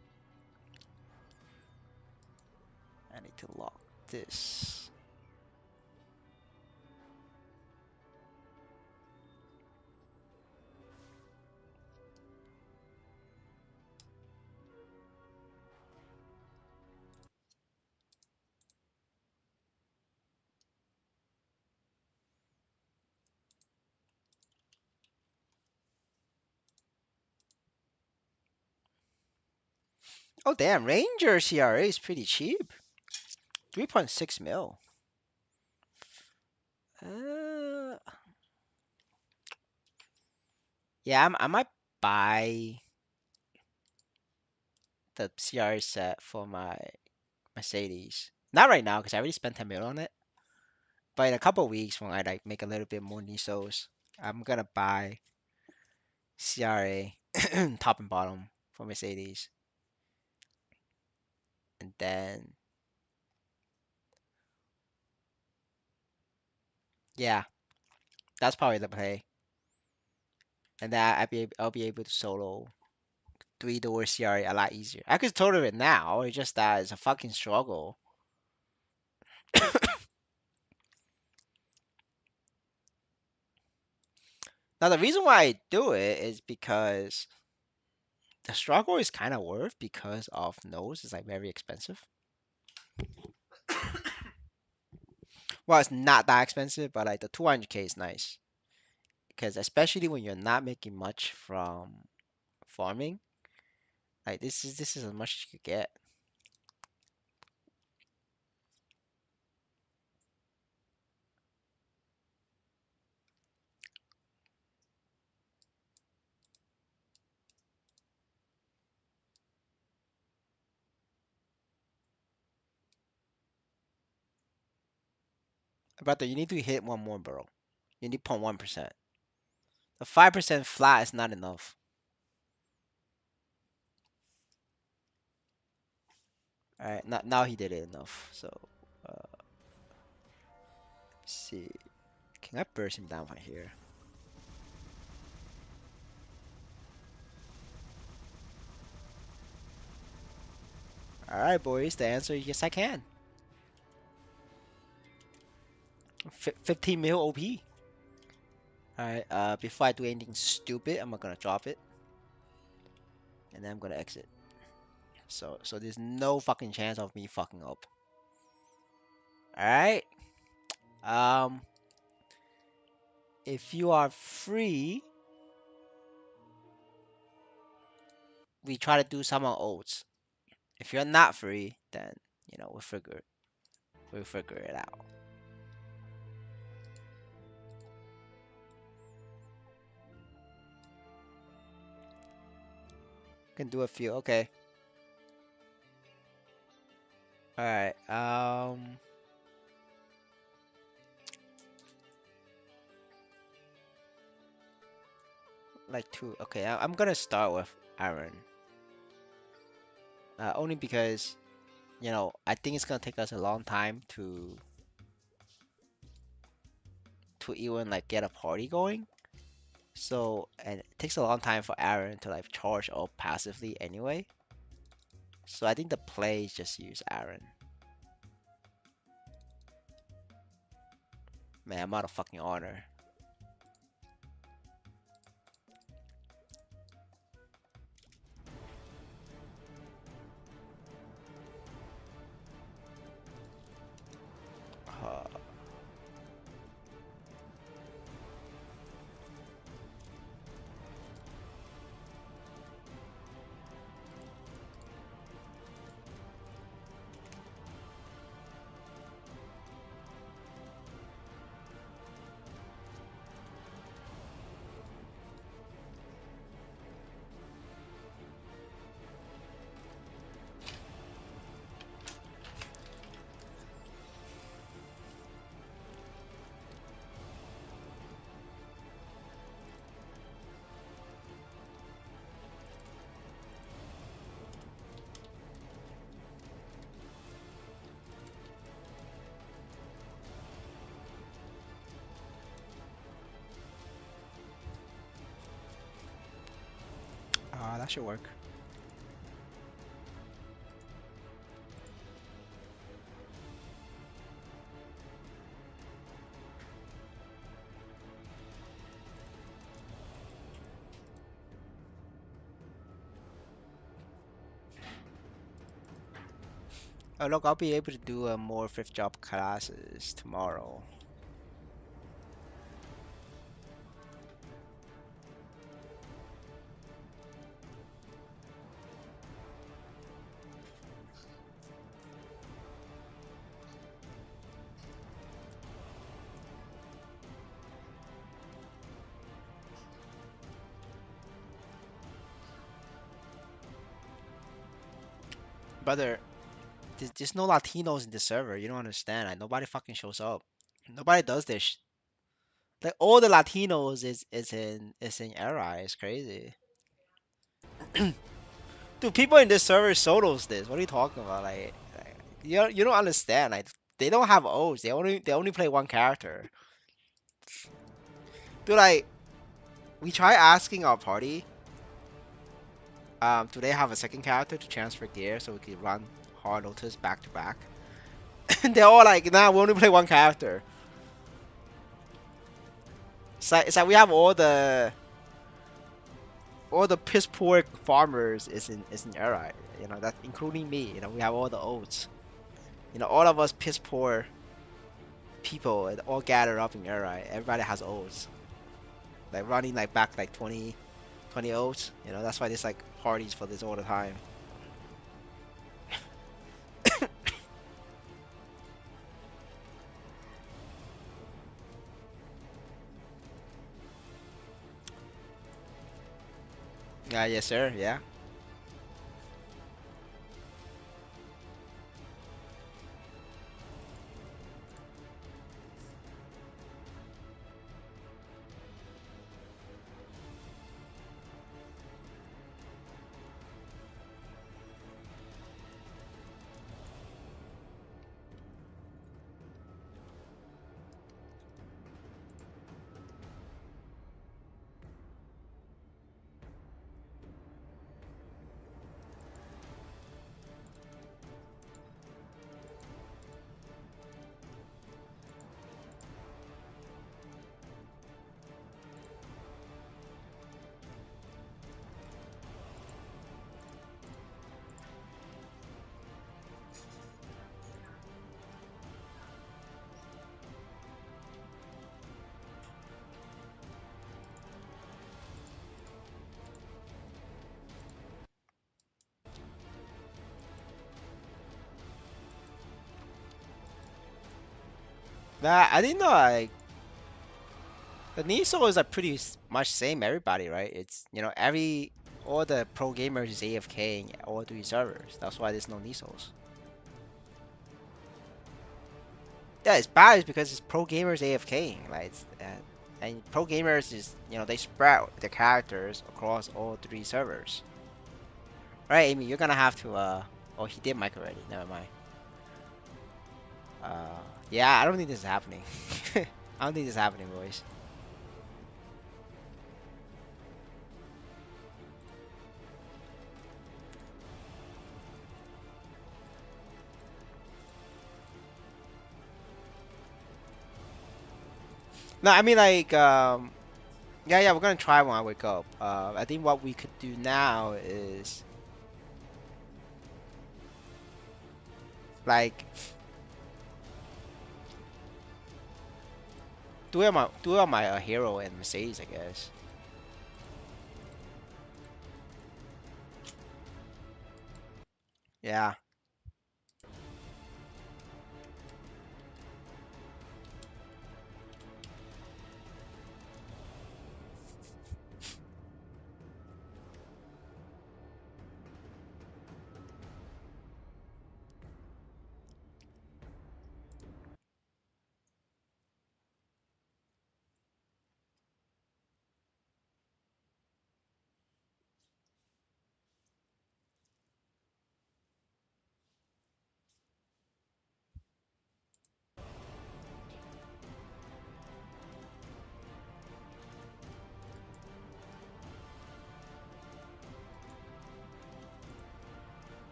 need to lock this. Oh damn, Ranger CRA is pretty cheap. 3.6 mil. Uh, yeah, I might buy the CRA set for my Mercedes. Not right now because I already spent 10 mil on it. But in a couple of weeks when I like make a little bit more Nisos, I'm gonna buy CRA top and bottom for Mercedes. And then yeah, that's probably the play. And then I'll be able to solo three-door CRA a lot easier. I could total it now, it's just that it's a fucking struggle. Now the reason why I do it is because the struggle is kind of worth because of nose is like very expensive. Well, it's not that expensive, but like the 200K is nice because especially when you're not making much from farming, like this is as much as you could get. Brother, you need to hit one more, bro. You need 0.1%. The 5% flat is not enough. All right, now he did it enough. So, let's see. Can I burst him down from here? All right, boys. The answer is yes, I can. 15 mil OP. All right. Before I do anything stupid, I'm not gonna drop it, and then I'm gonna exit. So there's no fucking chance of me fucking up. All right. Um, if you are free, we try to do some on oats. If you're not free, then we'll figure it out. Can do a few. Okay. All right. Like two. Okay. I'm gonna start with Aaron. Only because I think it's gonna take us a long time to even like get a party going. So, and it takes a long time for Aaron to like charge up passively anyway. So I think the play is just use Aaron. Man, I'm out of fucking honor. Uh, that should work. Oh look, I'll be able to do more fifth job classes tomorrow. Brother, there's no Latinos in the server. You don't understand. Like nobody fucking shows up. Nobody does this. Like all the Latinos is in era. It's crazy. Dude, people in this server solos this. What are you talking about? Like you don't understand. Like they don't have O's. They only play one character. Dude, like we try asking our party, do they have a second character to transfer gear so we can run hard lotus back to back? And they're all like, nah, we only play one character. It's like we have all the piss poor farmers is in era. That including me. We have all the oats. All of us piss poor people and all gathered up in era. Everybody has oats. Like running like back like 20 oats. That's why there's like parties for this all the time. Yeah, yes sir. Yeah. Nah, I didn't know like the Niso is like pretty much same everybody, right? It's every all the pro gamers is AFK in all three servers. That's why there's no Nisos. Yeah, it's bad is because it's pro gamers AFKing. Like and pro gamers is they spread the characters across all three servers. Right, Amy, you're gonna have to oh he did mic already. Never mind. Yeah, I don't think this is happening. I don't think this is happening, boys. No, I mean like yeah, yeah, we're gonna try when I wake up. I think what we could do now is like do it on my hero and Mercedes, I guess. Yeah.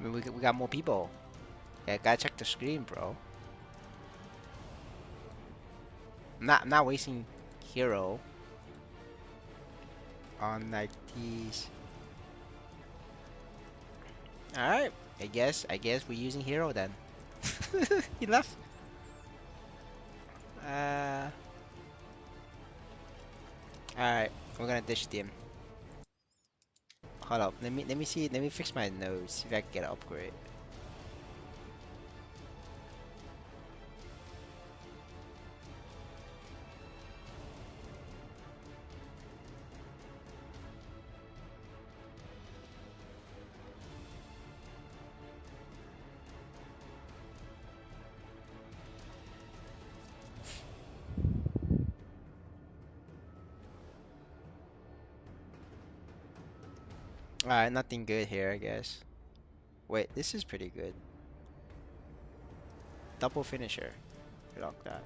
I mean, we got more people. Yeah, gotta check the screen, bro. I'm not wasting hero on like these. All right. I guess we're using hero then. He left. Uh. All right. We're gonna dish him. Hold up. Let me see. Let me fix my nose. See if I can get an upgrade. All right. Nothing good here, I guess. Wait, this is pretty good. Double finisher. Lock that.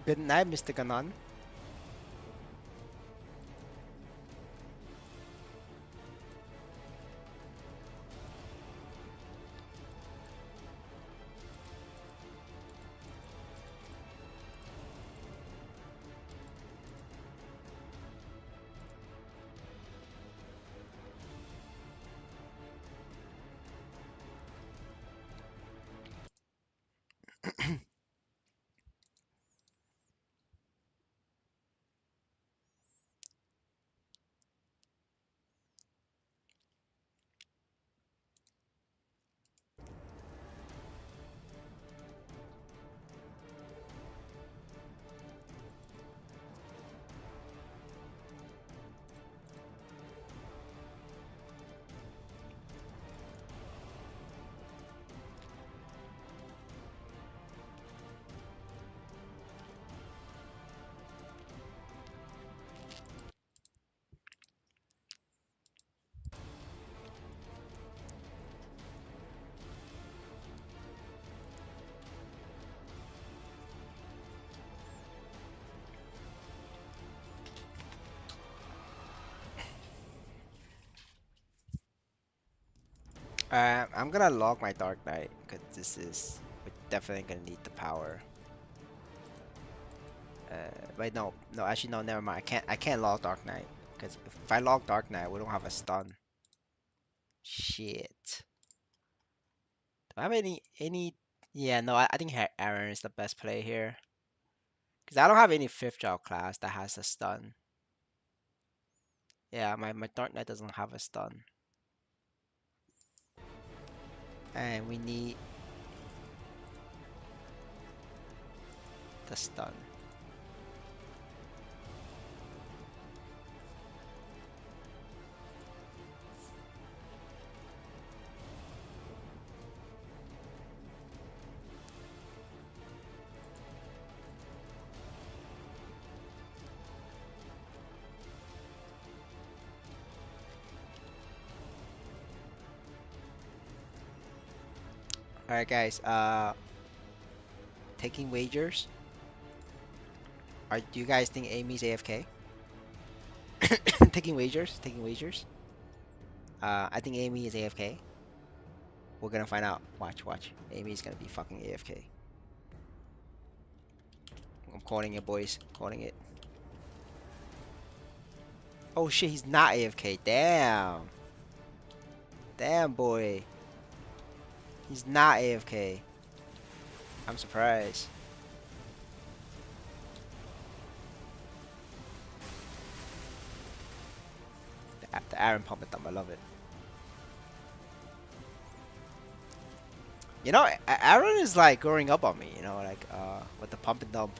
Good night, Mr. Ganon. I'm gonna log my Dark Knight because we're definitely gonna need the power. Wait, no, actually, no, never mind. I can't log Dark Knight because if I log Dark Knight, we don't have a stun. Shit. Do I have any? Yeah, no, I think Aaron is the best play here because I don't have any fifth job class that has a stun. Yeah, my Dark Knight doesn't have a stun, and we need the stun. All right, guys. Taking wagers. Do you guys think Amy's AFK? Taking wagers? Taking wagers? I think Amy is AFK. We're gonna find out. Watch, watch. Amy's gonna be fucking AFK. I'm calling it, boys. Calling it. Oh shit, he's not AFK. Damn. Damn, boy. He's not AFK. I'm surprised. The Aaron pump it up. I love it. You know, Aaron is like growing up on me. You know, like with the pump and dump.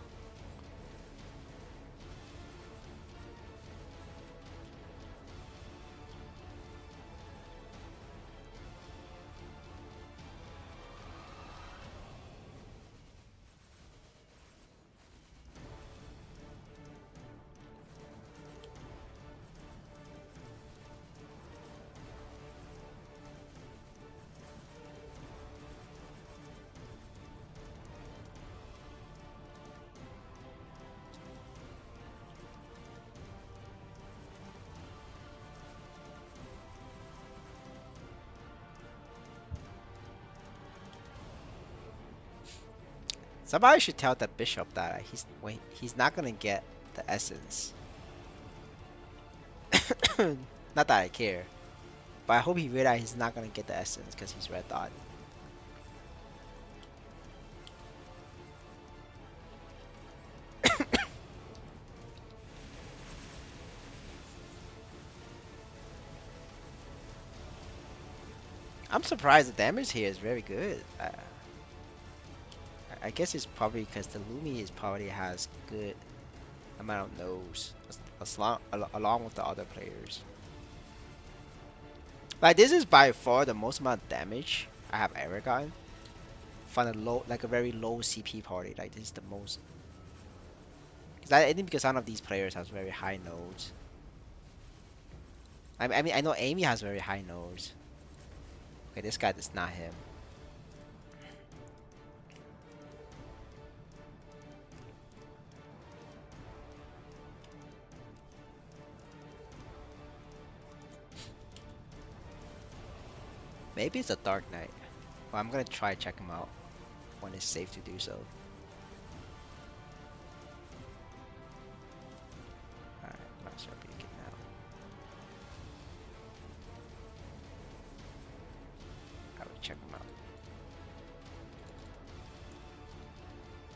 Somebody should tell the bishop that he's not gonna get the essence. Not that I care, but I hope he realizes he's not gonna get the essence because he's red dot. I'm surprised the damage here is very good. I guess it's probably because the Lumi is probably has good amount of nodes along with the other players. Like this is by far the most amount of damage I have ever gotten from a low, like a very low CP party. Like this is the most. Because I think because none of these players has very high nodes. I mean I know Amy has very high nodes. Okay, this guy is not him. Maybe it's a Dark Knight. Well, I'm gonna try check him out when it's safe to do so. Alright, Master Beacon now. I will check him out.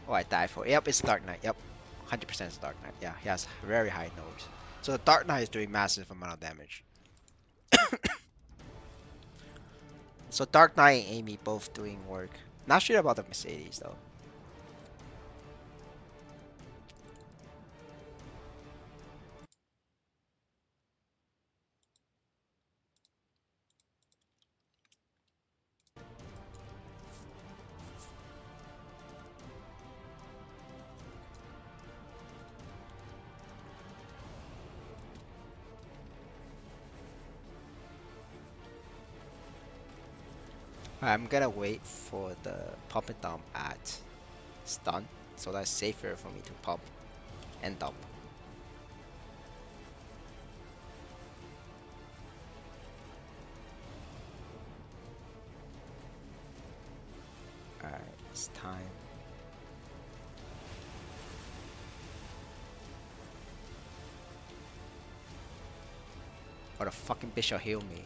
Oh, I died for it. Yep, it's Dark Knight. Yep, 100% it's Dark Knight. Yeah, he has very high nodes. So the Dark Knight is doing massive amount of damage. So Dark Knight and Amy both doing work. Not sure about the Mercedes though. I'm gonna wait for the pump and dump at stun, so that's safer for me to pump and dump. Alright, it's time. Or the fucking bishop heal me.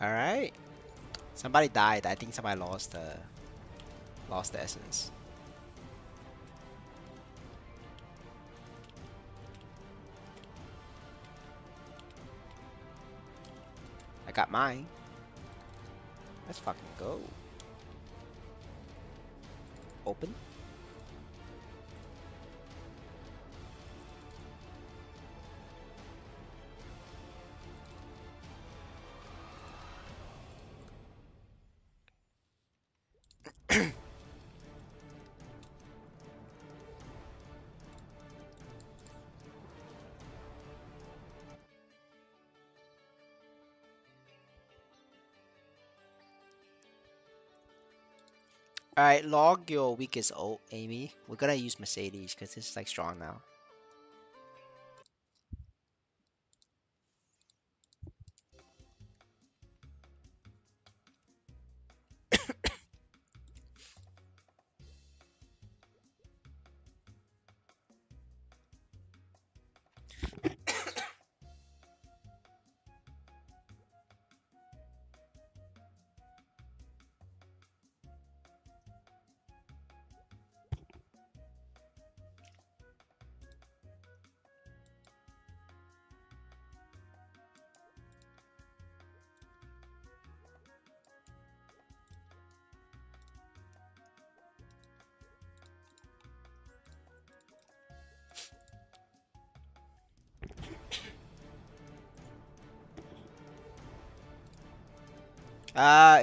Alright. Somebody died. I think somebody lost the essence. I got mine. Let's fucking go. Open. Alright, log your weakest ult, Amy. We're gonna use Mercedes because it's like strong now.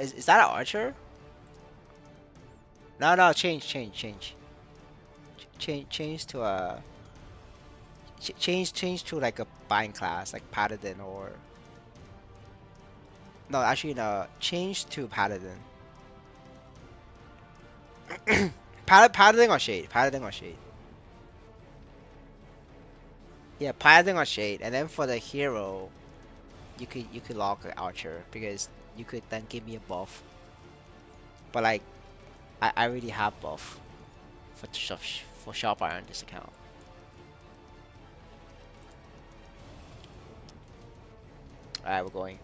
Is that an archer? No, no, change to a change to like a bind class, like paladin or no, actually no, change to paladin. Paladin or shade, paladin or shade. Yeah, paladin or shade, and then for the hero, you could lock an archer because you could then give me a buff. But like I already have buff for sharp iron on this account. All right, we're going.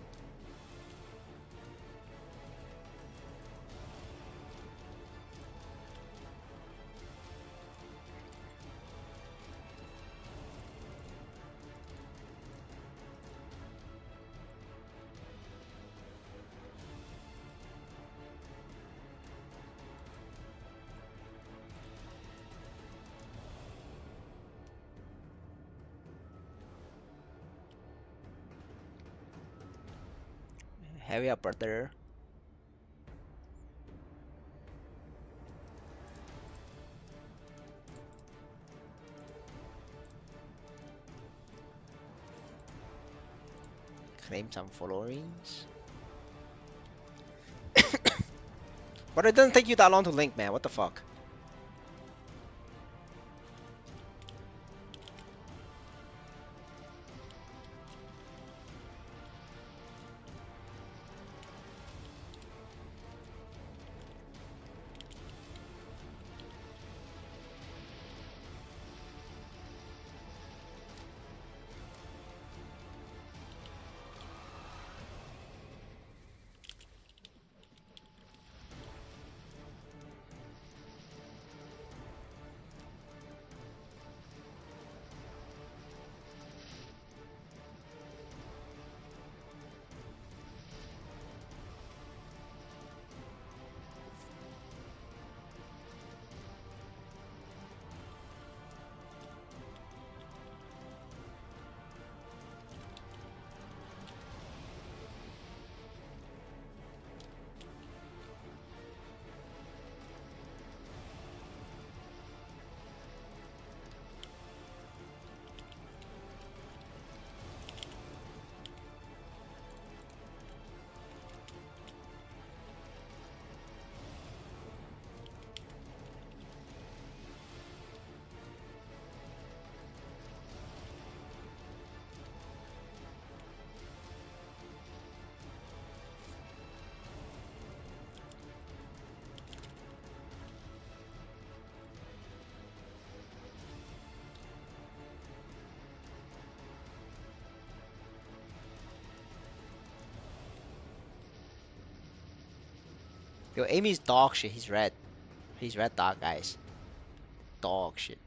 Hurry up, brother. Claim some followings. But it doesn't take you that long to link, man. What the fuck? Yo, Amy's dog shit. He's red. He's red dog, guys. Dog shit.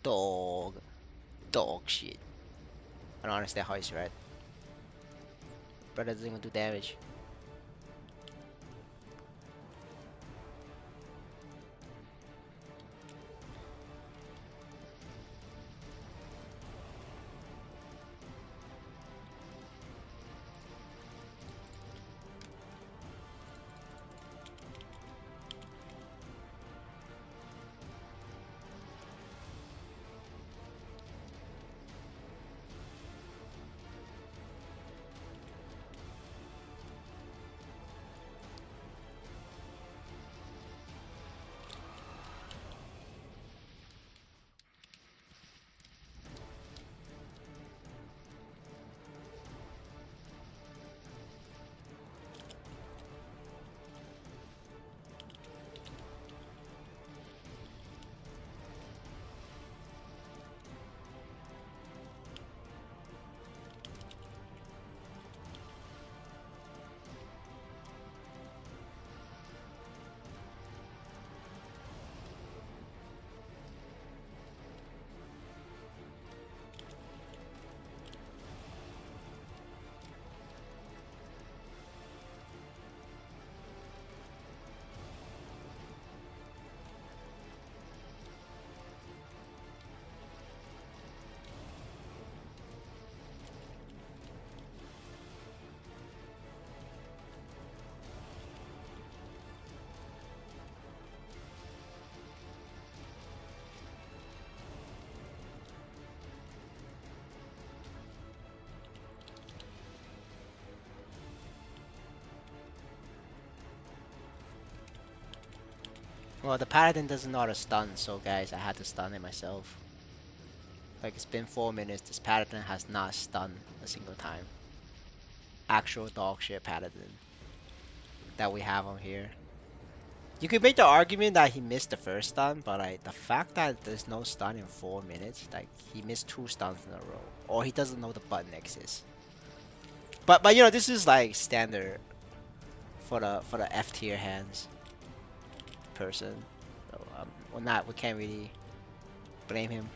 Dog. Dog shit. I don't understand how he's red. Brother doesn't even do damage. Well, the paladin doesn't know how to stun, so guys, I had to stun it myself. Like, it's been 4 minutes, this paladin has not stunned a single time. Actual dog shit paladin that we have on here. You could make the argument that he missed the first stun, but like the fact that there's no stun in 4 minutes, like he missed 2 stuns in a row, or he doesn't know the button exists. But you know, this is like standard for the F tier hands person. So we can't really blame him.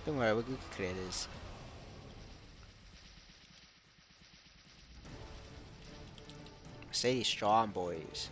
Don't worry, we can clear this. Say strong boys.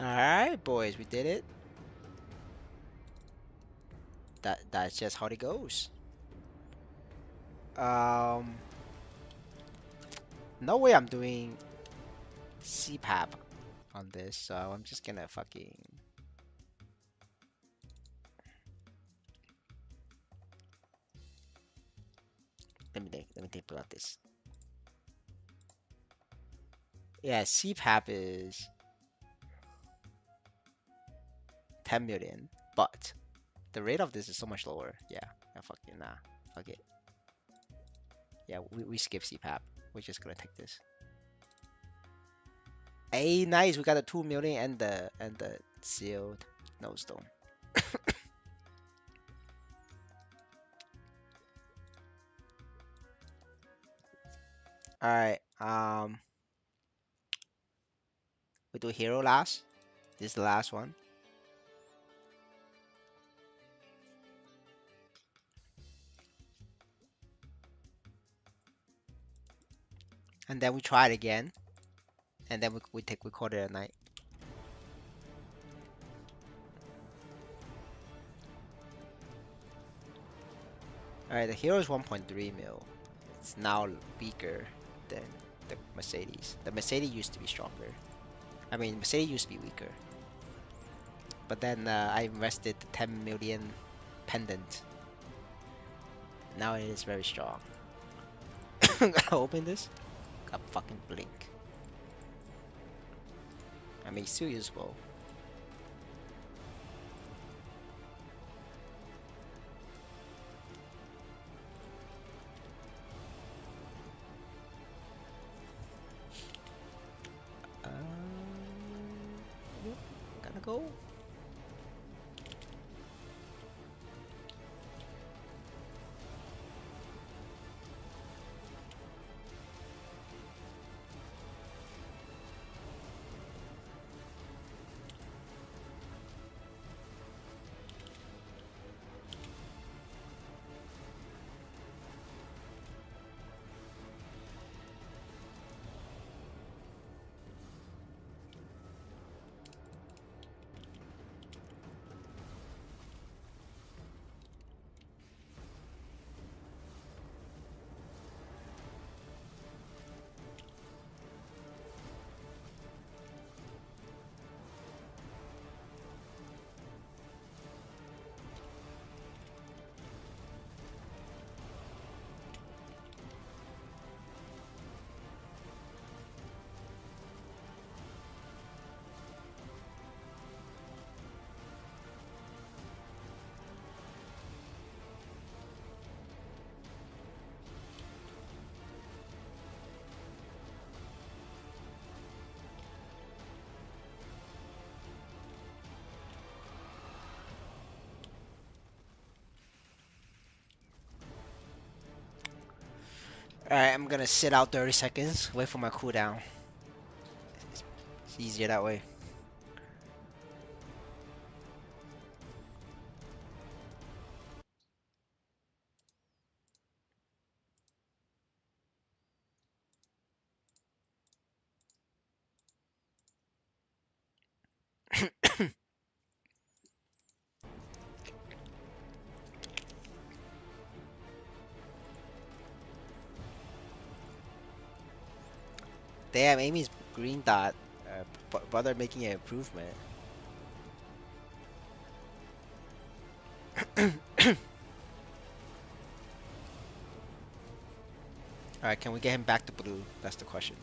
Alright, boys, we did it. That's just how it goes. Um, no way I'm doing CPAP on this, so I'm just gonna fucking. Let me think about this. Yeah, CPAP is 10 million, but the rate of this is so much lower. Yeah, fucking nah, fuck it. Yeah, we skip CPAP. We're just gonna take this. Hey, nice. We got a 2 million and the sealed no stone. All right. We do hero last. This is the last one. And then we try it again. And then we call it a night. Alright, the hero is 1.3 mil. It's now weaker than the Mercedes. The Mercedes used to be stronger. I mean, Mercedes used to be weaker. But then I invested the 10 million pendant. Now it is very strong. Gotta open this. Got fucking blink. I mean, still usable. Yep, gotta go. Alright, I'm gonna sit out 30 seconds, wait for my cooldown. It's easier that way. Damn, Amy's green dot. Brother making an improvement. Alright, can we get him back to blue? That's the question.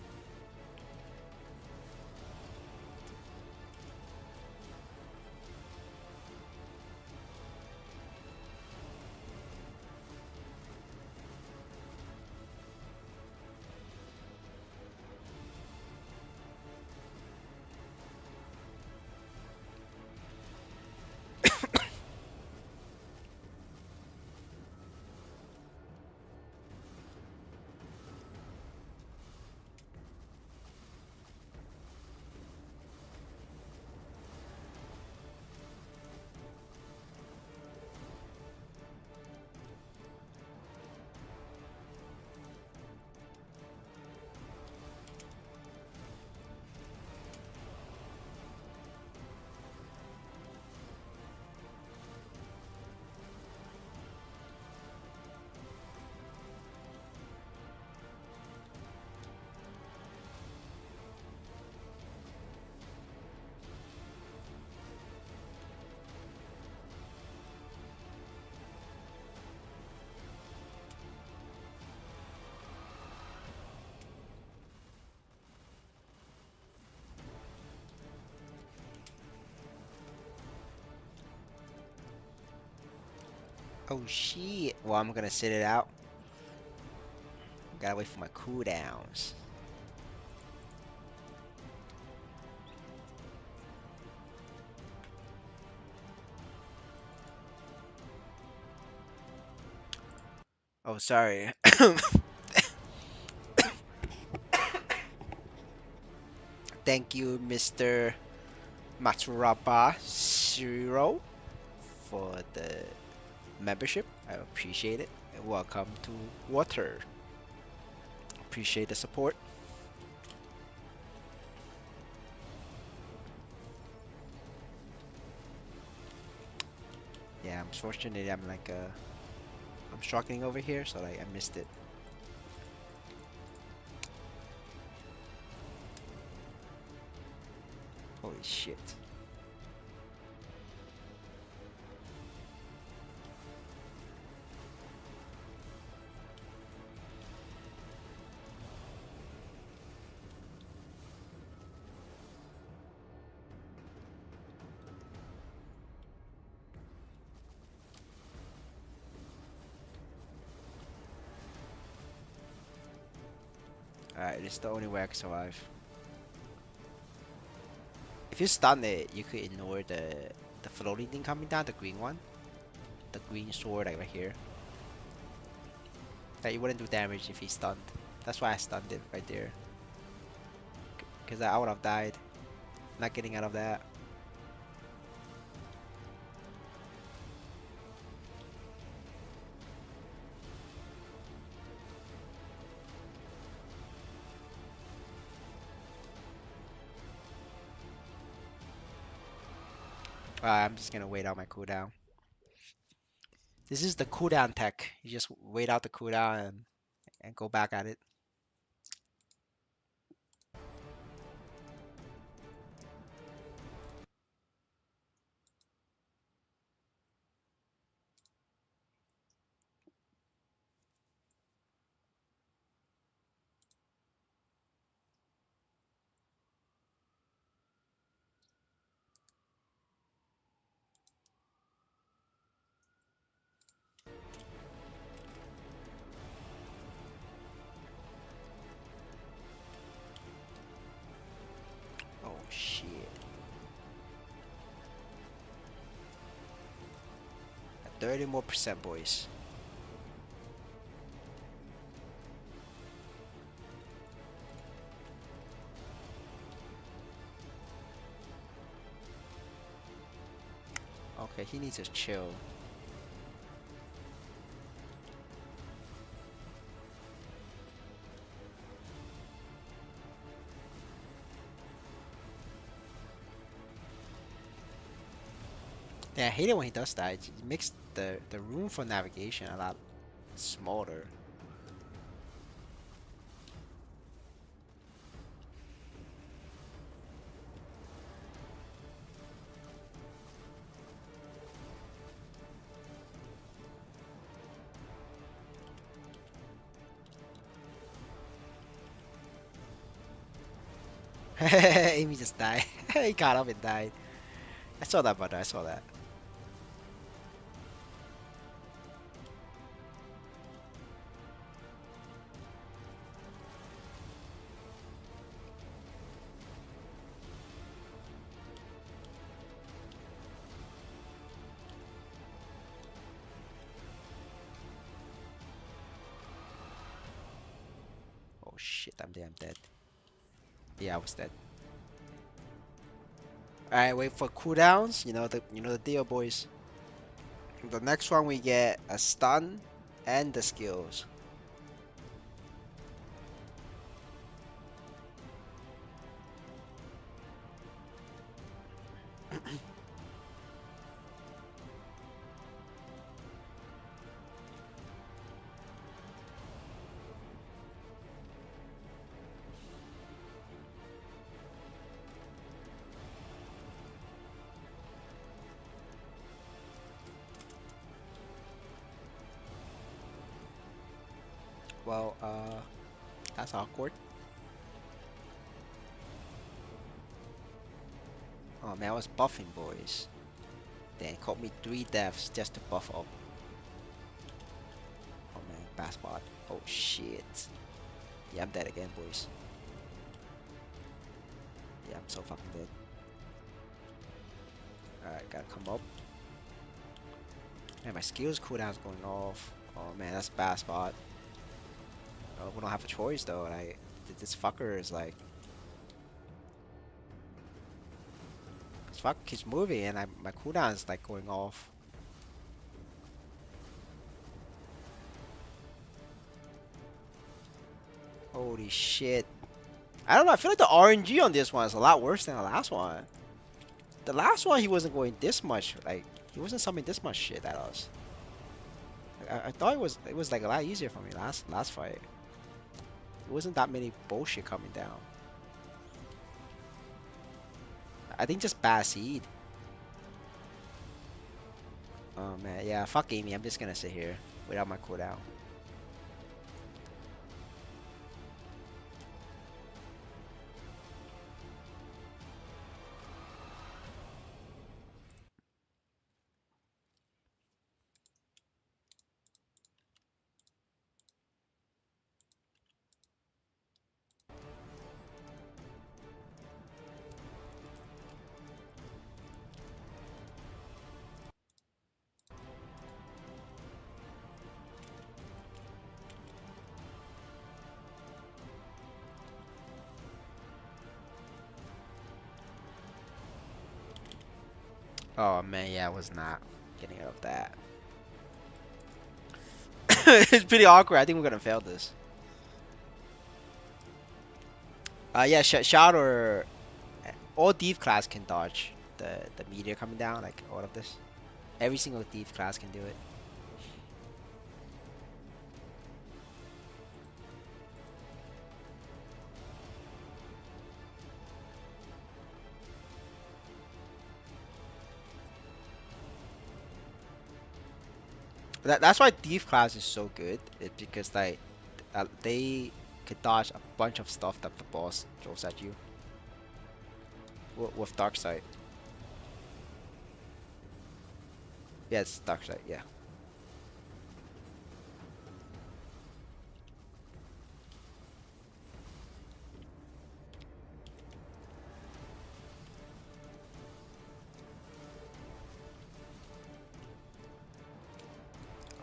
Oh shit. Well, I'm gonna sit it out. Gotta wait for my cooldowns. Oh, sorry. Thank you, Mr. Matsuraba Shiro, for the membership. I appreciate it. And welcome to Water. Appreciate the support. Yeah, I'm fortunate. I'm struggling over here, so like I missed it. Holy shit. Alright, it's the only way I can survive. If you stun it, you could ignore the floating thing coming down, the green one. The green sword like right here. That it wouldn't do damage if he stunned. That's why I stunned it right there. Because I would have died. Not getting out of that. I'm just gonna wait out my cooldown. This is the cooldown tech. You just wait out the cooldown and go back at it. Oh shit. 30 more percent, boys. Okay, he needs to chill. Yeah, I hate it when he does that. It makes the room for navigation a lot smaller. Amy just died. He got up and died. I saw that, brother. I saw that. Oh shit, I'm dead. I'm dead. Yeah, I was dead. All right, wait for cooldowns. You know the deal, boys. The next one we get a stun and the skills. Well, that's awkward. Oh man, I was buffing, boys. Then it caught me 3 deaths just to buff up. Oh man, bad spot. Oh shit. Yeah, I'm dead again, boys. Yeah, I'm so fucking dead. Alright, gotta come up. Man, my skills cooldown's going off. Oh man, that's a bad spot. Oh, we don't have a choice though. Like, this fucker is like, this fucker keeps moving, and my cooldown's like going off. Holy shit! I don't know. I feel like the RNG on this one is a lot worse than the last one. The last one he wasn't going this much. Like, he wasn't summoning this much shit at us. Like, I thought it was like a lot easier for me last fight. It wasn't that many bullshit coming down. I think just bad seed. Oh man, yeah, fuck Amy. I'm just gonna sit here without my cooldown. Oh man, yeah, I was not getting out of that. It's pretty awkward. I think we're gonna fail this. Yeah, shout or all thief class can dodge the meteor coming down, like all of this. Every single thief class can do it. That's why thief class is so good. It's because like they could dodge a bunch of stuff that the boss throws at you with dark sight. Yeah, it's dark sight. Yeah.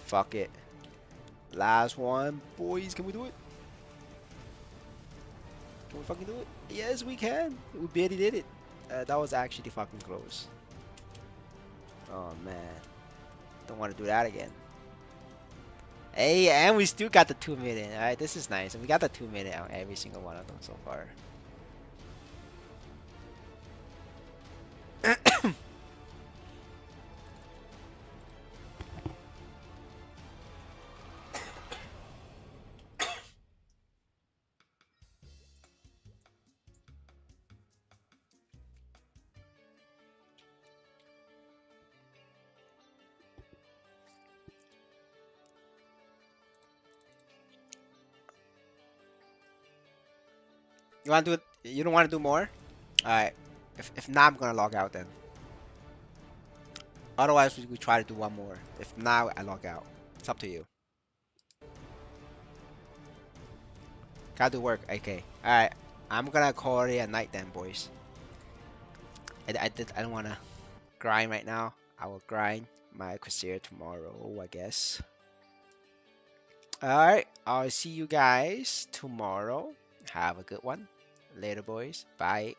Fuck it. Last one, boys. Can we do it? Can we fucking do it? Yes, we can. We barely did it. That was actually fucking close. Oh man, don't want to do that again. Hey, and we still got the 2 minute. All right, this is nice. And we got the 2 minute on every single one of them so far. You want to do it? You don't want to do more? All right. If not, I'm gonna log out then. Otherwise, we try to do one more. If not, I log out. It's up to you. Gotta do work. Okay. All right. I'm gonna call it a night then, boys. I don't wanna grind right now. I will grind my corsair tomorrow, I guess. All right. I'll see you guys tomorrow. Have a good one. Later, boys. Bye.